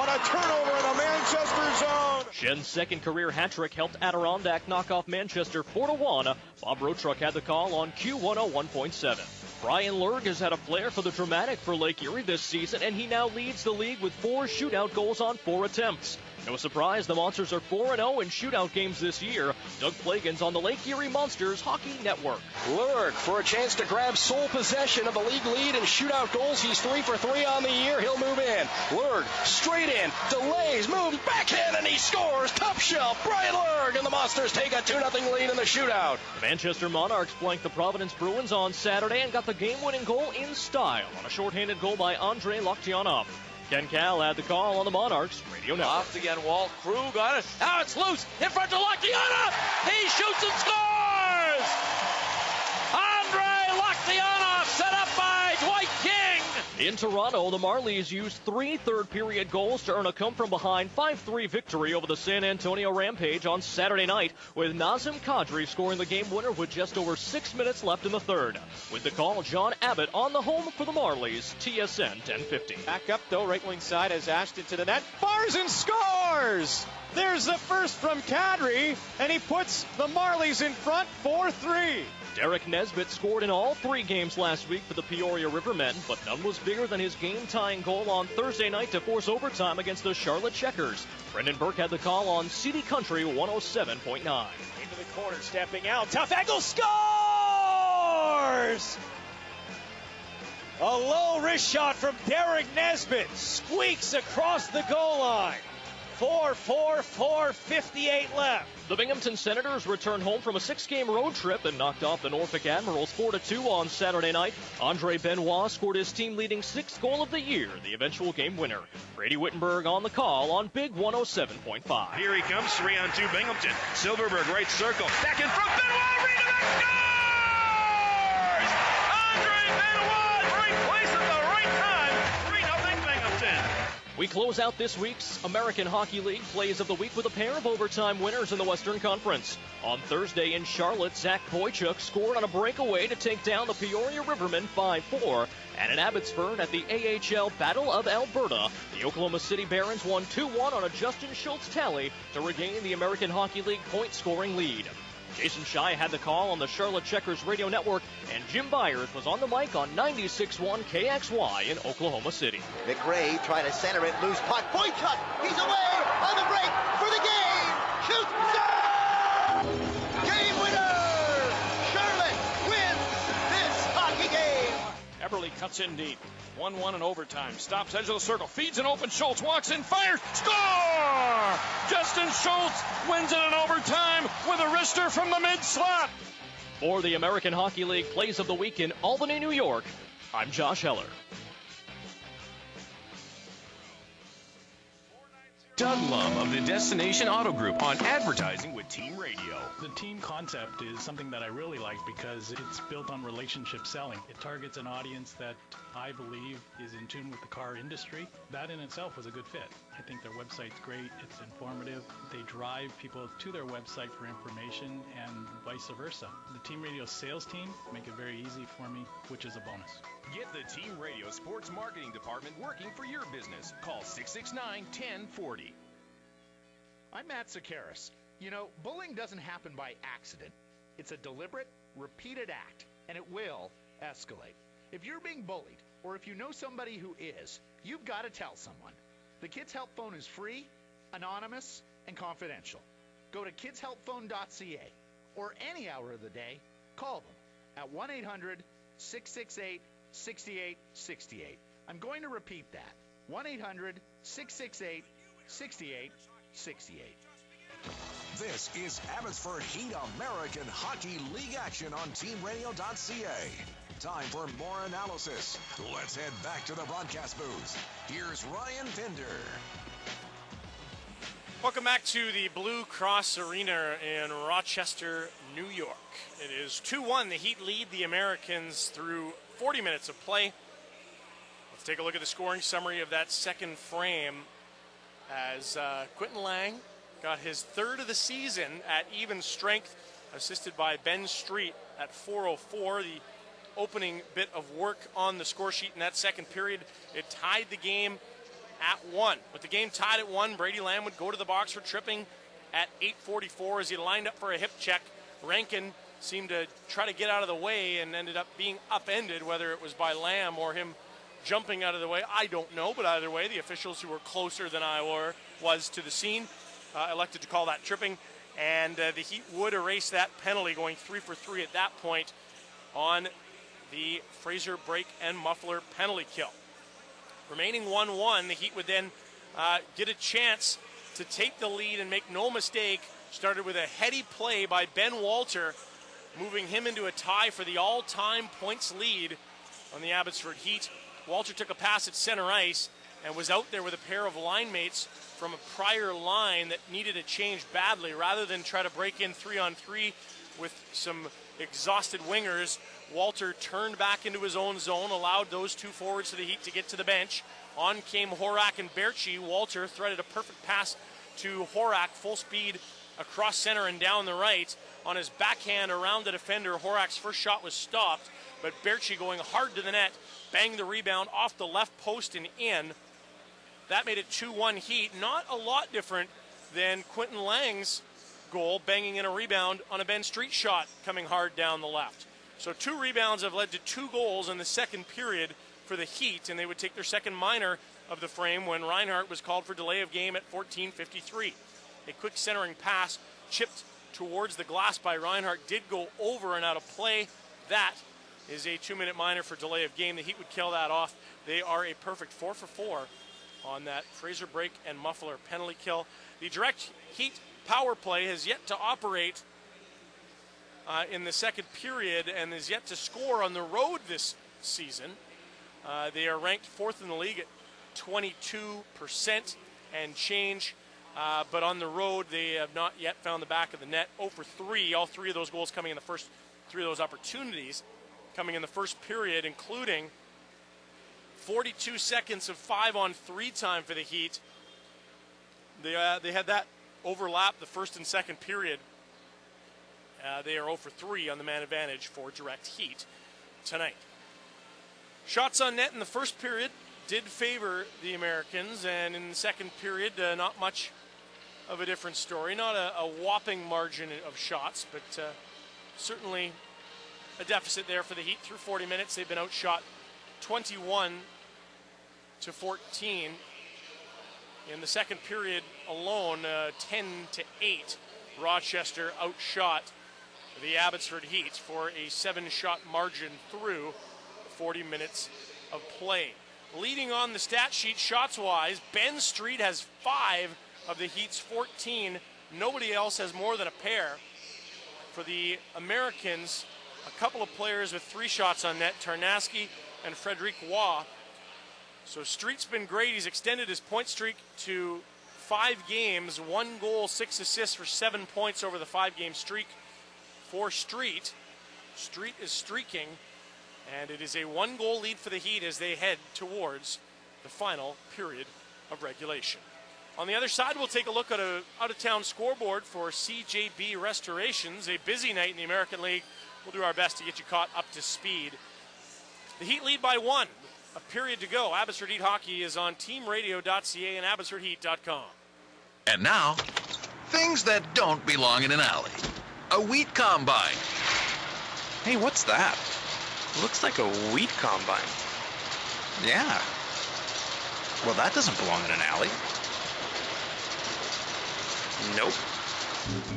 on a turnover in the Manchester zone. Shen's second career hat trick helped Adirondack knock off Manchester 4-1. Bob Rotruck had the call on Q101.7. Brian Lurg has had a flair for the dramatic for Lake Erie this season, and he now leads the league with 4 shootout goals on 4 attempts. No surprise, the Monsters are 4-0 in shootout games this year. Doug Plagans on the Lake Erie Monsters Hockey Network. Lurg for a chance to grab sole possession of the league lead in shootout goals. He's 3 for 3 on the year. He'll move in. Lurg straight in, delays, moves, backhand, and he scores. Top shelf, Brian Lurg, and the Monsters take a 2-0 lead in the shootout. The Manchester Monarchs blanked the Providence Bruins on Saturday and got the game-winning goal in style on a shorthanded goal by Andrei Loktionov. Ken Cal had the call on the Monarchs Radio Network. Off again, Walt. Krug got it. Now it's loose in front to Loktionov. He shoots and scores! Andrei Loktionov set up by Dwight King. In Toronto, the Marlies used 3 third-period goals to earn a come-from-behind 5-3 victory over the San Antonio Rampage on Saturday night, with Nazem Kadri scoring the game winner with just over 6 minutes left in the third. With the call, John Abbott on the home for the Marlies, TSN 1050. Back up, though, right wing side as Ashton to the net, fires and scores! There's the first from Kadri, and he puts the Marlies in front 4-3. Derek Nesbitt scored in all 3 games last week for the Peoria Rivermen, but none was bigger than his game-tying goal on Thursday night to force overtime against the Charlotte Checkers. Brendan Burke had the call on CD Country 107.9. Into the corner, stepping out, tough angle, scores! A low wrist shot from Derek Nesbitt, squeaks across the goal line. 4-4-4-58 left. The Binghamton Senators returned home from a 6-game road trip and knocked off the Norfolk Admirals 4-2 on Saturday night. Andre Benoit scored his team-leading 6th goal of the year, the eventual game winner. Brady Wittenberg on the call on Big 107.5. Here he comes, 3-on-2 Binghamton. Silverberg, right circle. Back in front, Benoit, redirect, scores! Andre Benoit, right place at the right time. 3-0 Binghamton. We close out this week's American Hockey League Plays of the Week with a pair of overtime winners in the Western Conference. On Thursday in Charlotte, Zach Boychuk scored on a breakaway to take down the Peoria Rivermen 5-4. And in Abbotsford at the AHL Battle of Alberta, the Oklahoma City Barons won 2-1 on a Justin Schultz tally to regain the American Hockey League point-scoring lead. Jason Shai had the call on the Charlotte Checkers Radio Network, and Jim Byers was on the mic on 96.1 KXY in Oklahoma City. McRae trying to center it, loose puck. Boychuk, he's away on the break for the game. Shoots, score! Game winner! Charlotte wins this hockey game. Eberle cuts in deep. 1-1 in overtime. Stops edge of the circle. Feeds an open. Schultz walks in. Fires. Score! Justin Schultz wins it in overtime with a wrister from the mid-slot. For the American Hockey League Plays of the Week in Albany, New York, I'm Josh Heller. Doug Lum of the Destination Auto Group on Advertising with Team Radio. The team concept is something that I really like because it's built on relationship selling. It targets an audience that I believe is in tune with the car industry. That in itself was a good fit. I think their website's great. It's informative. They drive people to their website for information and vice versa. The Team Radio sales team make it very easy for me, which is a bonus. Get the Team Radio Sports Marketing Department working for your business. Call 669-1040. I'm Matt Sakaris. You know, bullying doesn't happen by accident. It's a deliberate, repeated act, and it will escalate. If you're being bullied, or if you know somebody who is, you've got to tell someone. The Kids Help Phone is free, anonymous, and confidential. Go to kidshelpphone.ca, or any hour of the day, call them at 1-800-668-6868. I'm going to repeat that, 1-800-668-6868. This is Abbotsford Heat American Hockey League action on teamradio.ca. Time for more analysis. Let's head back to the broadcast booth. Here's Ryan Pinder. Welcome back to the Blue Cross Arena in Rochester, New York. It is 2-1. The Heat lead the Americans through 40 minutes of play. Let's take a look at the scoring summary of that second frame as Quentin Lang got his third of the season at even strength, assisted by Ben Street at 4:04. The opening bit of work on the score sheet in that second period, it tied the game at 1. With the game tied at 1, Brady Lamb would go to the box for tripping at 8:44 as he lined up for a hip check. Rankin seemed to try to get out of the way and ended up being upended, whether it was by Lamb or him jumping out of the way. I don't know, but either way, the officials who were closer than I was to the scene elected to call that tripping, and the Heat would erase that penalty, going 3 for 3 at that point on the Fraser break and muffler penalty kill. Remaining 1-1, the Heat would then get a chance to take the lead and make no mistake. Started with a heady play by Ben Walter, moving him into a tie for the all-time points lead on the Abbotsford Heat. Walter took a pass at center ice and was out there with a pair of line mates from a prior line that needed a change badly. Rather than try to break in 3-on-3 with some exhausted wingers, Walter turned back into his own zone, allowed those two forwards to the Heat to get to the bench. On came Horak and Berchi. Walter threaded a perfect pass to Horak, full speed across center and down the right. On his backhand around the defender, Horak's first shot was stopped, but Berchi, going hard to the net, banged the rebound off the left post and in. That made it 2-1 Heat. Not a lot different than Quentin Lang's goal, banging in a rebound on a Ben Street shot coming hard down the left. So 2 rebounds have led to 2 goals in the second period for the Heat, and they would take their second minor of the frame when Reinhart was called for delay of game at 14:53. A quick centering pass chipped towards the glass by Reinhart did go over and out of play. That is a 2-minute minor for delay of game. The Heat would kill that off. They are a perfect 4 for 4 on that Fraser break and muffler penalty kill. The direct Heat power play has yet to operate in the second period and is yet to score on the road this season. They are ranked 4th in the league at 22% and change, but on the road they have not yet found the back of the net. 0 for 3, all 3 of those goals coming in the first 3 of those opportunities coming in the first period, including 42 seconds of 5-on-3 time for the Heat. They had that overlap the first and second period. They are 0 for 3 on the man advantage for direct Heat tonight. Shots on net in the first period did favor the Americans, and in the second period, not much of a different story. Not a whopping margin of shots, but certainly a deficit there for the Heat through 40 minutes. They've been outshot 21-14. In the second period alone, 10-8, Rochester outshot the Abbotsford Heat for a 7-shot margin through 40 minutes of play. Leading on the stat sheet shots-wise, Ben Street has 5 of the Heat's 14. Nobody else has more than a pair. For the Americans, a couple of players with 3 shots on net, Tarnasky and Frederic Waugh. So Street's been great. He's extended his point streak to 5 games, 1 goal, 6 assists for 7 points over the 5-game streak for Street. Street is streaking, and it is a 1-goal lead for the Heat as they head towards the final period of regulation. On the other side, we'll take a look at an out-of-town scoreboard for CJB Restorations. A busy night in the American League. We'll do our best to get you caught up to speed. The Heat lead by 1. A period to go. Abbotsford Heat Hockey is on teamradio.ca and abbotsfordheat.com. And now, things that don't belong in an alley. A wheat combine. Hey, what's that? Looks like a wheat combine. Yeah. Well, that doesn't belong in an alley. Nope.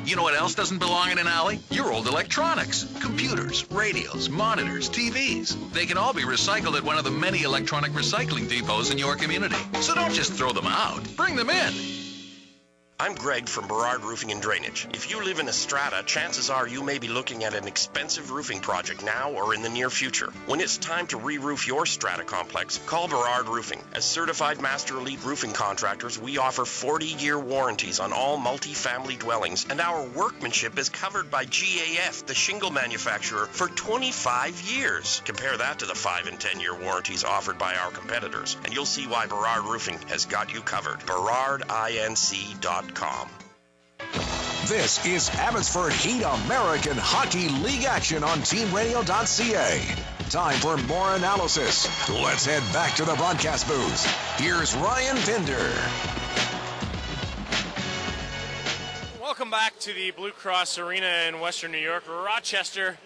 You know what else doesn't belong in an alley? Your old electronics. Computers, radios, monitors, TVs. They can all be recycled at one of the many electronic recycling depots in your community. So don't just throw them out. Bring them in. I'm Greg from Burrard Roofing and Drainage. If you live in Estrada, chances are you may be looking at an expensive roofing project now or in the near future. When it's time to re-roof your strata complex, call Burrard Roofing. As certified Master Elite roofing contractors, we offer 40-year warranties on all multi-family dwellings, and our workmanship is covered by GAF, the shingle manufacturer, for 25 years. Compare that to the 5 and 10-year warranties offered by our competitors, and you'll see why Burrard Roofing has got you covered. BurrardINC.com. This is Abbotsford Heat American Hockey League action on teamradio.ca. Time for more analysis. Let's head back to the broadcast booth. Here's Ryan Pinder. Welcome back to the Blue Cross Arena in Western New York. Rochester,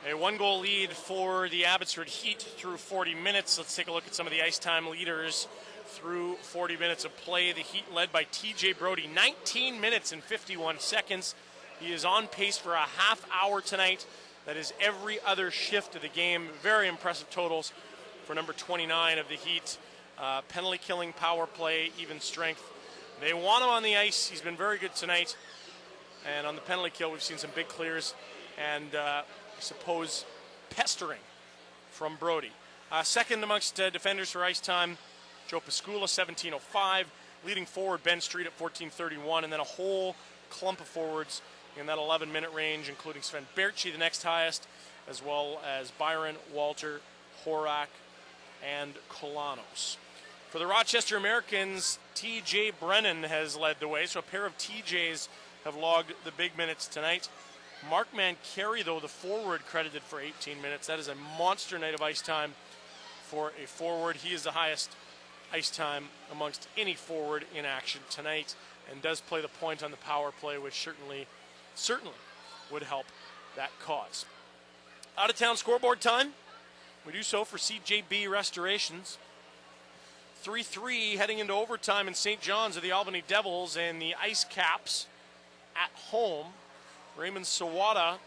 a 1-goal lead for the Abbotsford Heat through 40 minutes. Let's take a look at some of the ice time leaders through 40 minutes of play. The Heat led by TJ Brody, 19 minutes and 51 seconds. He is on pace for a half hour tonight. That is every other shift of the game. Very impressive totals for number 29 of the Heat. Penalty killing, power play, even strength. They want him on the ice. He's been very good tonight. And on the penalty kill, we've seen some big clears and I suppose pestering from Brody. Second amongst defenders for ice time, Joe Pascula, 17:05. Leading forward, Ben Street at 14:31. And then a whole clump of forwards in that 11-minute range, including Sven Berchi, the next highest, as well as Byron, Walter, Horak, and Kolanos. For the Rochester Americans, TJ Brennan has led the way. So a pair of TJs have logged the big minutes tonight. Mark Mancari, though, the forward, credited for 18 minutes. That is a monster night of ice time for a forward. He is the highest ice time amongst any forward in action tonight and does play the point on the power play, which certainly would help that cause. Out-of-town scoreboard time. We do so for CJB Restorations. 3-3 heading into overtime in St. John's of the Albany Devils and the Ice Caps at home. Raymond Sawada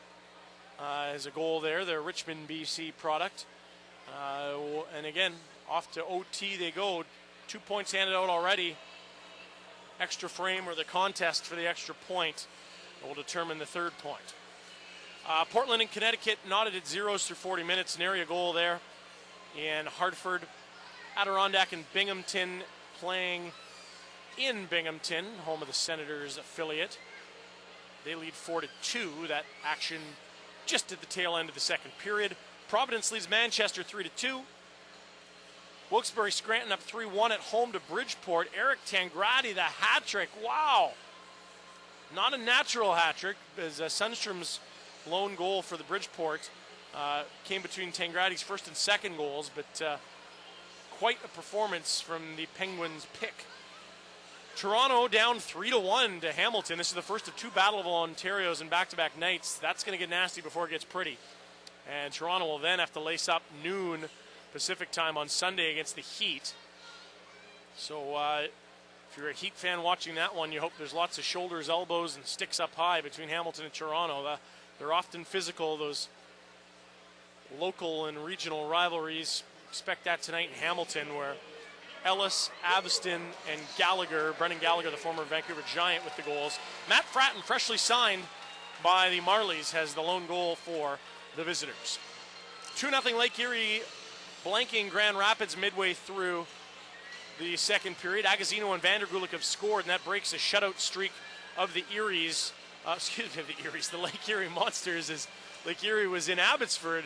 has a goal there, their Richmond, BC product. And again, off to OT they go. 2 points handed out already. Extra frame or the contest for the extra point will determine the third point. Portland and Connecticut knotted at zeros through 40 minutes. An area goal there in Hartford. Adirondack and Binghamton playing in Binghamton, home of the Senators affiliate. They lead 4-2. That action just at the tail end of the second period. Providence leads Manchester 3-2. Wilkes-Barre Scranton up 3-1 at home to Bridgeport. Eric Tangradi, the hat trick. Wow. Not a natural hat trick, as Sundstrom's lone goal for the Bridgeport came between Tangradi's first and second goals, but quite a performance from the Penguins pick. Toronto down 3-1 to Hamilton. This is the first of two Battle of Ontarios in back-to-back nights. That's going to get nasty before it gets pretty. And Toronto will then have to lace up noon Pacific time on Sunday against the Heat. So if you're a Heat fan watching that one, you hope there's lots of shoulders, elbows, and sticks up high between Hamilton and Toronto. They're often physical, those local and regional rivalries. Expect that tonight in Hamilton, where Ellis, Aveston, and Gallagher, Brendan Gallagher, the former Vancouver Giant, with the goals. Matt Fratton, freshly signed by the Marlies, has the lone goal for the visitors. 2-0 Lake Erie, blanking Grand Rapids midway through the second period. Agazino and Vandergulik have scored, and that breaks a shutout streak of the Eries. The Lake Erie Monsters, as Lake Erie was in Abbotsford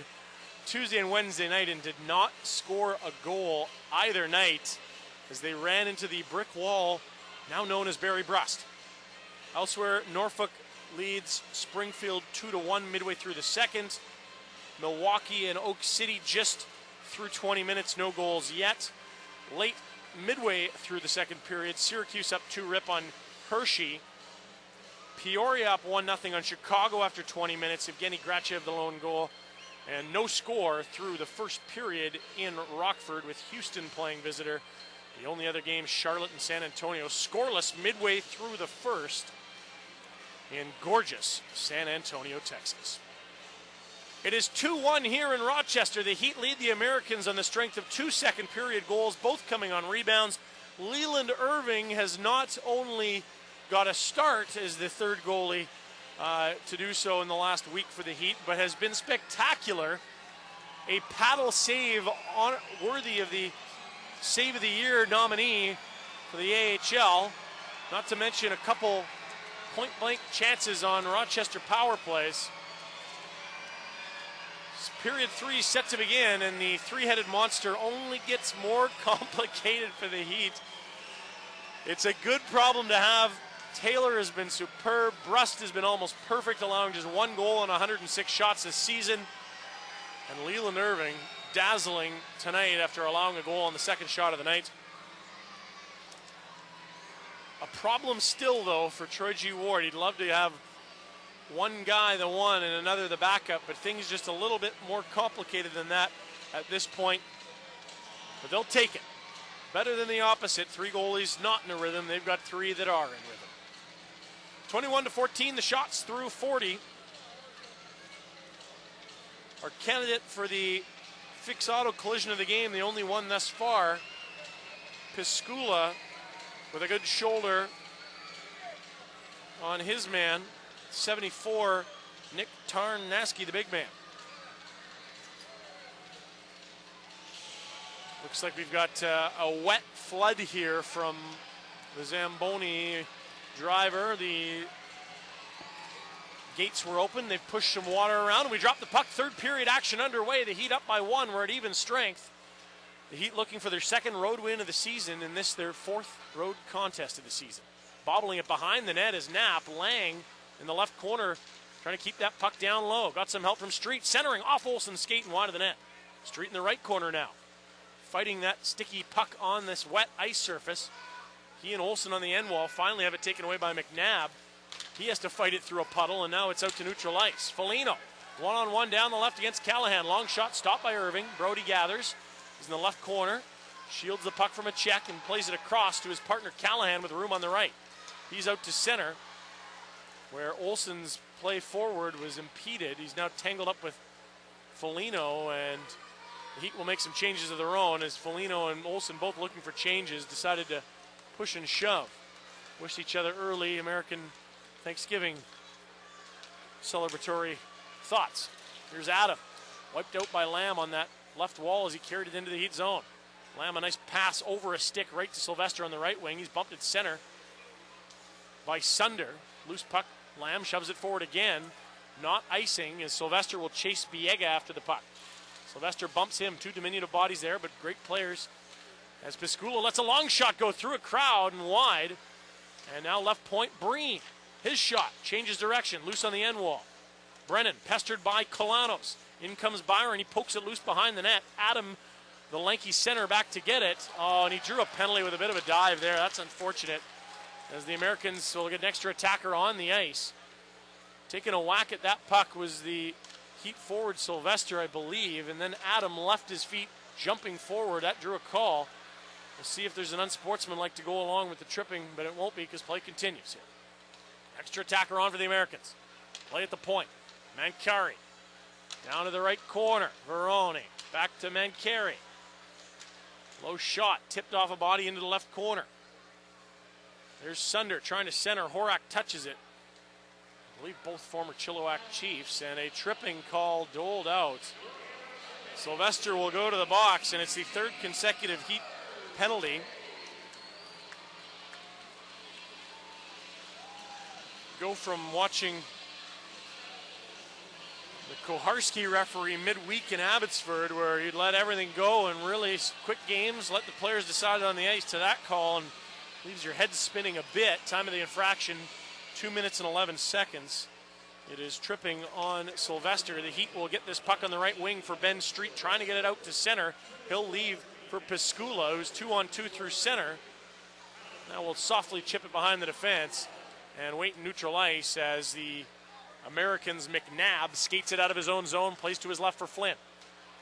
Tuesday and Wednesday night and did not score a goal either night as they ran into the brick wall now known as Barry Brust. Elsewhere, Norfolk leads Springfield 2-1 midway through the second. Milwaukee and Oak City just through 20 minutes, no goals yet. Late midway through the second period, Syracuse up 2-rip on Hershey. Peoria up 1-0 on Chicago after 20 minutes. Evgeny Grachev the lone goal. And no score through the first period in Rockford with Houston playing visitor. The only other game, Charlotte and San Antonio, scoreless midway through the first in gorgeous San Antonio, Texas. It is 2-1 here in Rochester. The Heat lead the Americans on the strength of 2 second period goals, both coming on rebounds. Leland Irving has not only got a start as the third goalie to do so in the last week for the Heat, but has been spectacular. A paddle save worthy of the Save of the Year nominee for the AHL, not to mention a couple point-blank chances on Rochester power plays. Period 3 set to begin, and the three-headed monster only gets more complicated for the Heat. It's a good problem to have. Taylor has been superb. Brust has been almost perfect, allowing just 1 goal on 106 shots this season. And Leland Irving dazzling tonight after allowing a goal on the second shot of the night. A problem still, though, for Troy G. Ward. He'd love to have one guy the one and another the backup, but things just a little bit more complicated than that at this point. But they'll take it. Better than the opposite. 3 goalies not in a rhythm. They've got 3 that are in rhythm. 21-14, the shots through 40. Our candidate for the fix auto collision of the game, the only one thus far, Piscula with a good shoulder on his man, 74, Nick Tarnaski, the big man. Looks like we've got a wet flood here from the Zamboni driver. The gates were open. They've pushed some water around, and we dropped the puck. Third period action underway. The Heat up by 1. We're at even strength. The Heat looking for their second road win of the season, and this their 4th road contest of the season. Bobbling it behind the net is Knapp. Lang in the left corner trying to keep that puck down low. Got some help from Street. Centering off Olsen, skating wide of the net. Street in the right corner now, fighting that sticky puck on this wet ice surface. He and Olsen on the end wall finally have it taken away by McNabb. He has to fight it through a puddle, and now it's out to neutral ice. Foligno, one-on-one down the left against Callahan. Long shot stopped by Irving. Brody gathers. He's in the left corner. Shields the puck from a check and plays it across to his partner Callahan with room on the right. He's out to center, where Olsen's play forward was impeded. He's now tangled up with Foligno, and the Heat will make some changes of their own as Foligno and Olsen, both looking for changes, decided to push and shove. Wish each other early American Thanksgiving celebratory thoughts. Here's Adam, wiped out by Lamb on that left wall as he carried it into the Heat zone. Lamb, a nice pass over a stick right to Sylvester on the right wing. He's bumped at center by Sunder. Loose puck, Lamb shoves it forward again. Not icing as Sylvester will chase Biega after the puck. Sylvester bumps him. 2 diminutive bodies there, but great players. As Piscula lets a long shot go through a crowd and wide. And now left point, Breen. His shot changes direction, loose on the end wall. Brennan pestered by Kolanos. In comes Byron, he pokes it loose behind the net. Adam, the lanky center, back to get it. Oh, and he drew a penalty with a bit of a dive there. That's unfortunate, as the Americans will get an extra attacker on the ice. Taking a whack at that puck was the Heat forward Sylvester, I believe, and then Adam left his feet jumping forward. That drew a call. We'll see if there's an unsportsmanlike to go along with the tripping, but it won't be because play continues here. Extra attacker on for the Americans. Play at the point. Mancari down to the right corner. Veroni back to Mancari. Low shot, tipped off a body into the left corner. There's Sunder trying to center. Horak touches it. I believe both former Chilliwack Chiefs, and a tripping call doled out. Sylvester will go to the box, and it's the 3rd consecutive Heat penalty. go from watching the Koharski referee midweek in Abbotsford, where he'd let everything go and really quick games, let the players decide on the ice, to that call, and leaves your head spinning a bit. Time of the infraction, 2 minutes and 11 seconds. It is tripping on Sylvester. The Heat will get this puck on the right wing for Ben Street, trying to get it out to center. He'll leave for Piscula, who's 2-on-2 through center. Now we'll softly chip it behind the defense and wait in neutral ice as the Americans' McNabb skates it out of his own zone, plays to his left for Flynn.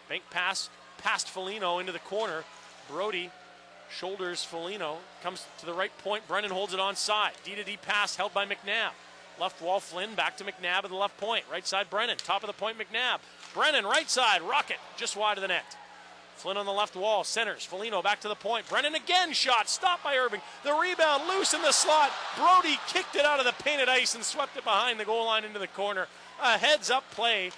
Bank pass past Foligno into the corner. Brody shoulders Foligno, comes to the right point. Brennan holds it onside. D-to-D pass held by McNabb. Left wall Flynn, back to McNabb at the left point. Right side Brennan, top of the point McNabb. Brennan right side, rocket, just wide of the net. Flynn on the left wall, centers. Foligno back to the point. Brennan again, shot, stopped by Irving. The rebound, loose in the slot. Brody kicked it out of the painted ice and swept it behind the goal line into the corner. A heads-up play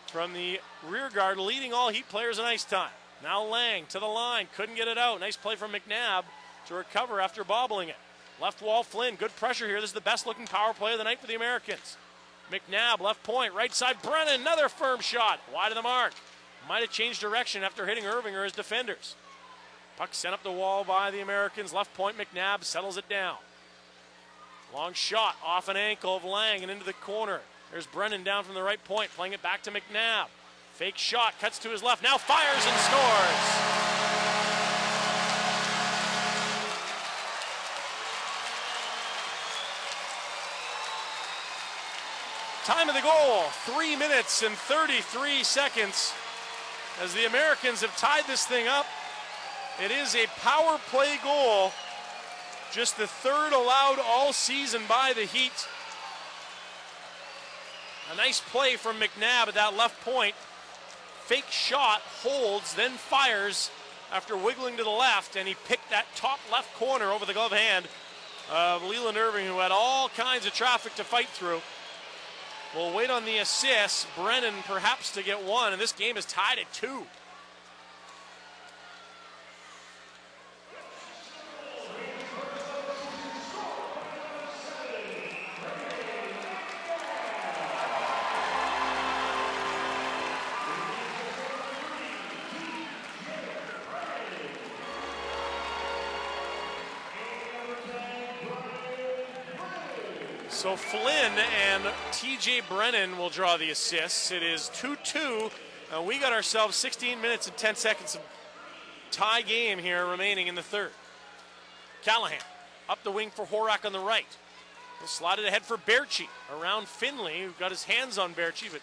from the rear guard, leading all Heat players in ice time. Now Lang to the line, couldn't get it out. Nice play from McNabb to recover after bobbling it. Left wall Flynn, good pressure here. This is the best-looking power play of the night for the Americans. McNabb, left point, right side Brennan, another firm shot, wide of the mark. Might have changed direction after hitting Irving or his defenders. Puck sent up the wall by the Americans. Left point, McNabb settles it down. Long shot off an ankle of Lang and into the corner. There's Brennan down from the right point, playing it back to McNabb. Fake shot, cuts to his left, now fires and scores. Time of the goal, 3 minutes and 33 seconds. As the Americans have tied this thing up, it is a power play goal, just the third allowed all season by the Heat. A nice play from McNabb at that left point. Fake shot, holds, then fires after wiggling to the left, and he picked that top left corner over the glove hand of Leland Irving, who had all kinds of traffic to fight through. We'll wait on the assist. Brennan perhaps to get one, and this game is tied at 2. So Flynn and TJ Brennan will draw the assists. It is 2-2. We got ourselves 16 minutes and 10 seconds of tie game here remaining in the third. Callahan up the wing for Horak on the right. He'll slide it ahead for Berchi around Finley, who got his hands on Berchi, but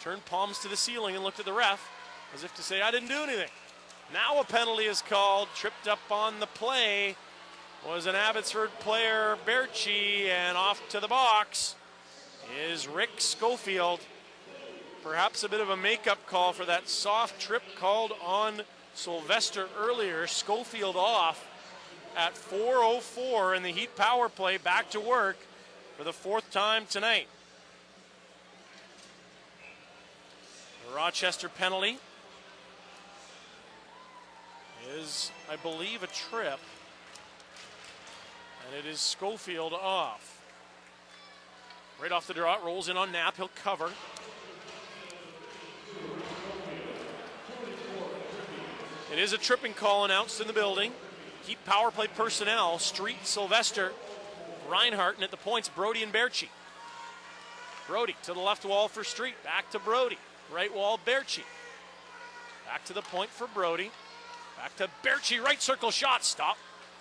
turned palms to the ceiling and looked at the ref as if to say, I didn't do anything. Now a penalty is called. Tripped up on the play was an Abbotsford player, Berchi, and off to the box is Rick Schofield. Perhaps a bit of a makeup call for that soft trip called on Sylvester earlier. Schofield off at 4:04 in the Heat power play, back to work for the fourth time tonight. The Rochester penalty is, I believe, a trip. And it is Schofield off. Right off the draw, it rolls in on Knapp. He'll cover. It is a tripping call announced in the building. Heat power play personnel, Street, Sylvester, Reinhardt, and at the points, Brody and Berchi. Brody to the left wall for Street. Back to Brody. Right wall, Berchi. Back to the point for Brody. Back to Berchi. Right circle shot. Stop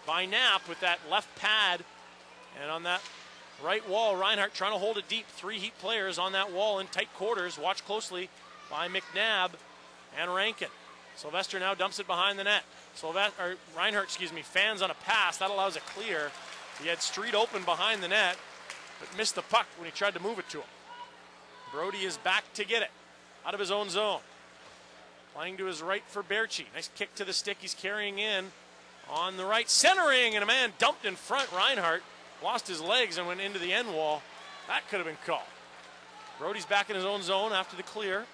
by Knapp with that left pad. And on that right wall, Reinhardt trying to hold it deep. 3 Heat players on that wall in tight quarters. Watch closely by McNabb and Rankin. Sylvester now dumps it behind the net. Reinhardt, fans on a pass. That allows a clear. He had Street open behind the net, but missed the puck when he tried to move it to him. Brody is back to get it out of his own zone. Playing to his right for Berchi. Nice kick to the stick he's carrying in on the right. Centering, and a man dumped in front. Reinhardt lost his legs and went into the end wall. That could have been called. Brody's back in his own zone after the clear.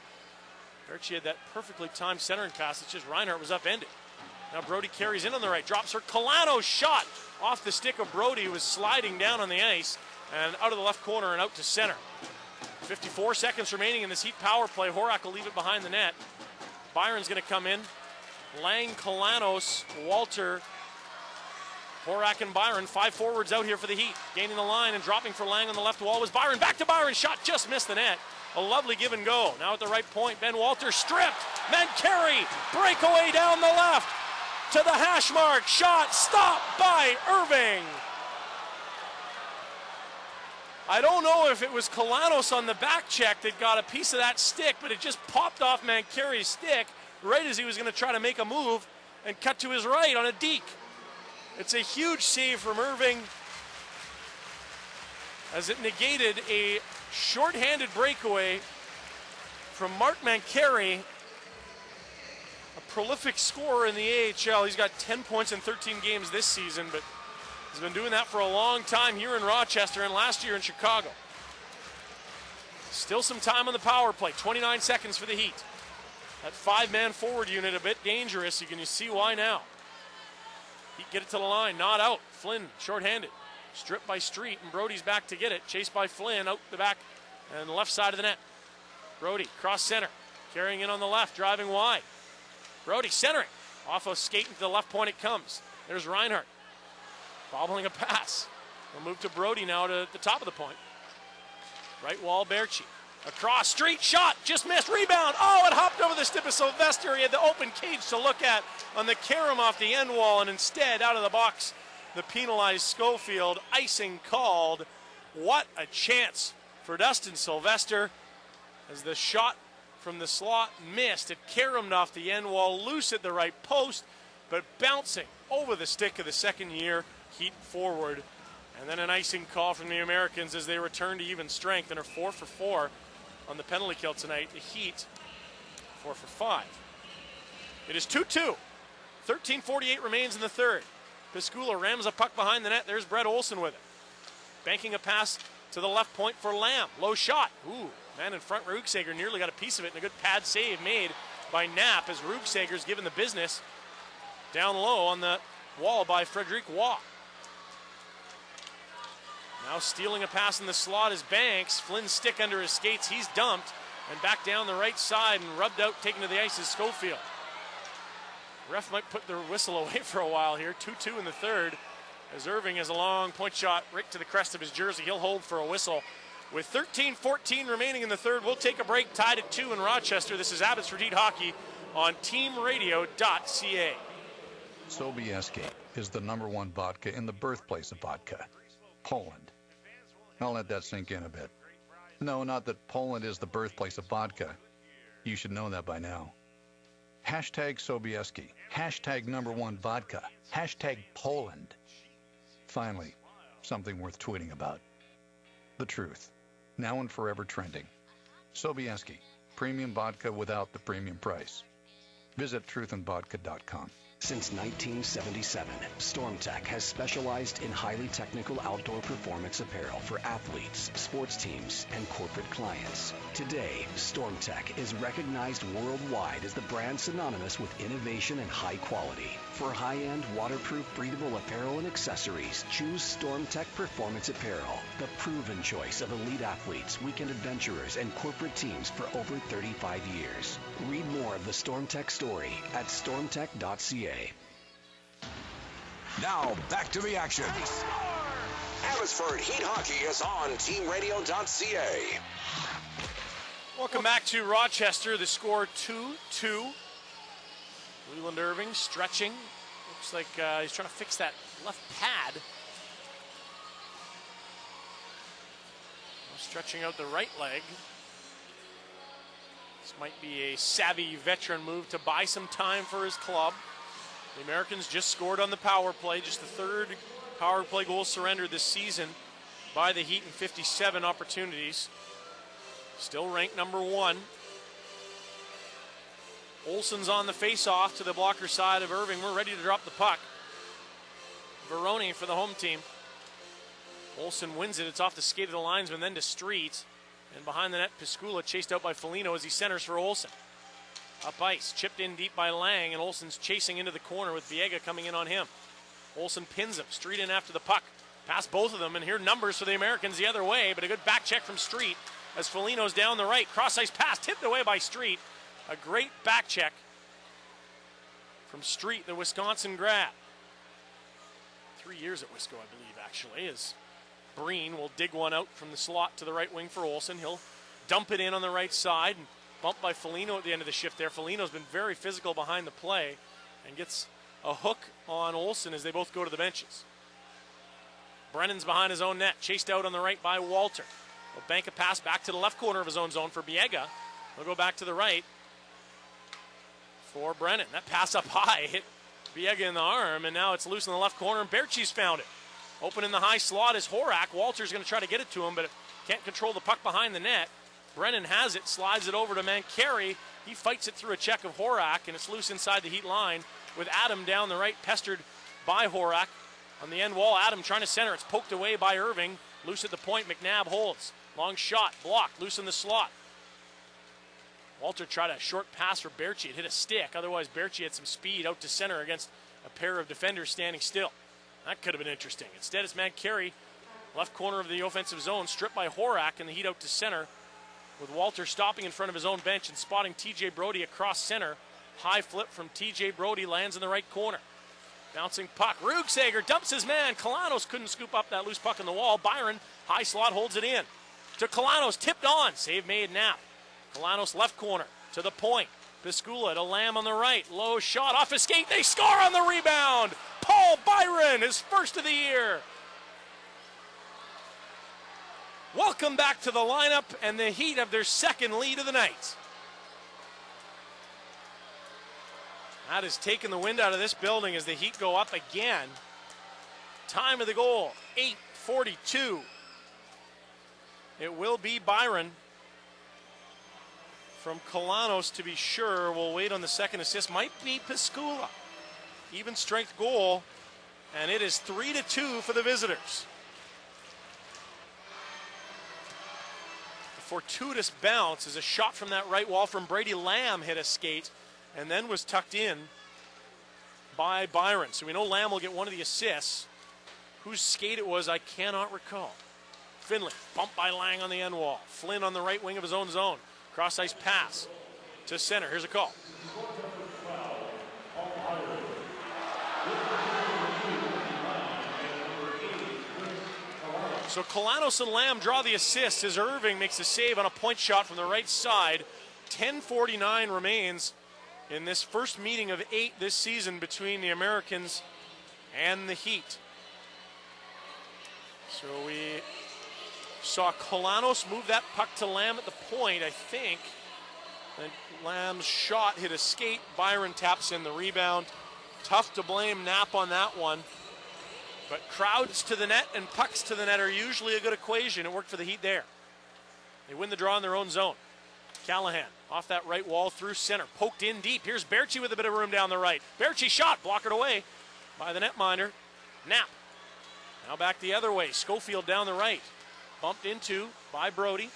Berchi had that perfectly timed centering pass. It's just Reinhardt was upended. Now Brody carries in on the right. Drops for Colano's shot off the stick of Brody, who was sliding down on the ice. And out of the left corner and out to center. 54 seconds remaining in this Heat power play. Horak will leave it behind the net. Byron's going to come in. Lang, Kalanos, Walter, Horak, and Byron. 5 forwards out here for the Heat. Gaining the line and dropping for Lang on the left wall was Byron. Back to Byron. Shot just missed the net. A lovely give and go. Now at the right point, Ben Walter stripped. Mankari, breakaway down the left to the hash mark. Shot stopped by Irving. I don't know if it was Kalanos on the back check that got a piece of that stick, but it just popped off Mankari's stick right as he was going to try to make a move and cut to his right on a deke. It's a huge save from Irving as it negated a shorthanded breakaway from Mark Mankari, a prolific scorer in the AHL. He's got 10 points in 13 games this season, but he's been doing that for a long time here in Rochester and last year in Chicago. Still some time on the power play, 29 seconds for the Heat. That 5-man forward unit a bit dangerous. You can see why now. Heat get it to the line, not out. Flynn shorthanded. Stripped by Street, and Brody's back to get it. Chased by Flynn, out the back and the left side of the net. Brody, cross center. Carrying in on the left, driving wide. Brody centering. Off a skate into the left point it comes. There's Reinhardt. Bobbling a pass. We'll move to Brody now to the top of the point. Right wall, Berchi. Across, Street, shot, just missed, rebound. Oh, it hopped over the stick of Sylvester. He had the open cage to look at on the carom off the end wall, and instead, out of the box, the penalized Schofield. Icing called. What a chance for Dustin Sylvester as the shot from the slot missed. It caromed off the end wall, loose at the right post, but bouncing over the stick of the second-year Heat forward. And then an icing call from the Americans as they return to even strength and are 4 for 4 on the penalty kill tonight. The Heat 4 for 5. It is 2-2. 13:48 remains in the third. Piscula rams a puck behind the net. There's Brett Olson with it. Banking a pass to the left point for Lamb. Low shot. Ooh, man in front, Rugsager nearly got a piece of it, and a good pad save made by Knapp as Rugsager's given the business down low on the wall by Frederic Waugh. Now stealing a pass in the slot is Banks. Flynn's stick under his skates. He's dumped. And back down the right side and rubbed out, taken to the ice is Schofield. Ref might put the whistle away for a while here. 2-2 in the third as Irving has a long point shot right to the crest of his jersey. He'll hold for a whistle. With 13:14 remaining in the third, we'll take a break. Tied at 2 in Rochester. This is Abbotsford Heat Hockey on teamradio.ca. Sobieski is the #1 vodka in the birthplace of vodka, Poland. I'll let that sink in a bit. No, not that Poland is the birthplace of vodka. You should know that by now. Hashtag Sobieski. Hashtag #1 vodka. Hashtag Poland. Finally, something worth tweeting about. The truth. Now and forever trending. Sobieski. Premium vodka without the premium price. Visit truthandvodka.com. Since 1977, StormTech has specialized in highly technical outdoor performance apparel for athletes, sports teams, and corporate clients. Today, StormTech is recognized worldwide as the brand synonymous with innovation and high quality. For high-end, waterproof, breathable apparel and accessories, choose StormTech Performance Apparel, the proven choice of elite athletes, weekend adventurers, and corporate teams for over 35 years. Read more of the StormTech story at stormtech.ca. Now, back to the action. Abbotsford Heat Hockey is on teamradio.ca. Welcome back to Rochester. The score 2-2. Leland Irving stretching. Looks like he's trying to fix that left pad. Stretching out the right leg. This might be a savvy veteran move to buy some time for his club. The Americans just scored on the power play, just the third power play goal surrendered this season by the Heat in 57 opportunities. Still ranked #1. Olson's on the face-off to the blocker side of Irving. We're ready to drop the puck. Veroni for the home team. Olson wins it. It's off the skate of the linesman, then to Street. And behind the net, Piscula chased out by Foligno as he centers for Olson. Up ice, chipped in deep by Lang, and Olson's chasing into the corner with Viega coming in on him. Olson pins him, Street in after the puck. Past both of them, and here numbers for the Americans the other way, but a good back check from Street as Foligno's down the right. Cross-ice pass tipped away by Street. A great back check from Street, the Wisconsin grad. 3 years at Wisco, I believe, actually, as Breen will dig one out from the slot to the right wing for Olsen. He'll dump it in on the right side and bumped by Foligno at the end of the shift there. Foligno's been very physical behind the play and gets a hook on Olsen as they both go to the benches. Brennan's behind his own net, chased out on the right by Walter. He'll bank a pass back to the left corner of his own zone for Biega. He'll go back to the right for Brennan. That pass up high hit Biega in the arm, and now it's loose in the left corner, and Berchi's found it. Open in the high slot is Horak. Walter's going to try to get it to him, but can't control the puck behind the net. Brennan has it, slides it over to Mancari. He fights it through a check of Horak, and it's loose inside the Heat line with Adam down the right, pestered by Horak. On the end wall, Adam trying to center. It's poked away by Irving. Loose at the point, McNabb holds. Long shot, blocked, loose in the slot. Walter tried a short pass for Berchi. It hit a stick. Otherwise, Berchi had some speed out to center against a pair of defenders standing still. That could have been interesting. Instead, it's Mancari, left corner of the offensive zone, stripped by Horak, and the Heat out to center, with Walter stopping in front of his own bench and spotting TJ Brody across center. High flip from TJ Brody, lands in the right corner. Bouncing puck. Rugsager dumps his man. Kalanos couldn't scoop up that loose puck in the wall. Byron, high slot, holds it in. To Kalanos, tipped on. Save made Knapp. Kalanos left corner to the point. Piscula to Lamb on the right. Low shot off his skate. They score on the rebound. Paul Byron, his first of the year. Welcome back to the lineup, and the Heat have their second lead of the night. That has taken the wind out of this building as the Heat go up again. Time of the goal, 8:42. It will be Byron. From Kalanos, to be sure. We'll wait on the second assist. Might be Piscula. Even strength goal, and it is 3-2 for the visitors. The fortuitous bounce is a shot from that right wall from Brady Lamb, hit a skate, and then was tucked in by Byron. So we know Lamb will get one of the assists. Whose skate it was, I cannot recall. Finley, bumped by Lang on the end wall. Flynn on the right wing of his own zone. Cross-ice pass to center. Here's a call. So Kalanos and Lamb draw the assists as Irving makes a save on a point shot from the right side. 10:49 remains in this first meeting of 8 this season between the Americans and the Heat. So we saw Kalanos move that puck to Lamb at the point, I think. And Lamb's shot hit a skate. Byron taps in the rebound. Tough to blame Knapp on that one. But crowds to the net and pucks to the net are usually a good equation. It worked for the Heat there. They win the draw in their own zone. Callahan off that right wall through center. Poked in deep. Here's Berchi with a bit of room down the right. Berchi shot. Blockered away by the netminder. Knapp. Now back the other way. Schofield down the right. Bumped into by Brody.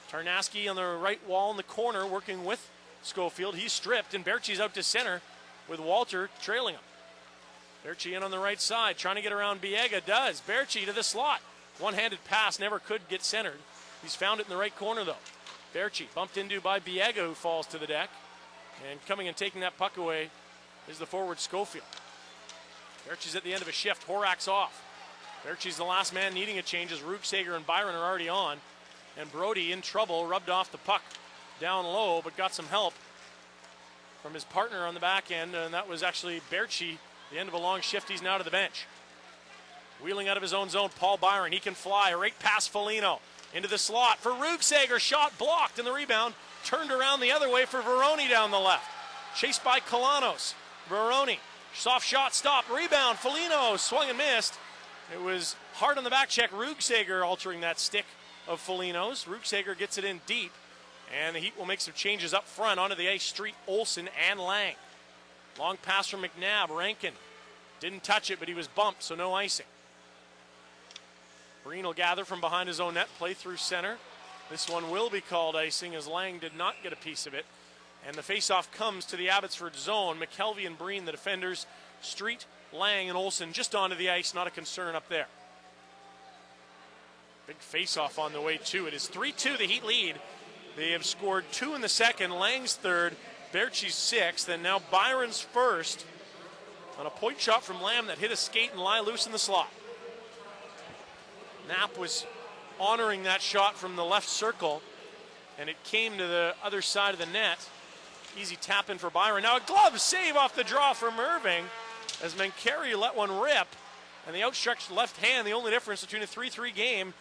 Tarnaski on the right wall in the corner working with Schofield. He's stripped, and Berchi's out to center with Walter trailing him. Berchi in on the right side, trying to get around Biega. Does. Berchi to the slot. One-handed pass, never could get centered. He's found it in the right corner, though. Berchi bumped into by Biega, who falls to the deck. And coming and taking that puck away is the forward Schofield. Berchi's at the end of a shift. Horak's off. Berchi's the last man needing a change as Rugsager and Byron are already on. And Brody in trouble, rubbed off the puck down low, but got some help from his partner on the back end, and that was actually Berchi. The end of a long shift, he's now to the bench. Wheeling out of his own zone, Paul Byron, he can fly, right past Foligno. Into the slot for Rugsager, shot blocked, and the rebound turned around the other way for Veroni down the left. Chased by Kalanos. Veroni, soft shot, stopped, rebound, Foligno swung and missed. It was hard on the back check. Rugsager altering that stick of Foligno's. Rugsager gets it in deep, and the Heat will make some changes up front onto the ice. Street, Olsen, and Lang. Long pass from McNabb. Rankin didn't touch it, but he was bumped, so no icing. Breen will gather from behind his own net, play through center. This one will be called icing as Lang did not get a piece of it. And the faceoff comes to the Abbotsford zone. McKelvey and Breen, the defenders. Street, Lang, and Olsen just onto the ice. Not a concern up there. Big face-off on the way, too. It is 3-2, the Heat lead. They have scored 2 in the second. Lang's third, Berchi's sixth, and now Byron's first on a point shot from Lamb that hit a skate and lie loose in the slot. Knapp was honoring that shot from the left circle, and it came to the other side of the net. Easy tap in for Byron. Now a glove save off the draw from Irving as Mankari let one rip, and the outstretched left hand, the only difference between a 3-3 game.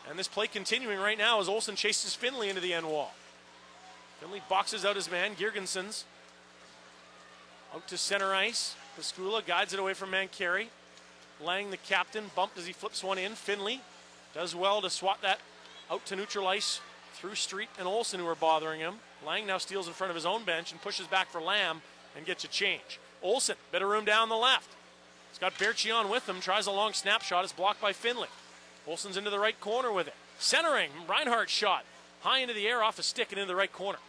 And this play continuing right now as Olsen chases Finley into the end wall. Finley boxes out his man, Girgensons. Out to center ice. Pascula guides it away from Mankari. Lang, the captain, bumped as he flips one in. Finley does well to swat that out to neutral ice through Street and Olsen, who are bothering him. Lang now steals in front of his own bench and pushes back for Lamb and gets a change. Olsen, bit of room down the left. He's got Berchi on with him, tries a long snapshot. It's blocked by Finley. Olsen's into the right corner with it. Centering, Reinhardt's shot. High into the air off a stick and into the right corner.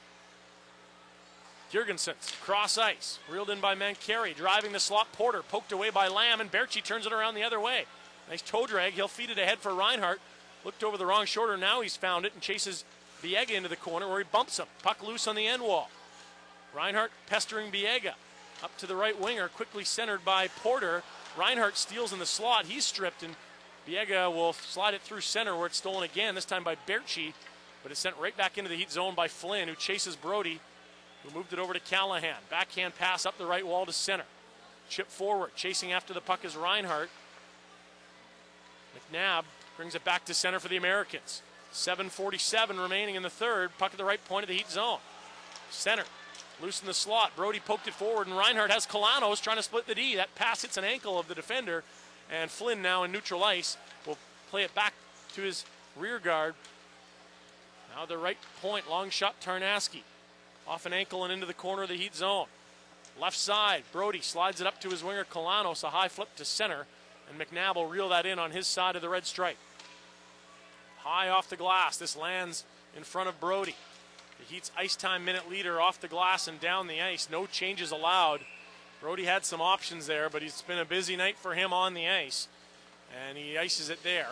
Girgensons, cross ice. Reeled in by Mankari, driving the slot. Porter poked away by Lamb, and Berchi turns it around the other way. Nice toe drag. He'll feed it ahead for Reinhardt. Looked over the wrong shoulder. Now he's found it and chases Biega into the corner where he bumps him. Puck loose on the end wall. Reinhardt pestering Biega. Up to the right winger, quickly centered by Porter. Reinhardt steals in the slot. He's stripped, and Biega will slide it through center where it's stolen again, this time by Berchi, but it's sent right back into the Heat zone by Flynn, who chases Brody, who moved it over to Callahan. Backhand pass up the right wall to center. Chip forward, chasing after the puck is Reinhardt. McNabb brings it back to center for the Americans. 7:47 remaining in the third. Puck at the right point of the Heat zone. Center, loose in the slot. Brody poked it forward, and Reinhardt has Kalanos trying to split the D. That pass hits an ankle of the defender, and Flynn now in neutral ice will play it back to his rear guard. Now the right point, long shot, Tarnaski. Off an ankle and into the corner of the Heat zone. Left side, Brody slides it up to his winger Kalanos, a high flip to center, and McNabb will reel that in on his side of the red stripe. High off the glass, this lands in front of Brody. The Heat's ice time minute leader off the glass and down the ice. No changes allowed. Brody had some options there, but it's been a busy night for him on the ice, and he ices it there.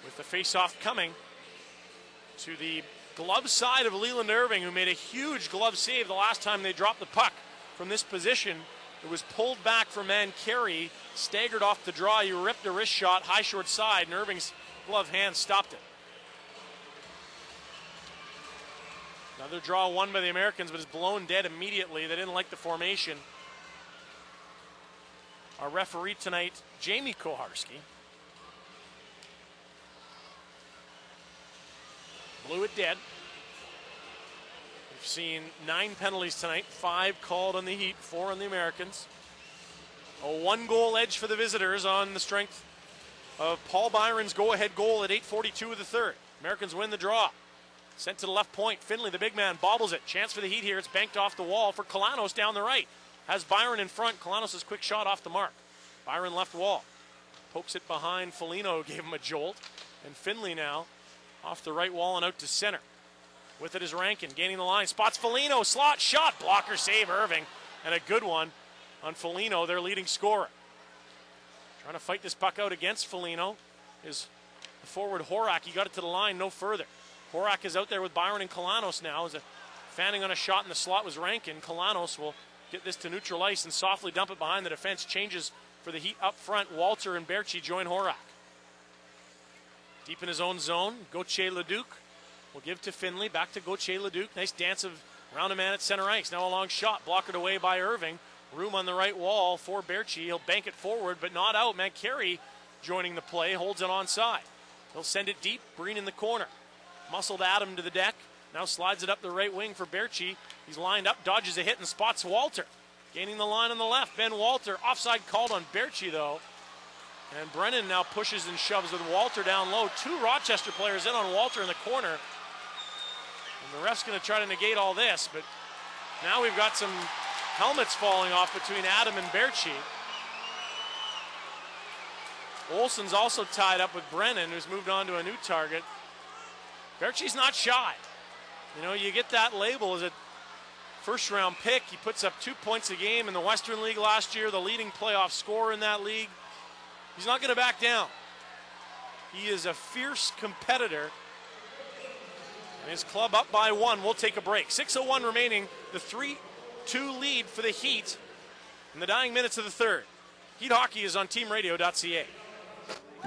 With the face-off coming to the glove side of Leland Irving, who made a huge glove save the last time they dropped the puck from this position. It was pulled back from Mankari, staggered off the draw. He ripped a wrist shot, high short side, and Irving's glove hand stopped it. Another draw won by the Americans, but is blown dead immediately. They didn't like the formation. Our referee tonight, Jamie Koharski, blew it dead. We've seen 9 penalties tonight, 5 called on the Heat, 4 on the Americans. A 1-goal edge for the visitors on the strength of Paul Byron's go-ahead goal at 8:42 of the third. Americans win the draw. Sent to the left point. Finley, the big man, bobbles it. Chance for the Heat here. It's banked off the wall for Kalanos down the right. Has Byron in front. Kalanos' quick shot off the mark. Byron left wall. Pokes it behind Foligno, gave him a jolt. And Finley now off the right wall and out to center. With it is Rankin, gaining the line. Spots Foligno, slot shot. Blocker save Irving. And a good one on Foligno, their leading scorer. Trying to fight this puck out against Foligno is the forward Horak. He got it to the line, no further. Horak is out there with Byron and Kalanos now. As a fanning on a shot in the slot was Rankin. Kalanos will get this to neutral ice and softly dump it behind the defense. Changes for the Heat up front. Walter and Berchi join Horak. Deep in his own zone, Gauthier Leduc will give to Finley. Back to Gauthier Leduc. Nice dance around a man at center ice. Now a long shot, blockered away by Irving. Room on the right wall for Berchi. He'll bank it forward, but not out. Mankari joining the play, holds it onside. He'll send it deep. Breen in the corner. Muscled Adam to the deck. Now slides it up the right wing for Berchi. He's lined up, dodges a hit, and spots Walter. Gaining the line on the left. Ben Walter. Offside called on Berchi, though. And Brennan now pushes and shoves with Walter down low. 2 Rochester players in on Walter in the corner. And the ref's going to try to negate all this, but now we've got some helmets falling off between Adam and Berchi. Olsen's also tied up with Brennan, who's moved on to a new target. Berchi's not shy. You know, you get that label as a first-round pick. He puts up 2 points a game in the Western League last year, the leading playoff scorer in that league. He's not going to back down. He is a fierce competitor. And his club up by 1. We'll take a break. 6:01 remaining. The 3-2 lead for the Heat in the dying minutes of the third. Heat Hockey is on teamradio.ca.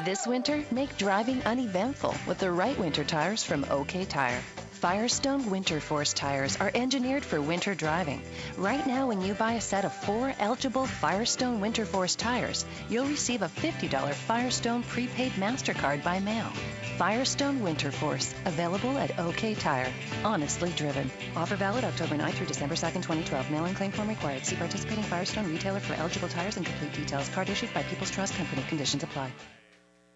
This winter, make driving uneventful with the right winter tires from OK Tire. Firestone Winter Force tires are engineered for winter driving. Right now, when you buy a set of 4 eligible Firestone Winter Force tires, you'll receive a $50 Firestone prepaid MasterCard by mail. Firestone Winter Force, available at OK Tire. Honestly driven. Offer valid October 9th through December 2nd, 2012. Mail-in claim form required. See participating Firestone retailer for eligible tires and complete details. Card issued by People's Trust Company. Conditions apply.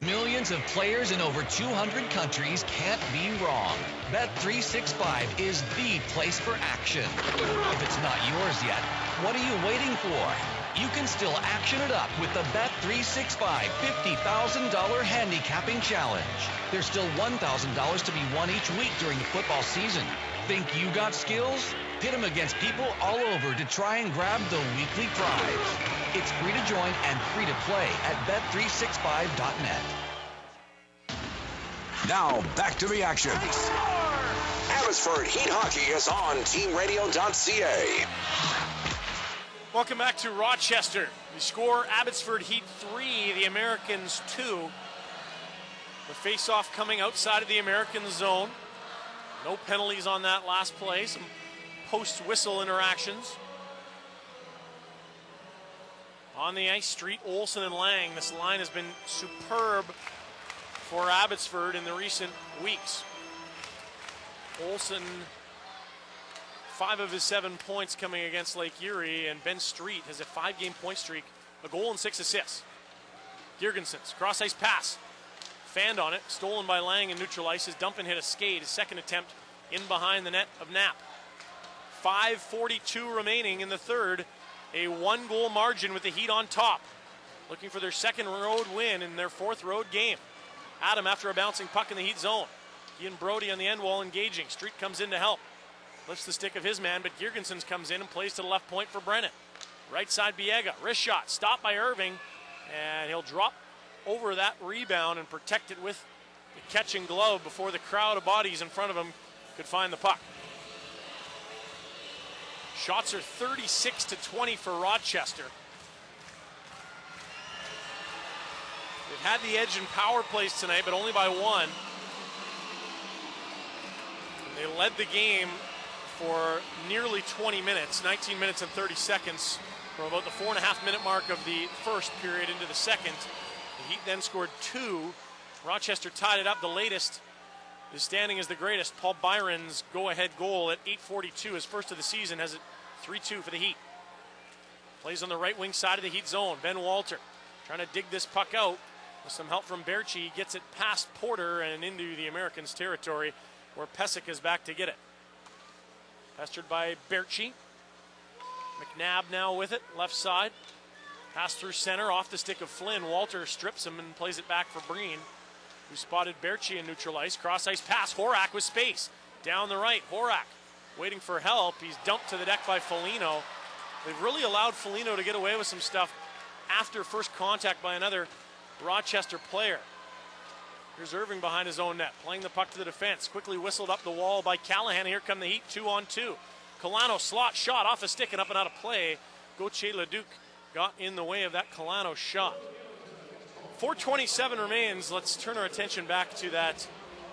Millions of players in over 200 countries can't be wrong. Bet365 is the place for action. If it's not yours yet, what are you waiting for? You can still action it up with the Bet365 $50,000 handicapping challenge. There's still $1,000 to be won each week during the football season. Think you got skills? Pit them against people all over to try and grab the weekly prize. It's free to join and free to play at bet365.net. Now back to the action. Abbotsford Heat Hockey is on teamradio.ca. Welcome back to Rochester. We score Abbotsford Heat 3, the Americans 2. The face-off coming outside of the American zone. No penalties on that last play. Some post-whistle interactions. On the ice, Street, Olsen, and Lang. This line has been superb for Abbotsford in the recent weeks. Olsen, 5 of his 7 points coming against Lake Erie, and Ben Street has a 5-game point streak, a goal and 6 assists. Girgensons, cross-ice pass. Fanned on it, stolen by Lang and neutral ice. His dump and hit a skate, his second attempt in behind the net of Knapp. 5:42 remaining in the third. A 1-goal margin with the Heat on top. Looking for their second road win in their 4th road game. Adam after a bouncing puck in the Heat zone. He and Brody on the end wall engaging. Street comes in to help. Lifts the stick of his man, but Girgensons comes in and plays to the left point for Brennan. Right side Biega, wrist shot, stopped by Irving, and he'll drop over that rebound and protect it with the catching glove before the crowd of bodies in front of him could find the puck. Shots are 36-20 for Rochester. They've had the edge in power plays tonight, but only by 1. They led the game for nearly 20 minutes, 19 minutes and 30 seconds, from about the 4.5-minute mark of the first period into the second. The Heat then scored 2. Rochester tied it up. The latest is standing as the greatest. Paul Byron's go-ahead goal at 8:42, his first of the season, has it 3-2 for the Heat. Plays on the right wing side of the Heat zone. Ben Walter trying to dig this puck out with some help from Berchi. Gets it past Porter and into the Americans' territory, where Pesic is back to get it. Pestered by Berchi. McNabb now with it, left side. Pass through center, off the stick of Flynn. Walter strips him and plays it back for Breen, who spotted Berchi in neutral ice. Cross ice pass, Horak with space. Down the right, Horak waiting for help. He's dumped to the deck by Foligno. They've really allowed Foligno to get away with some stuff after first contact by another Rochester player. Here's Irving behind his own net, playing the puck to the defense. Quickly whistled up the wall by Callahan. Here come the Heat, 2-on-2. Colano slot shot off a stick and up and out of play. Gauthier Leduc got in the way of that Colano shot. 4:27 remains. Let's turn our attention back to that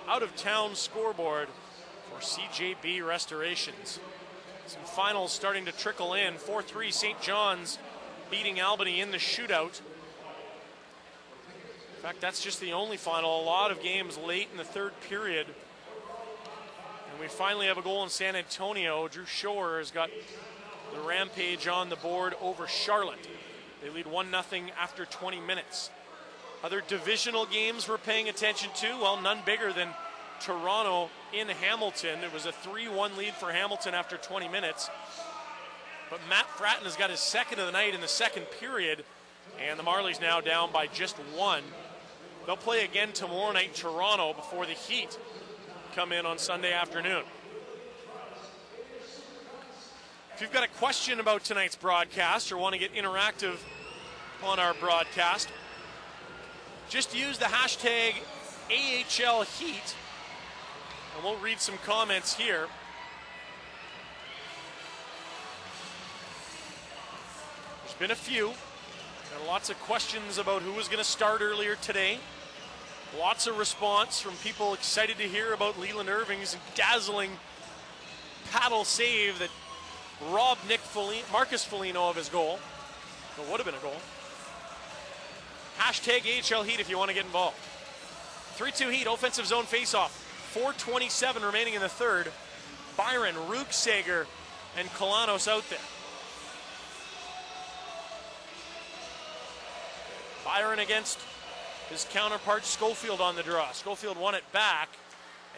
out-of-town scoreboard for CJB Restorations. Some finals starting to trickle in. 4-3 St. John's beating Albany in the shootout. In fact, that's just the only final. A lot of games late in the third period. And we finally have a goal in San Antonio. Drew Shore has got the rampage on the board over Charlotte. They lead 1-0 after 20 minutes. Other divisional games we're paying attention to, well, none bigger than Toronto in Hamilton. It was a 3-1 lead for Hamilton after 20 minutes. But Matt Fratton has got his second of the night in the second period, and the Marlies now down by just 1. They'll play again tomorrow night in Toronto before the Heat come in on Sunday afternoon. If you've got a question about tonight's broadcast or want to get interactive on our broadcast, just use the hashtag AHL Heat. And we'll read some comments here. There's been a few. Got lots of questions about who was going to start earlier today. Lots of response from people excited to hear about Leland Irving's dazzling paddle save that robbed Marcus Foligno of his goal. It would have been a goal. Hashtag AHL Heat if you want to get involved. 3-2 Heat, offensive zone faceoff. 4:27 remaining in the third. Byron, Rugsager, and Kolanos out there. Byron against his counterpart Schofield on the draw. Schofield won it back,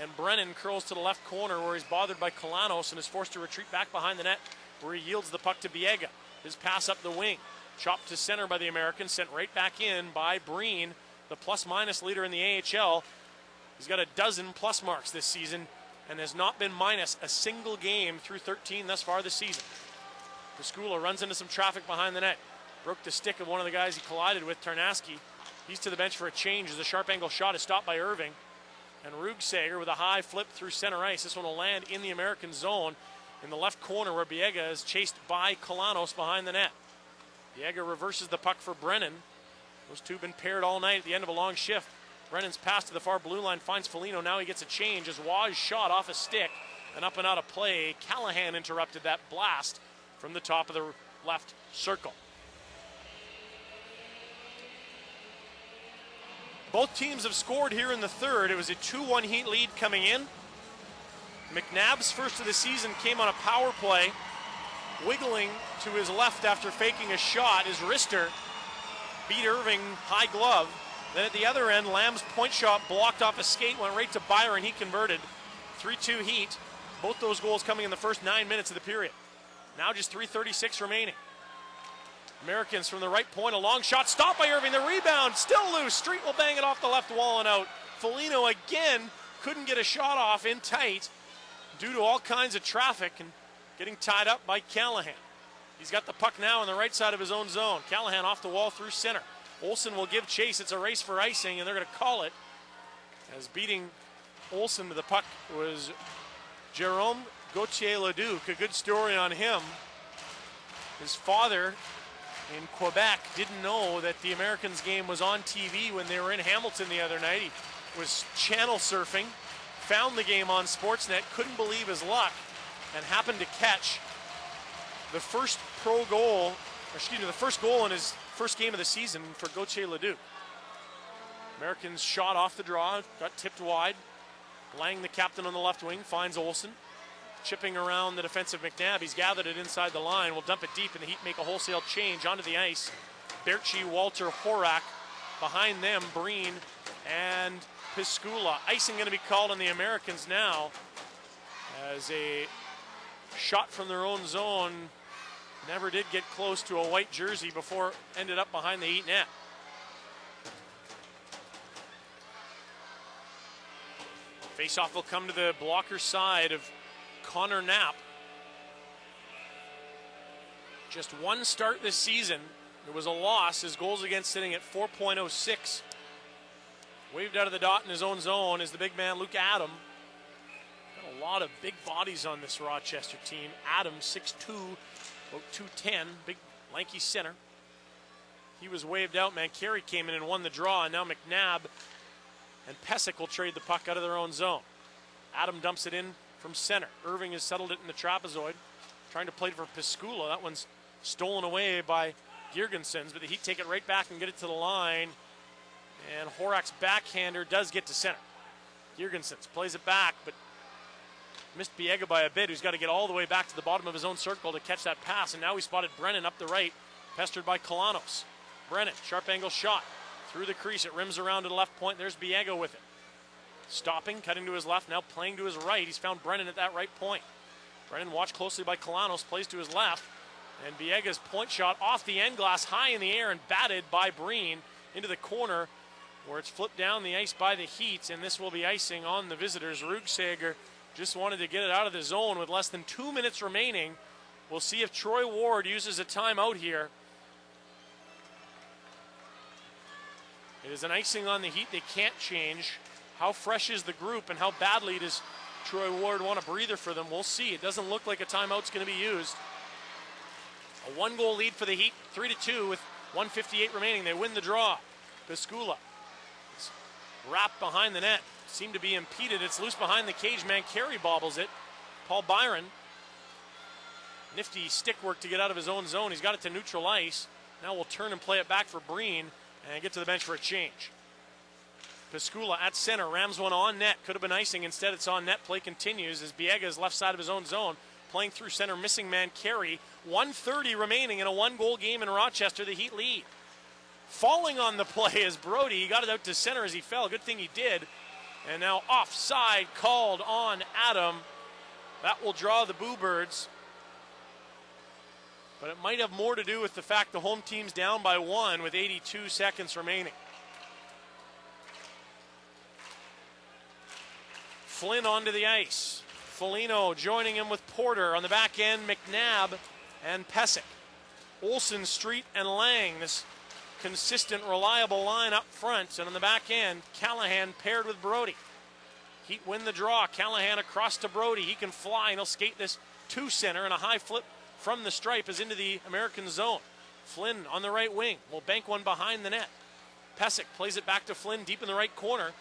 and Brennan curls to the left corner where he's bothered by Kolanos and is forced to retreat back behind the net where he yields the puck to Biega. His pass up the wing, chopped to center by the Americans, sent right back in by Breen, the plus-minus leader in the AHL. He's got a dozen plus marks this season and has not been minus a single game through 13 thus far this season. Piscula runs into some traffic behind the net. Broke the stick of one of the guys he collided with, Tarnaski. He's to the bench for a change as a sharp angle shot is stopped by Irving. And Rugsager with a high flip through center ice. This one will land in the American zone in the left corner where Biega is chased by Kolanos behind the net. Biega reverses the puck for Brennan. Those two have been paired all night at the end of a long shift. Brennan's pass to the far blue line finds Foligno. Now he gets a change as Waz shot off a stick and up and out of play. Callahan interrupted that blast from the top of the left circle. Both teams have scored here in the third. It was a 2-1 Heat lead coming in. McNabb's first of the season came on a power play. Wiggling to his left after faking a shot, his wrister beat Irving high glove. Then at the other end, Lamb's point shot blocked off a skate, went right to Byron. He converted. 3-2 Heat. Both those goals coming in the first 9 minutes of the period. Now just 3:36 remaining. Americans from the right point, a long shot stopped by Irving. The rebound still loose. Street will bang it off the left wall and out. Foligno again couldn't get a shot off in tight due to all kinds of traffic and getting tied up by Callahan. He's got the puck now on the right side of his own zone. Callahan off the wall through center. Olsen will give chase. It's a race for icing, and they're going to call it. As beating Olsen to the puck was Jerome Gauthier-Leduc. A good story on him. His father in Quebec didn't know that the Americans game was on TV when they were in Hamilton the other night. He was channel surfing, found the game on Sportsnet, couldn't believe his luck, and happened to catch the first the first goal in his first game of the season for Gauthier-Leduc. Americans shot off the draw, got tipped wide. Lang, the captain on the left wing, finds Olsen. Chipping around the defensive McNabb. He's gathered it inside the line. Will dump it deep, and the Heat make a wholesale change onto the ice. Berchi, Walter, Horak. Behind them, Breen and Piscula. Icing going to be called on the Americans now as a shot from their own zone never did get close to a white jersey before ended up behind the Heat net. Faceoff will come to the blocker side of Connor Knapp. Just one start this season. It was a loss. His goals against sitting at 4.06. Waved out of the dot in his own zone is the big man Luke Adam. Got a lot of big bodies on this Rochester team. Adam, 6'2", about 210, big lanky center. He was waved out. Mancari came in and won the draw, and now McNabb and Pesic will trade the puck out of their own zone. Adam dumps it in from center. Irving has settled it in the trapezoid, trying to play for Piscula. That one's stolen away by Girgensons, but the Heat take it right back and get it to the line. And Horak's backhander does get to center. Girgensons plays it back, but missed Biega by a bit, who's got to get all the way back to the bottom of his own circle to catch that pass. And now we spotted Brennan up the right, pestered by Kolanos. Brennan, sharp angle shot through the crease. It rims around to the left point. There's Biega with it. Stopping, cutting to his left, now playing to his right. He's found Brennan at that right point. Brennan watched closely by Kolanos, plays to his left. And Biega's point shot off the end glass, high in the air and batted by Breen into the corner, where it's flipped down the ice by the Heat, and this will be icing on the visitors. Rugsager just wanted to get it out of the zone with less than 2 minutes remaining. We'll see if Troy Ward uses a timeout here. It is an icing on the Heat they can't change. How fresh is the group and how badly does Troy Ward want a breather for them? We'll see. It doesn't look like a timeout's going to be used. A 1-goal lead for the Heat, 3-2 with 1:58 remaining. They win the draw. Piscula is wrapped behind the net. Seemed to be impeded. It's loose behind the cage. Carey bobbles it. Paul Byron. Nifty stick work to get out of his own zone. He's got it to neutral ice. Now we'll turn and play it back for Breen and get to the bench for a change. Piscula at center, rams one on net. Could have been icing. Instead, it's on net. Play continues as Biega's left side of his own zone. Playing through center, missing man Carey. 1:30 remaining in a 1-goal game in Rochester. The Heat lead. Falling on the play is Brody. He got it out to center as he fell. Good thing he did. And now offside called on Adam. That will draw the Boo Birds. But it might have more to do with the fact the home team's down by 1 with 82 seconds remaining. Flynn onto the ice. Foligno joining him with Porter on the back end, McNabb and Pesic. Olsen, Street, and Lang. This consistent, reliable line up front. And on the back end, Callahan paired with Brody. Heat win the draw. Callahan across to Brody. He can fly and he'll skate this to center, and a high flip from the stripe is into the American zone. Flynn on the right wing will bank one behind the net. Pesic plays it back to Flynn deep in the right corner.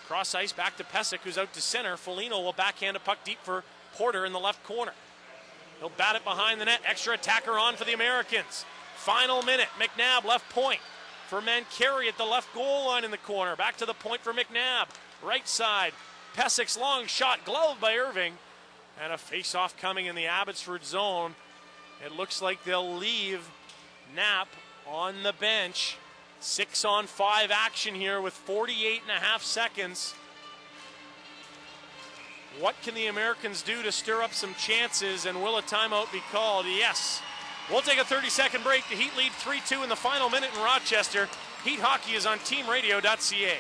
Cross ice back to Pesic, who's out to center. Foligno will backhand a puck deep for Porter in the left corner. He'll bat it behind the net. Extra attacker on for the Americans. Final minute. McNabb left point for Carey at the left goal line in the corner. Back to the point for McNabb. Right side. Pesic's long shot gloved by Irving. And a face-off coming in the Abbotsford zone. It looks like they'll leave Knapp on the bench. 6-on-5 action here with 48.5 seconds. What can the Americans do to stir up some chances, and will a timeout be called? Yes. We'll take a 30-second break. The Heat lead 3-2 in the final minute in Rochester. Heat Hockey is on teamradio.ca.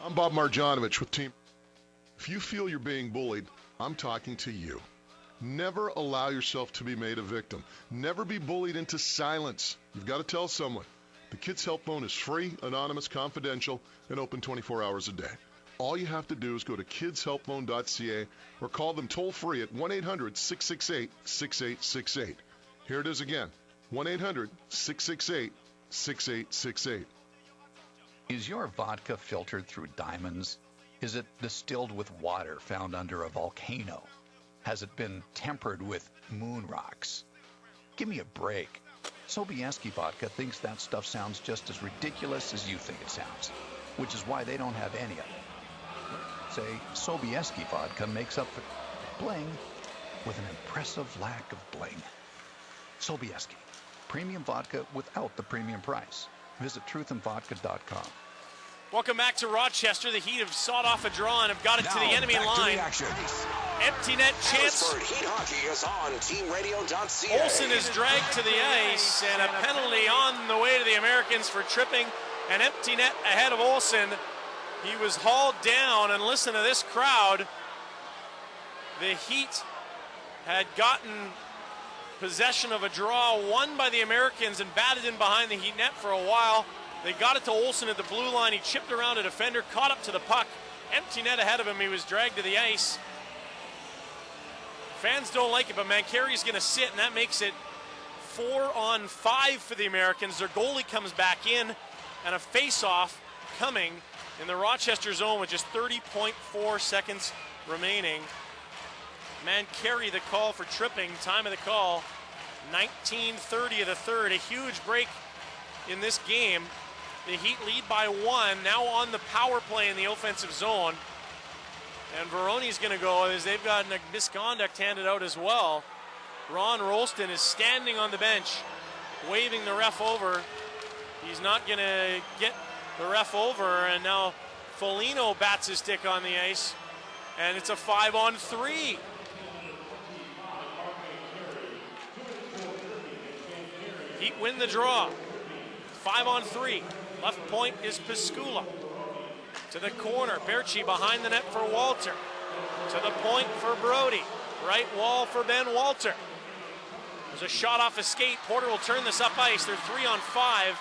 I'm Bob Marjanovic with Team. If you feel you're being bullied, I'm talking to you. Never allow yourself to be made a victim. Never be bullied into silence. You've got to tell someone. The Kids Help Phone is free, anonymous, confidential, and open 24 hours a day. All you have to do is go to kidshelpphone.ca or call them toll-free at 1-800-668-6868. Here it is again, 1-800-668-6868. Is your vodka filtered through diamonds? Is it distilled with water found under a volcano? Has it been tempered with moon rocks? Give me a break. Sobieski Vodka thinks that stuff sounds just as ridiculous as you think it sounds, which is why they don't have any of it. Say, Sobieski Vodka makes up for bling with an impressive lack of bling. Sobieski, premium vodka without the premium price. Visit truthandvodka.com. Welcome back to Rochester. The Heat have sawed off a draw and have got it to the enemy line. Empty net chance. Abbotsford Heat Hockey is on teamradio.ca. Olsen is dragged to the ice, and a penalty on the way to the Americans for tripping. An empty net ahead of Olsen. He was hauled down, and listen to this crowd. The Heat had gotten possession of a draw won by the Americans and batted in behind the Heat net for a while. They got it to Olsen at the blue line. He chipped around a defender, caught up to the puck. Empty net ahead of him. He was dragged to the ice. Fans don't like it, but Carey's going to sit, and that makes it 4-on-5 for the Americans. Their goalie comes back in, and a face-off coming in the Rochester zone with just 30.4 seconds remaining. Carey, the call for tripping. Time of the call, 19:30 of the third. A huge break in this game. The Heat lead by 1, now on the power play in the offensive zone. And Veroni's going to go as they've got a misconduct handed out as well. Ron Rolston is standing on the bench, waving the ref over. He's not going to get the ref over, and now Foligno bats his stick on the ice, and it's a 5-on-3. Heat win the draw. 5-on-3. Left point is Piscula. To the corner, Berchi behind the net for Walter. To the point for Brody. Right wall for Ben Walter. There's a shot off his skate. Porter will turn this up ice. They're 3 on 5.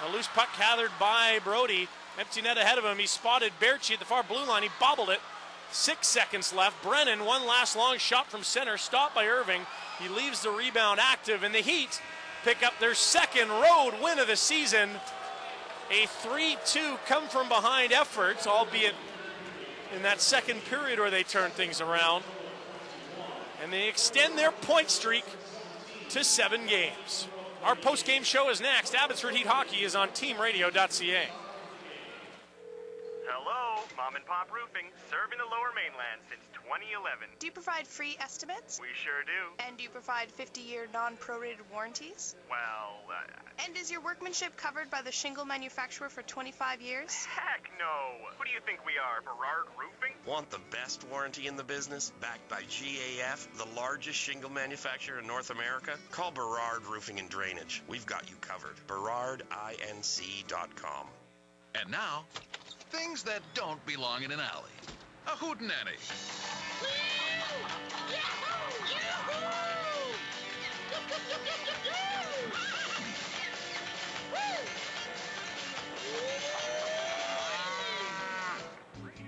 A loose puck gathered by Brody. Empty net ahead of him. He spotted Berchi at the far blue line. He bobbled it. 6 seconds left. Brennan, one last long shot from center. Stopped by Irving. He leaves the rebound active, and the Heat pick up their second road win of the season. A 3-2 come-from-behind effort, albeit in that second period where they turn things around. And they extend their point streak to 7 games. Our post-game show is next. Abbotsford Heat Hockey is on teamradio.ca. Hello, Mom and Pop Roofing, serving the Lower Mainland since 2011. Do you provide free estimates? We sure do. And do you provide 50-year non-prorated warranties? Well, And is your workmanship covered by the shingle manufacturer for 25 years? Heck no. Who do you think we are, Berard Roofing? Want the best warranty in the business? Backed by GAF, the largest shingle manufacturer in North America? Call Berard Roofing and Drainage. We've got you covered. BerardINC.com. And now, things that don't belong in an alley. A hootenanny.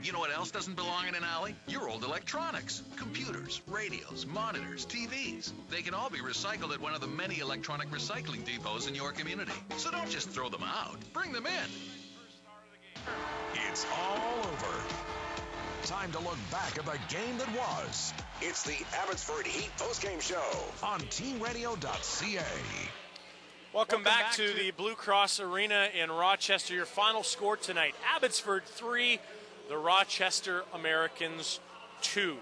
You know what else doesn't belong in an alley? Your old electronics. Computers, radios, monitors, TVs. They can all be recycled at one of the many electronic recycling depots in your community. So don't just throw them out. Bring them in. It's all over. Time to look back at the game that was. It's the Abbotsford Heat postgame show on teamradio.ca. Welcome back to the Blue Cross Arena in Rochester. Your final score tonight, Abbotsford 3, the Rochester Americans 2.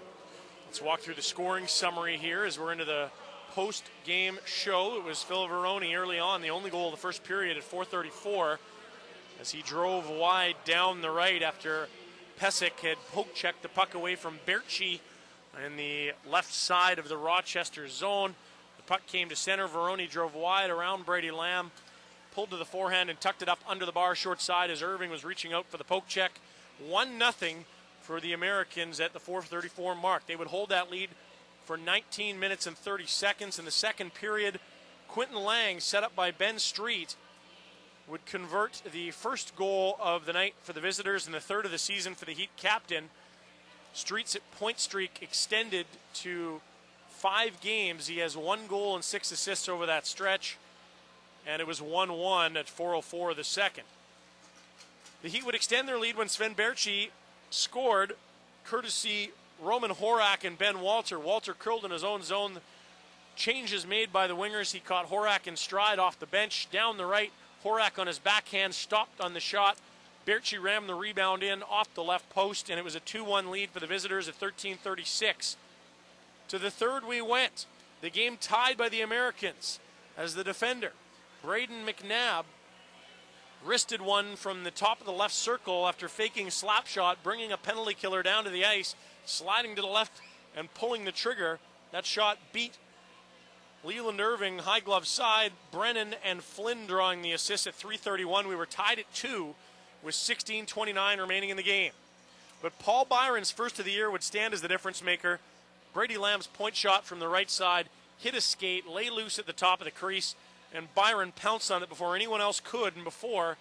Let's walk through the scoring summary here as we're into the post-game show. It was Phil Veroni early on, the only goal of the first period at 4:34, as he drove wide down the right after Pesic had poke-checked the puck away from Berchi in the left side of the Rochester zone. The puck came to center. Veroni drove wide around Brady Lamb, pulled to the forehand and tucked it up under the bar short side as Irving was reaching out for the poke check. 1-0 for the Americans at the 4:34 mark. They would hold that lead for 19 minutes and 30 seconds. In the second period, Quentin Lang, set up by Ben Street, would convert the first goal of the night for the visitors and the third of the season for the Heat captain. Street's point streak extended to 5 games. He has 1 goal and 6 assists over that stretch, and it was 1-1 at 4:04 of the second. The Heat would extend their lead when Sven Berchi scored, courtesy Roman Horak and Ben Walter. Walter curled in his own zone. Changes made by the wingers. He caught Horak in stride off the bench, down the right. Horak on his backhand stopped on the shot. Berchi rammed the rebound in off the left post, and it was a 2-1 lead for the visitors at 13:36. To the third we went. The game tied by the Americans as the defender, Braden McNabb, wristed one from the top of the left circle after faking slap shot, bringing a penalty killer down to the ice, sliding to the left and pulling the trigger. That shot beat Leland Irving, high glove side. Brennan and Flynn drawing the assist at 3:31. We were tied at 2 with 16:29 remaining in the game. But Paul Byron's first of the year would stand as the difference maker. Brady Lamb's point shot from the right side hit a skate, lay loose at the top of the crease, and Byron pounced on it before anyone else could, and before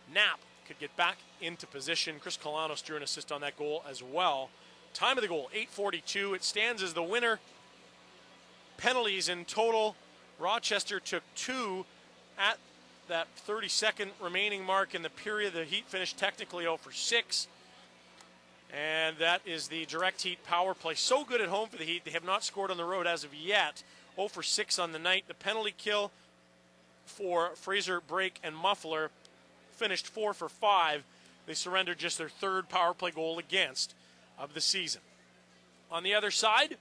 Knapp could get back into position. Chris Colanos drew an assist on that goal as well. Time of the goal, 8:42. It stands as the winner. Penalties in total. Rochester took 2 at that 30-second remaining mark in the period. The Heat finished technically 0 for 6. And that is the direct Heat power play. So good at home for the Heat. They have not scored on the road as of yet. 0 for 6 on the night. The penalty kill for Fraser, Brake, and Muffler finished 4 for 5. They surrendered just their 3rd power play goal against of the season. On the other side,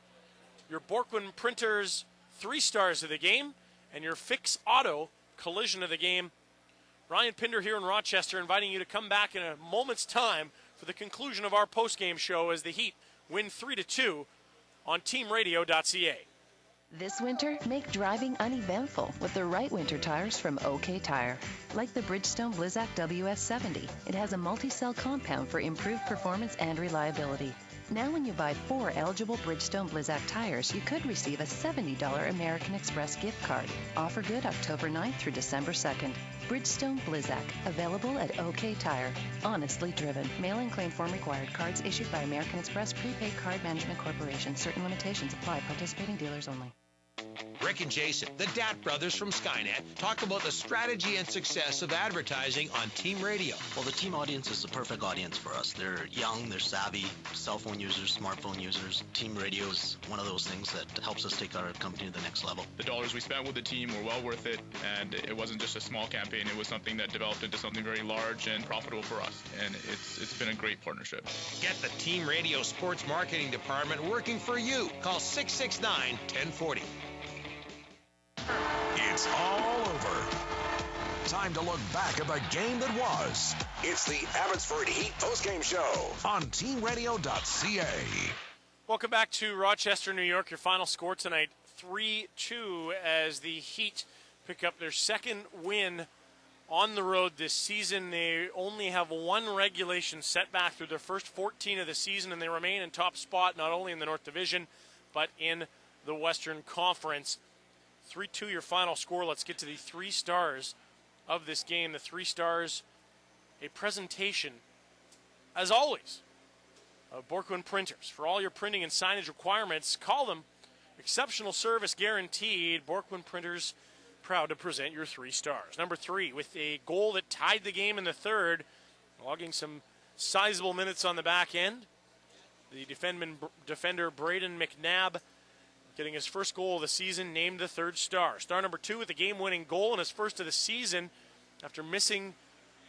your Borkwin Printers 3 stars of the game and your Fix Auto collision of the game. Ryan Pinder here in Rochester, inviting you to come back in a moment's time for the conclusion of our postgame show as the Heat win 3-2 on teamradio.ca. This winter, make driving uneventful with the right winter tires from OK Tire. Like the Bridgestone Blizzak WS70, it has a multi-cell compound for improved performance and reliability. Now when you buy 4 eligible Bridgestone Blizzak tires, you could receive a $70 American Express gift card. Offer good October 9th through December 2nd. Bridgestone Blizzak, available at OK Tire. Honestly driven. Mail-in claim form required. Cards issued by American Express Prepaid Card Management Corporation. Certain limitations apply. Participating dealers only. Rick and Jason, the Dat brothers from Skynet, talk about the strategy and success of advertising on Team Radio. Well, the Team audience is the perfect audience for us. They're young, they're savvy, cell phone users, smartphone users. Team Radio is one of those things that helps us take our company to the next level. The dollars we spent with the team were well worth it, and it wasn't just a small campaign. It was something that developed into something very large and profitable for us, and it's been a great partnership. Get the Team Radio Sports Marketing Department working for you. Call 669-1040. It's all over. Time to look back at the game that was. It's the Abbotsford Heat postgame show on teamradio.ca. Welcome back to Rochester, New York. Your final score tonight, 3-2, as the Heat pick up their second win on the road this season. They only have one regulation setback through their first 14 of the season, and they remain in top spot not only in the North Division, but in the Western Conference. 3-2 your final score. Let's get to the 3 stars of this game. The 3 stars, a presentation, as always, of Borkwin Printers. For all your printing and signage requirements, call them. Exceptional service guaranteed. Borkwin Printers, proud to present your 3 stars. Number 3, with a goal that tied the game in the third, logging some sizable minutes on the back end, the defender Braden McNabb, getting his first goal of the season, named the 3rd star. Star number 2 with a game-winning goal in his first of the season after missing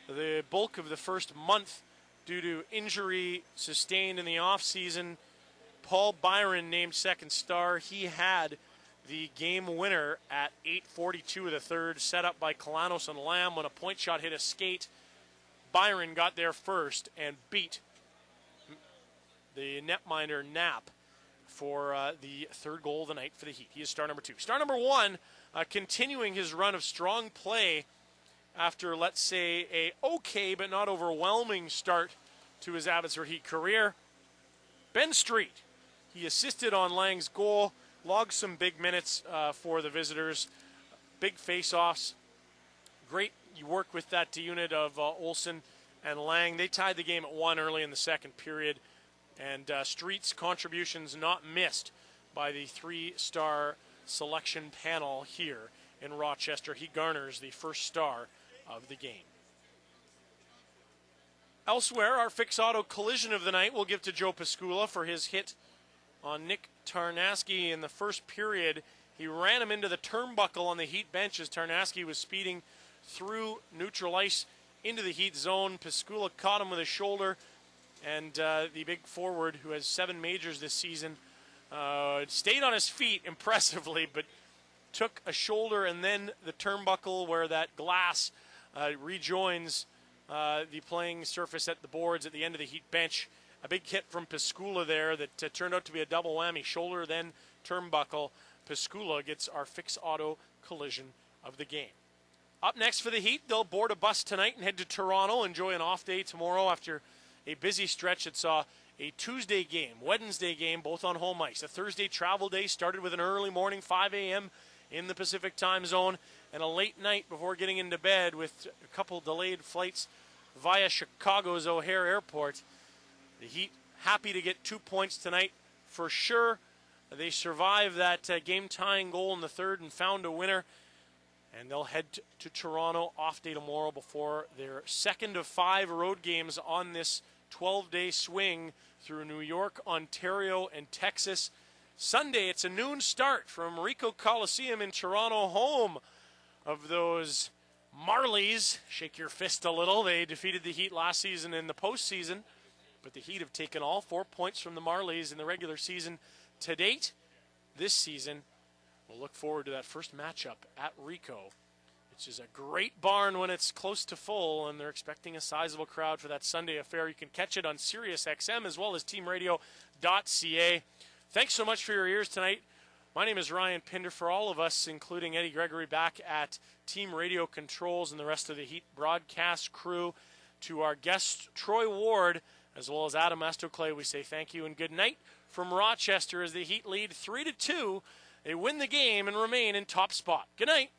the bulk of the first month due to injury sustained in the offseason. Paul Byron named 2nd star. He had the game winner at 8:42 of the third, set up by Kalanos and Lamb when a point shot hit a skate. Byron got there first and beat the netminder Knapp for the 3rd goal of the night for the Heat. He is star number 2. Star number 1, continuing his run of strong play after, let's say, a okay but not overwhelming start to his Abbotsford Heat career, Ben Street. He assisted on Lang's goal, logged some big minutes for the visitors, big face-offs. Great work with that unit of Olsen and Lang. They tied the game at 1 early in the second period. And Street's contributions not missed by the 3-star selection panel here in Rochester. He garners the 1st star of the game. Elsewhere, our Fix Auto collision of the night we'll give to Joe Piscula for his hit on Nick Tarnaski in the first period. He ran him into the turnbuckle on the Heat bench as Tarnaski was speeding through neutral ice into the Heat zone. Piscula caught him with his shoulder. And the big forward, who has 7 majors this season, stayed on his feet impressively, but took a shoulder and then the turnbuckle where that glass rejoins the playing surface at the boards at the end of the Heat bench. A big hit from Piscula there that turned out to be a double whammy. Shoulder, then turnbuckle. Piscula gets our Fix Auto collision of the game. Up next for the Heat, they'll board a bus tonight and head to Toronto, enjoy an off day tomorrow after a busy stretch that saw a Tuesday game, Wednesday game, both on home ice. A Thursday travel day started with an early morning, 5 a.m. in the Pacific time zone, and a late night before getting into bed with a couple delayed flights via Chicago's O'Hare Airport. The Heat happy to get 2 points tonight for sure. They survived that game-tying goal in the third and found a winner, and they'll head to Toronto off day tomorrow before their 2nd of 5 road games on this 12-day swing through New York, Ontario, and Texas. Sunday, it's a noon start from Ricoh Coliseum in Toronto, home of those Marlies. Shake your fist a little. They defeated the Heat last season in the postseason, but the Heat have taken all 4 points from the Marlies in the regular season to date this season. We'll look forward to that first matchup at Ricoh, which is a great barn when it's close to full, and they're expecting a sizable crowd for that Sunday affair. You can catch it on Sirius XM as well as teamradio.ca. Thanks so much for your ears tonight. My name is Ryan Pinder. For all of us, including Eddie Gregory back at Team Radio Controls and the rest of the Heat broadcast crew, to our guest Troy Ward, as well as Adam Estoclay, we say thank you and good night from Rochester as the Heat lead 3-2. They win the game and remain in top spot. Good night.